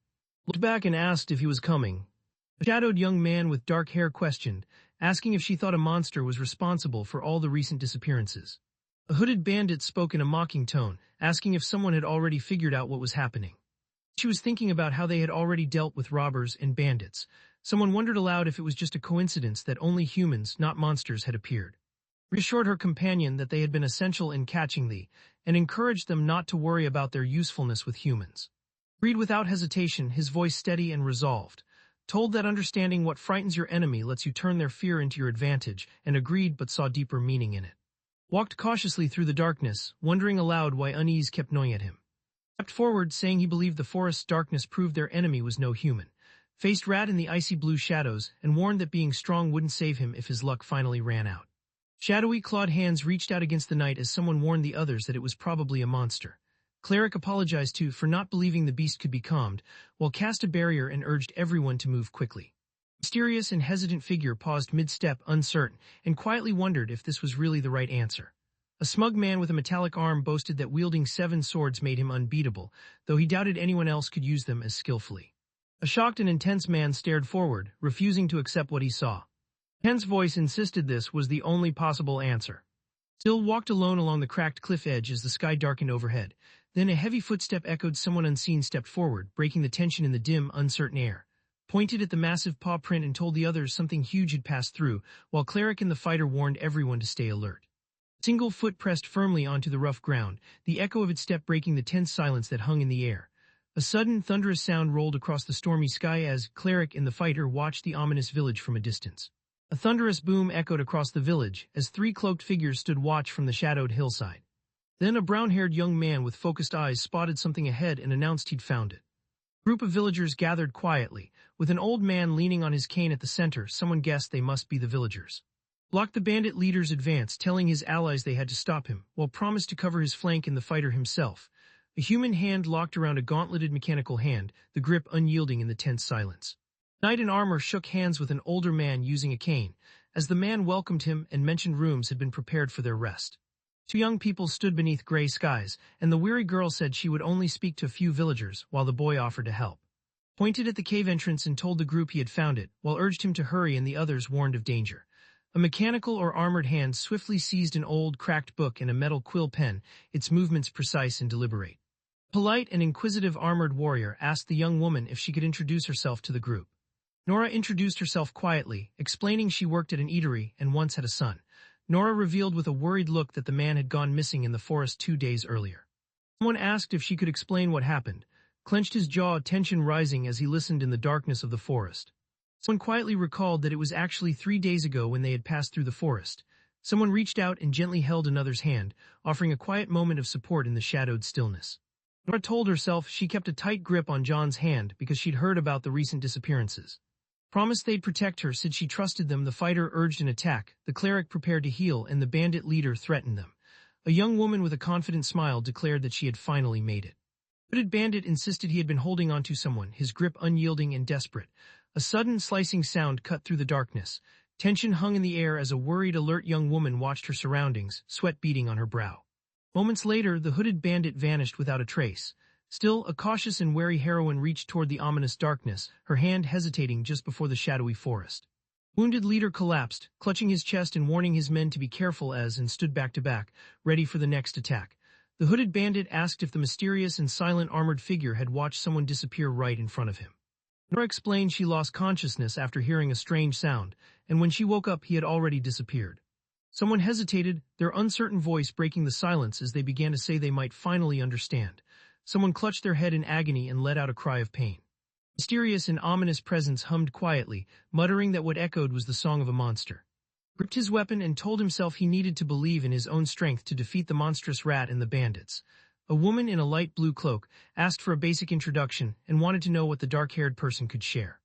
Looked back and asked if he was coming. A shadowed young man with dark hair questioned, asking if she thought a monster was responsible for all the recent disappearances. A hooded bandit spoke in a mocking tone, asking if someone had already figured out what was happening. She was thinking about how they had already dealt with robbers and bandits. Someone wondered aloud if it was just a coincidence that only humans, not monsters, had appeared. reassured her companion that they had been essential in catching thee, and encouraged them not to worry about their usefulness with humans. Agreed without hesitation, his voice steady and resolved. Told that understanding what frightens your enemy lets you turn their fear into your advantage, and agreed but saw deeper meaning in it. Walked cautiously through the darkness, wondering aloud why unease kept gnawing at him. Stepped forward, saying he believed the forest's darkness proved their enemy was no human. Faced Rat in the icy blue shadows, and warned that being strong wouldn't save him if his luck finally ran out. Shadowy clawed hands reached out against the night as someone warned the others that it was probably a monster. Cleric apologized too for not believing the beast could be calmed, while cast a barrier and urged everyone to move quickly. Mysterious and hesitant figure paused mid-step, uncertain, and quietly wondered if this was really the right answer. A smug man with a metallic arm boasted that wielding 7 swords made him unbeatable, though he doubted anyone else could use them as skillfully. A shocked and intense man stared forward, refusing to accept what he saw. Ten's voice insisted this was the only possible answer. Still walked alone along the cracked cliff edge as the sky darkened overhead. Then a heavy footstep echoed. Someone unseen stepped forward, breaking the tension in the dim, uncertain air. Pointed at the massive paw print and told the others something huge had passed through, while Cleric and the fighter warned everyone to stay alert. A single foot pressed firmly onto the rough ground, the echo of its step breaking the tense silence that hung in the air. A sudden, thunderous sound rolled across the stormy sky as Cleric and the fighter watched the ominous village from a distance. A thunderous boom echoed across the village as 3 cloaked figures stood watch from the shadowed hillside. Then a brown-haired young man with focused eyes spotted something ahead and announced he'd found it. A group of villagers gathered quietly, with an old man leaning on his cane at the center. Someone guessed they must be the villagers. Blocked the bandit leader's advance, telling his allies they had to stop him, while promised to cover his flank and the fighter himself. A human hand locked around a gauntleted mechanical hand, the grip unyielding in the tense silence. Knight in armor shook hands with an older man using a cane, as the man welcomed him and mentioned rooms had been prepared for their rest. 2 young people stood beneath gray skies, and the weary girl said she would only speak to a few villagers, while the boy offered to help. Pointed at the cave entrance and told the group he had found it, while urged him to hurry, and the others warned of danger. A mechanical or armored hand swiftly seized an old, cracked book and a metal quill pen, its movements precise and deliberate. Polite and inquisitive armored warrior asked the young woman if she could introduce herself to the group. Nora introduced herself quietly, explaining she worked at an eatery and once had a son. Nora revealed with a worried look that the man had gone missing in the forest 2 days earlier. Someone asked if she could explain what happened, clenched his jaw, tension rising as he listened in the darkness of the forest. Someone quietly recalled that it was actually 3 days ago when they had passed through the forest. Someone reached out and gently held another's hand, offering a quiet moment of support in the shadowed stillness. Nora told herself she kept a tight grip on John's hand because she'd heard about the recent disappearances. Promised they'd protect her, said she trusted them. The fighter urged an attack, the cleric prepared to heal, and the bandit leader threatened them. A young woman with a confident smile declared that she had finally made it. The hooded bandit insisted he had been holding on to someone, his grip unyielding and desperate. A sudden slicing sound cut through the darkness. Tension hung in the air as a worried, alert young woman watched her surroundings, sweat beading on her brow. Moments later, the hooded bandit vanished without a trace. Still, a cautious and wary heroine reached toward the ominous darkness, her hand hesitating just before the shadowy forest. Wounded leader collapsed, clutching his chest and warning his men to be careful and stood back to back, ready for the next attack. The hooded bandit asked if the mysterious and silent armored figure had watched someone disappear right in front of him. Nora explained she lost consciousness after hearing a strange sound, and when she woke up he had already disappeared. Someone hesitated, their uncertain voice breaking the silence as they began to say they might finally understand. Someone clutched their head in agony and let out a cry of pain. Mysterious and ominous presence hummed quietly, muttering that what echoed was the song of a monster. Gripped his weapon and told himself he needed to believe in his own strength to defeat the monstrous rat and the bandits. A woman in a light blue cloak asked for a basic introduction and wanted to know what the dark-haired person could share.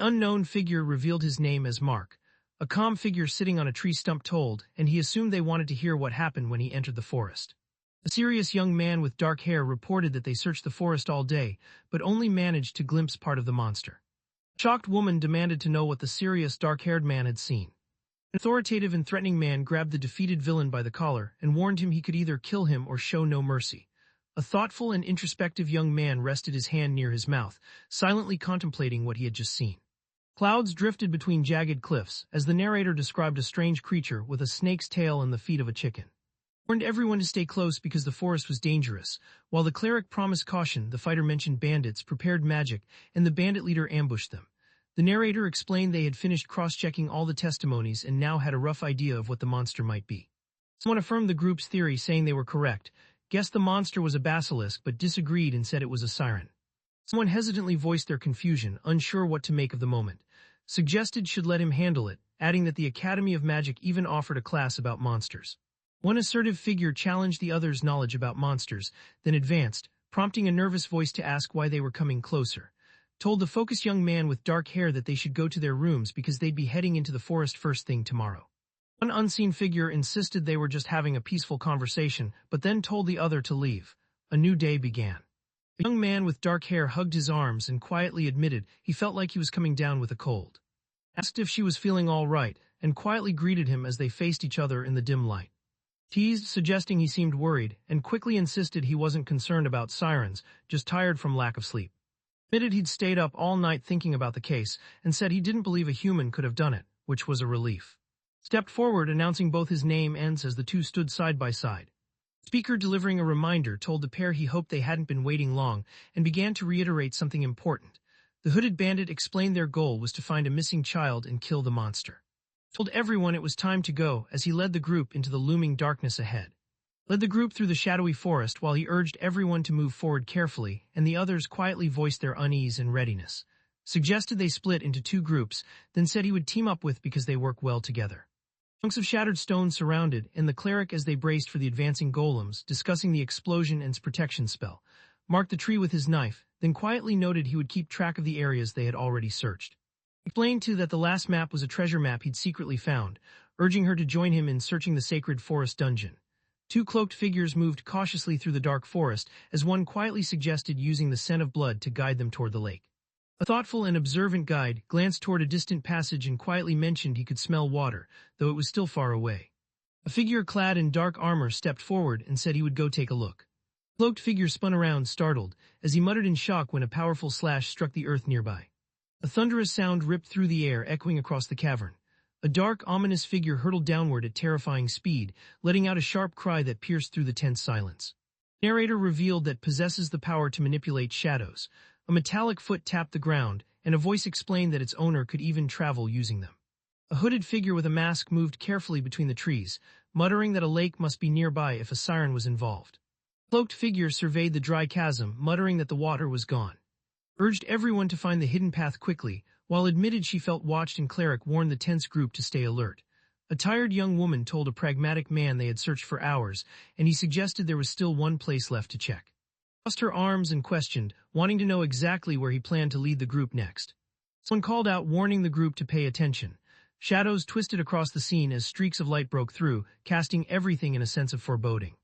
The unknown figure revealed his name as Mark. A calm figure sitting on a tree stump told, and he assumed they wanted to hear what happened when he entered the forest. A serious young man with dark hair reported that they searched the forest all day, but only managed to glimpse part of the monster. A shocked woman demanded to know what the serious dark-haired man had seen. An authoritative and threatening man grabbed the defeated villain by the collar and warned him he could either kill him or show no mercy. A thoughtful and introspective young man rested his hand near his mouth, silently contemplating what he had just seen. Clouds drifted between jagged cliffs as the narrator described a strange creature with a snake's tail and the feet of a chicken. Warned everyone to stay close because the forest was dangerous. While the cleric promised caution, the fighter mentioned bandits, prepared magic, and the bandit leader ambushed them. The narrator explained they had finished cross-checking all the testimonies and now had a rough idea of what the monster might be. Someone affirmed the group's theory, saying they were correct, guessed the monster was a basilisk but disagreed and said it was a siren. Someone hesitantly voiced their confusion, unsure what to make of the moment. Suggested should let him handle it, adding that the Academy of Magic even offered a class about monsters. One assertive figure challenged the other's knowledge about monsters, then advanced, prompting a nervous voice to ask why they were coming closer. Told the focused young man with dark hair that they should go to their rooms because they'd be heading into the forest first thing tomorrow. One unseen figure insisted they were just having a peaceful conversation, but then told the other to leave. A new day began. The young man with dark hair hugged his arms and quietly admitted he felt like he was coming down with a cold. Asked if she was feeling all right, and quietly greeted him as they faced each other in the dim light. Teased, suggesting he seemed worried, and quickly insisted he wasn't concerned about sirens, just tired from lack of sleep. Admitted he'd stayed up all night thinking about the case, and said he didn't believe a human could have done it, which was a relief. Stepped forward, announcing both his name and as the two stood side by side. Speaker, delivering a reminder, told the pair he hoped they hadn't been waiting long, and began to reiterate something important. The hooded bandit explained their goal was to find a missing child and kill the monster. Told everyone it was time to go as he led the group into the looming darkness ahead. Led the group through the shadowy forest while he urged everyone to move forward carefully, and the others quietly voiced their unease and readiness. Suggested they split into two groups, then said he would team up with because they work well together. Chunks of shattered stone surrounded, and the cleric as they braced for the advancing golems, discussing the explosion and its protection spell. Marked the tree with his knife, then quietly noted he would keep track of the areas they had already searched. Explained too that the last map was a treasure map he'd secretly found, urging her to join him in searching the sacred forest dungeon. Two cloaked figures moved cautiously through the dark forest, as one quietly suggested using the scent of blood to guide them toward the lake. A thoughtful and observant guide glanced toward a distant passage and quietly mentioned he could smell water, though it was still far away. A figure clad in dark armor stepped forward and said he would go take a look. The cloaked figure spun around, startled, as he muttered in shock when a powerful slash struck the earth nearby. A thunderous sound ripped through the air, echoing across the cavern. A dark, ominous figure hurtled downward at terrifying speed, letting out a sharp cry that pierced through the tense silence. The narrator revealed that possesses the power to manipulate shadows. A metallic foot tapped the ground, and a voice explained that its owner could even travel using them. A hooded figure with a mask moved carefully between the trees, muttering that a lake must be nearby if a siren was involved. The cloaked figure surveyed the dry chasm, muttering that the water was gone. Urged everyone to find the hidden path quickly, while admitted she felt watched, and cleric warned the tense group to stay alert. A tired young woman told a pragmatic man they had searched for hours, and he suggested there was still one place left to check. Crossed her arms and questioned, wanting to know exactly where he planned to lead the group next. Someone called out, warning the group to pay attention. Shadows twisted across the scene as streaks of light broke through, casting everything in a sense of foreboding.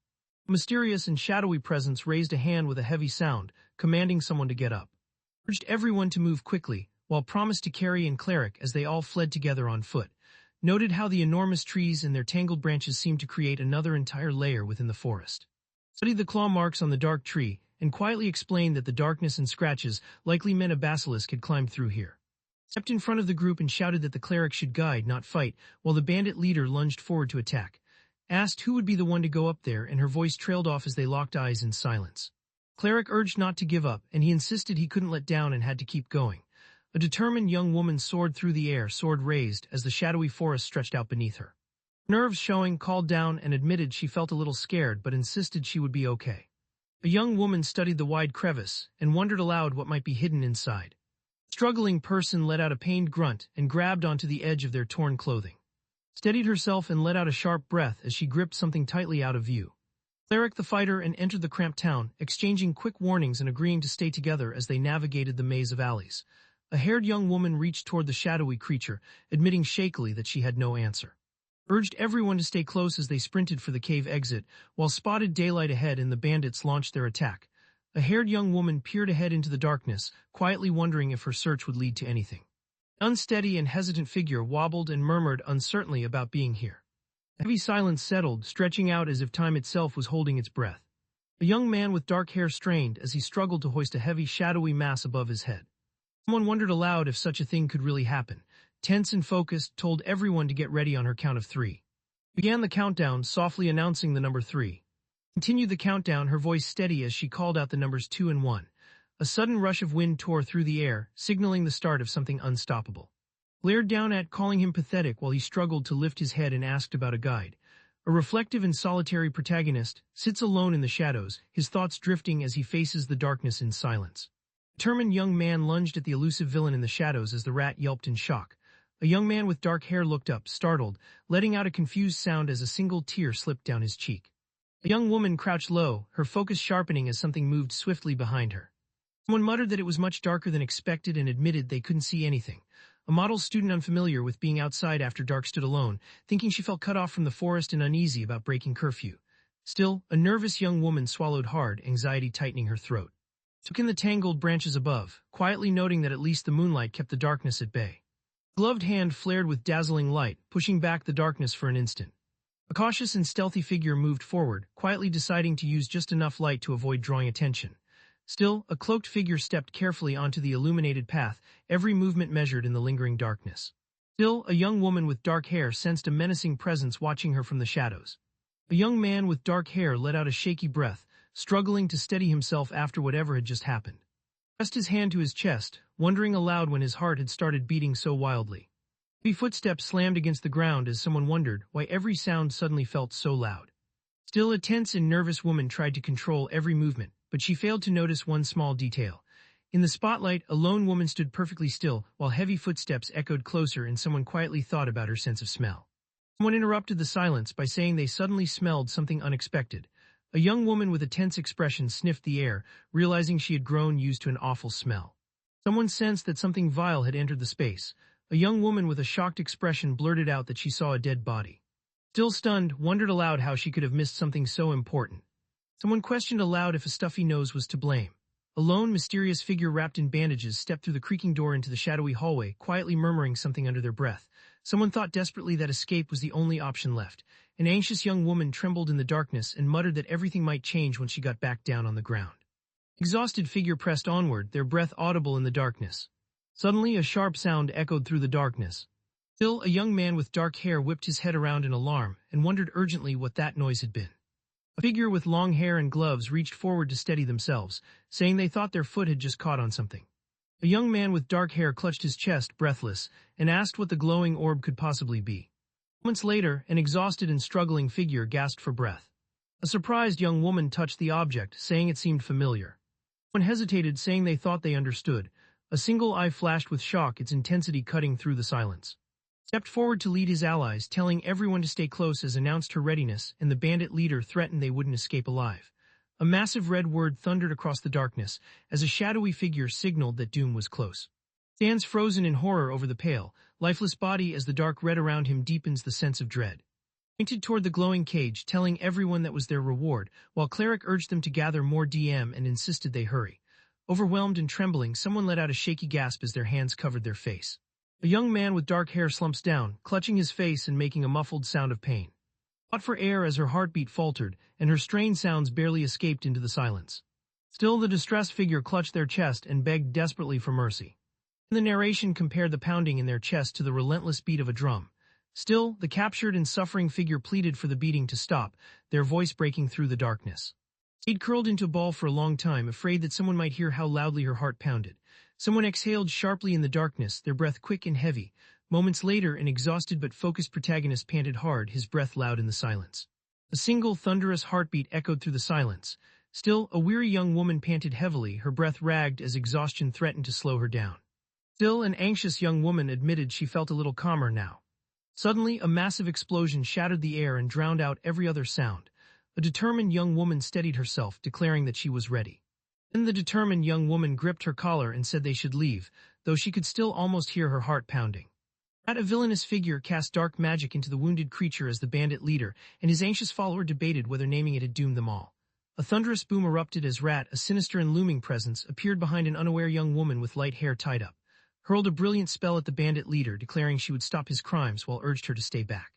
A mysterious and shadowy presence raised a hand with a heavy sound, commanding someone to get up. Urged everyone to move quickly, while promised to carry in cleric as they all fled together on foot. Noted how the enormous trees and their tangled branches seemed to create another entire layer within the forest. Studied the claw marks on the dark tree, and quietly explained that the darkness and scratches likely meant a basilisk had climbed through here. Stepped in front of the group and shouted that the cleric should guide, not fight, while the bandit leader lunged forward to attack. Asked who would be the one to go up there, and her voice trailed off as they locked eyes in silence. Cleric urged not to give up, and he insisted he couldn't let down and had to keep going. A determined young woman soared through the air, sword raised, as the shadowy forest stretched out beneath her. Nerves showing, called down and admitted she felt a little scared but insisted she would be okay. A young woman studied the wide crevice and wondered aloud what might be hidden inside. A struggling person let out a pained grunt and grabbed onto the edge of their torn clothing. Steadied herself and let out a sharp breath as she gripped something tightly out of view. Cleric the fighter and entered the cramped town, exchanging quick warnings and agreeing to stay together as they navigated the maze of alleys. A haired young woman reached toward the shadowy creature, admitting shakily that she had no answer. Urged everyone to stay close as they sprinted for the cave exit, while spotted daylight ahead and the bandits launched their attack. A haired young woman peered ahead into the darkness, quietly wondering if her search would lead to anything. An unsteady and hesitant figure wobbled and murmured uncertainly about being here. A heavy silence settled, stretching out as if time itself was holding its breath. A young man with dark hair strained as he struggled to hoist a heavy, shadowy mass above his head. Someone wondered aloud if such a thing could really happen. Tense and focused, told everyone to get ready on her count of 3. Began the countdown, softly announcing the number 3. Continued the countdown, her voice steady as she called out the numbers 2 and 1. A sudden rush of wind tore through the air, signaling the start of something unstoppable. Glared down at, calling him pathetic while he struggled to lift his head and asked about a guide. A reflective and solitary protagonist sits alone in the shadows, his thoughts drifting as he faces the darkness in silence. A determined young man lunged at the elusive villain in the shadows as the rat yelped in shock. A young man with dark hair looked up, startled, letting out a confused sound as a single tear slipped down his cheek. A young woman crouched low, her focus sharpening as something moved swiftly behind her. Someone muttered that it was much darker than expected and admitted they couldn't see anything. A model student unfamiliar with being outside after dark stood alone, thinking she felt cut off from the forest and uneasy about breaking curfew. Still, a nervous young woman swallowed hard, anxiety tightening her throat. Took in the tangled branches above, quietly noting that at least the moonlight kept the darkness at bay. A gloved hand flared with dazzling light, pushing back the darkness for an instant. A cautious and stealthy figure moved forward, quietly deciding to use just enough light to avoid drawing attention. Still, a cloaked figure stepped carefully onto the illuminated path, every movement measured in the lingering darkness. Still, a young woman with dark hair sensed a menacing presence watching her from the shadows. A young man with dark hair let out a shaky breath, struggling to steady himself after whatever had just happened. Pressed his hand to his chest, wondering aloud when his heart had started beating so wildly. Heavy footsteps slammed against the ground as someone wondered why every sound suddenly felt so loud. Still, a tense and nervous woman tried to control every movement, but she failed to notice one small detail. In the spotlight, a lone woman stood perfectly still, while heavy footsteps echoed closer and someone quietly thought about her sense of smell. Someone interrupted the silence by saying they suddenly smelled something unexpected. A young woman with a tense expression sniffed the air, realizing she had grown used to an awful smell. Someone sensed that something vile had entered the space. A young woman with a shocked expression blurted out that she saw a dead body. Still stunned, wondered aloud how she could have missed something so important. Someone questioned aloud if a stuffy nose was to blame. A lone, mysterious figure wrapped in bandages stepped through the creaking door into the shadowy hallway, quietly murmuring something under their breath. Someone thought desperately that escape was the only option left. An anxious young woman trembled in the darkness and muttered that everything might change when she got back down on the ground. Exhausted figure pressed onward, their breath audible in the darkness. Suddenly, a sharp sound echoed through the darkness. Still, a young man with dark hair whipped his head around in alarm and wondered urgently what that noise had been. A figure with long hair and gloves reached forward to steady themselves, saying they thought their foot had just caught on something. A young man with dark hair clutched his chest, breathless, and asked what the glowing orb could possibly be. Moments later, an exhausted and struggling figure gasped for breath. A surprised young woman touched the object, saying it seemed familiar. One hesitated, saying they thought they understood. A single eye flashed with shock, its intensity cutting through the silence. Stepped forward to lead his allies, telling everyone to stay close as announced her readiness, and the bandit leader threatened they wouldn't escape alive. A massive red word thundered across the darkness as a shadowy figure signaled that doom was close. Stands frozen in horror over the pale, lifeless body as the dark red around him deepens the sense of dread. Pointed toward the glowing cage, telling everyone that was their reward, while Cleric urged them to gather more DM and insisted they hurry. Overwhelmed and trembling, someone let out a shaky gasp as their hands covered their face. A young man with dark hair slumps down, clutching his face and making a muffled sound of pain. Fought for air as her heartbeat faltered, and her strained sounds barely escaped into the silence. Still, the distressed figure clutched their chest and begged desperately for mercy. The narration compared the pounding in their chest to the relentless beat of a drum. Still, the captured and suffering figure pleaded for the beating to stop, their voice breaking through the darkness. She'd curled into a ball for a long time, afraid that someone might hear how loudly her heart pounded. Someone exhaled sharply in the darkness, their breath quick and heavy. Moments later, an exhausted but focused protagonist panted hard, his breath loud in the silence. A single thunderous heartbeat echoed through the silence. Still, a weary young woman panted heavily, her breath ragged as exhaustion threatened to slow her down. Still, an anxious young woman admitted she felt a little calmer now. Suddenly, a massive explosion shattered the air and drowned out every other sound. A determined young woman steadied herself, declaring that she was ready. Then the determined young woman gripped her collar and said they should leave, though she could still almost hear her heart pounding. That a villainous figure cast dark magic into the wounded creature as the bandit leader, and his anxious follower debated whether naming it had doomed them all. A thunderous boom erupted as Rat, a sinister and looming presence, appeared behind an unaware young woman with light hair tied up. Hurled a brilliant spell at the bandit leader, declaring she would stop his crimes while urged her to stay back.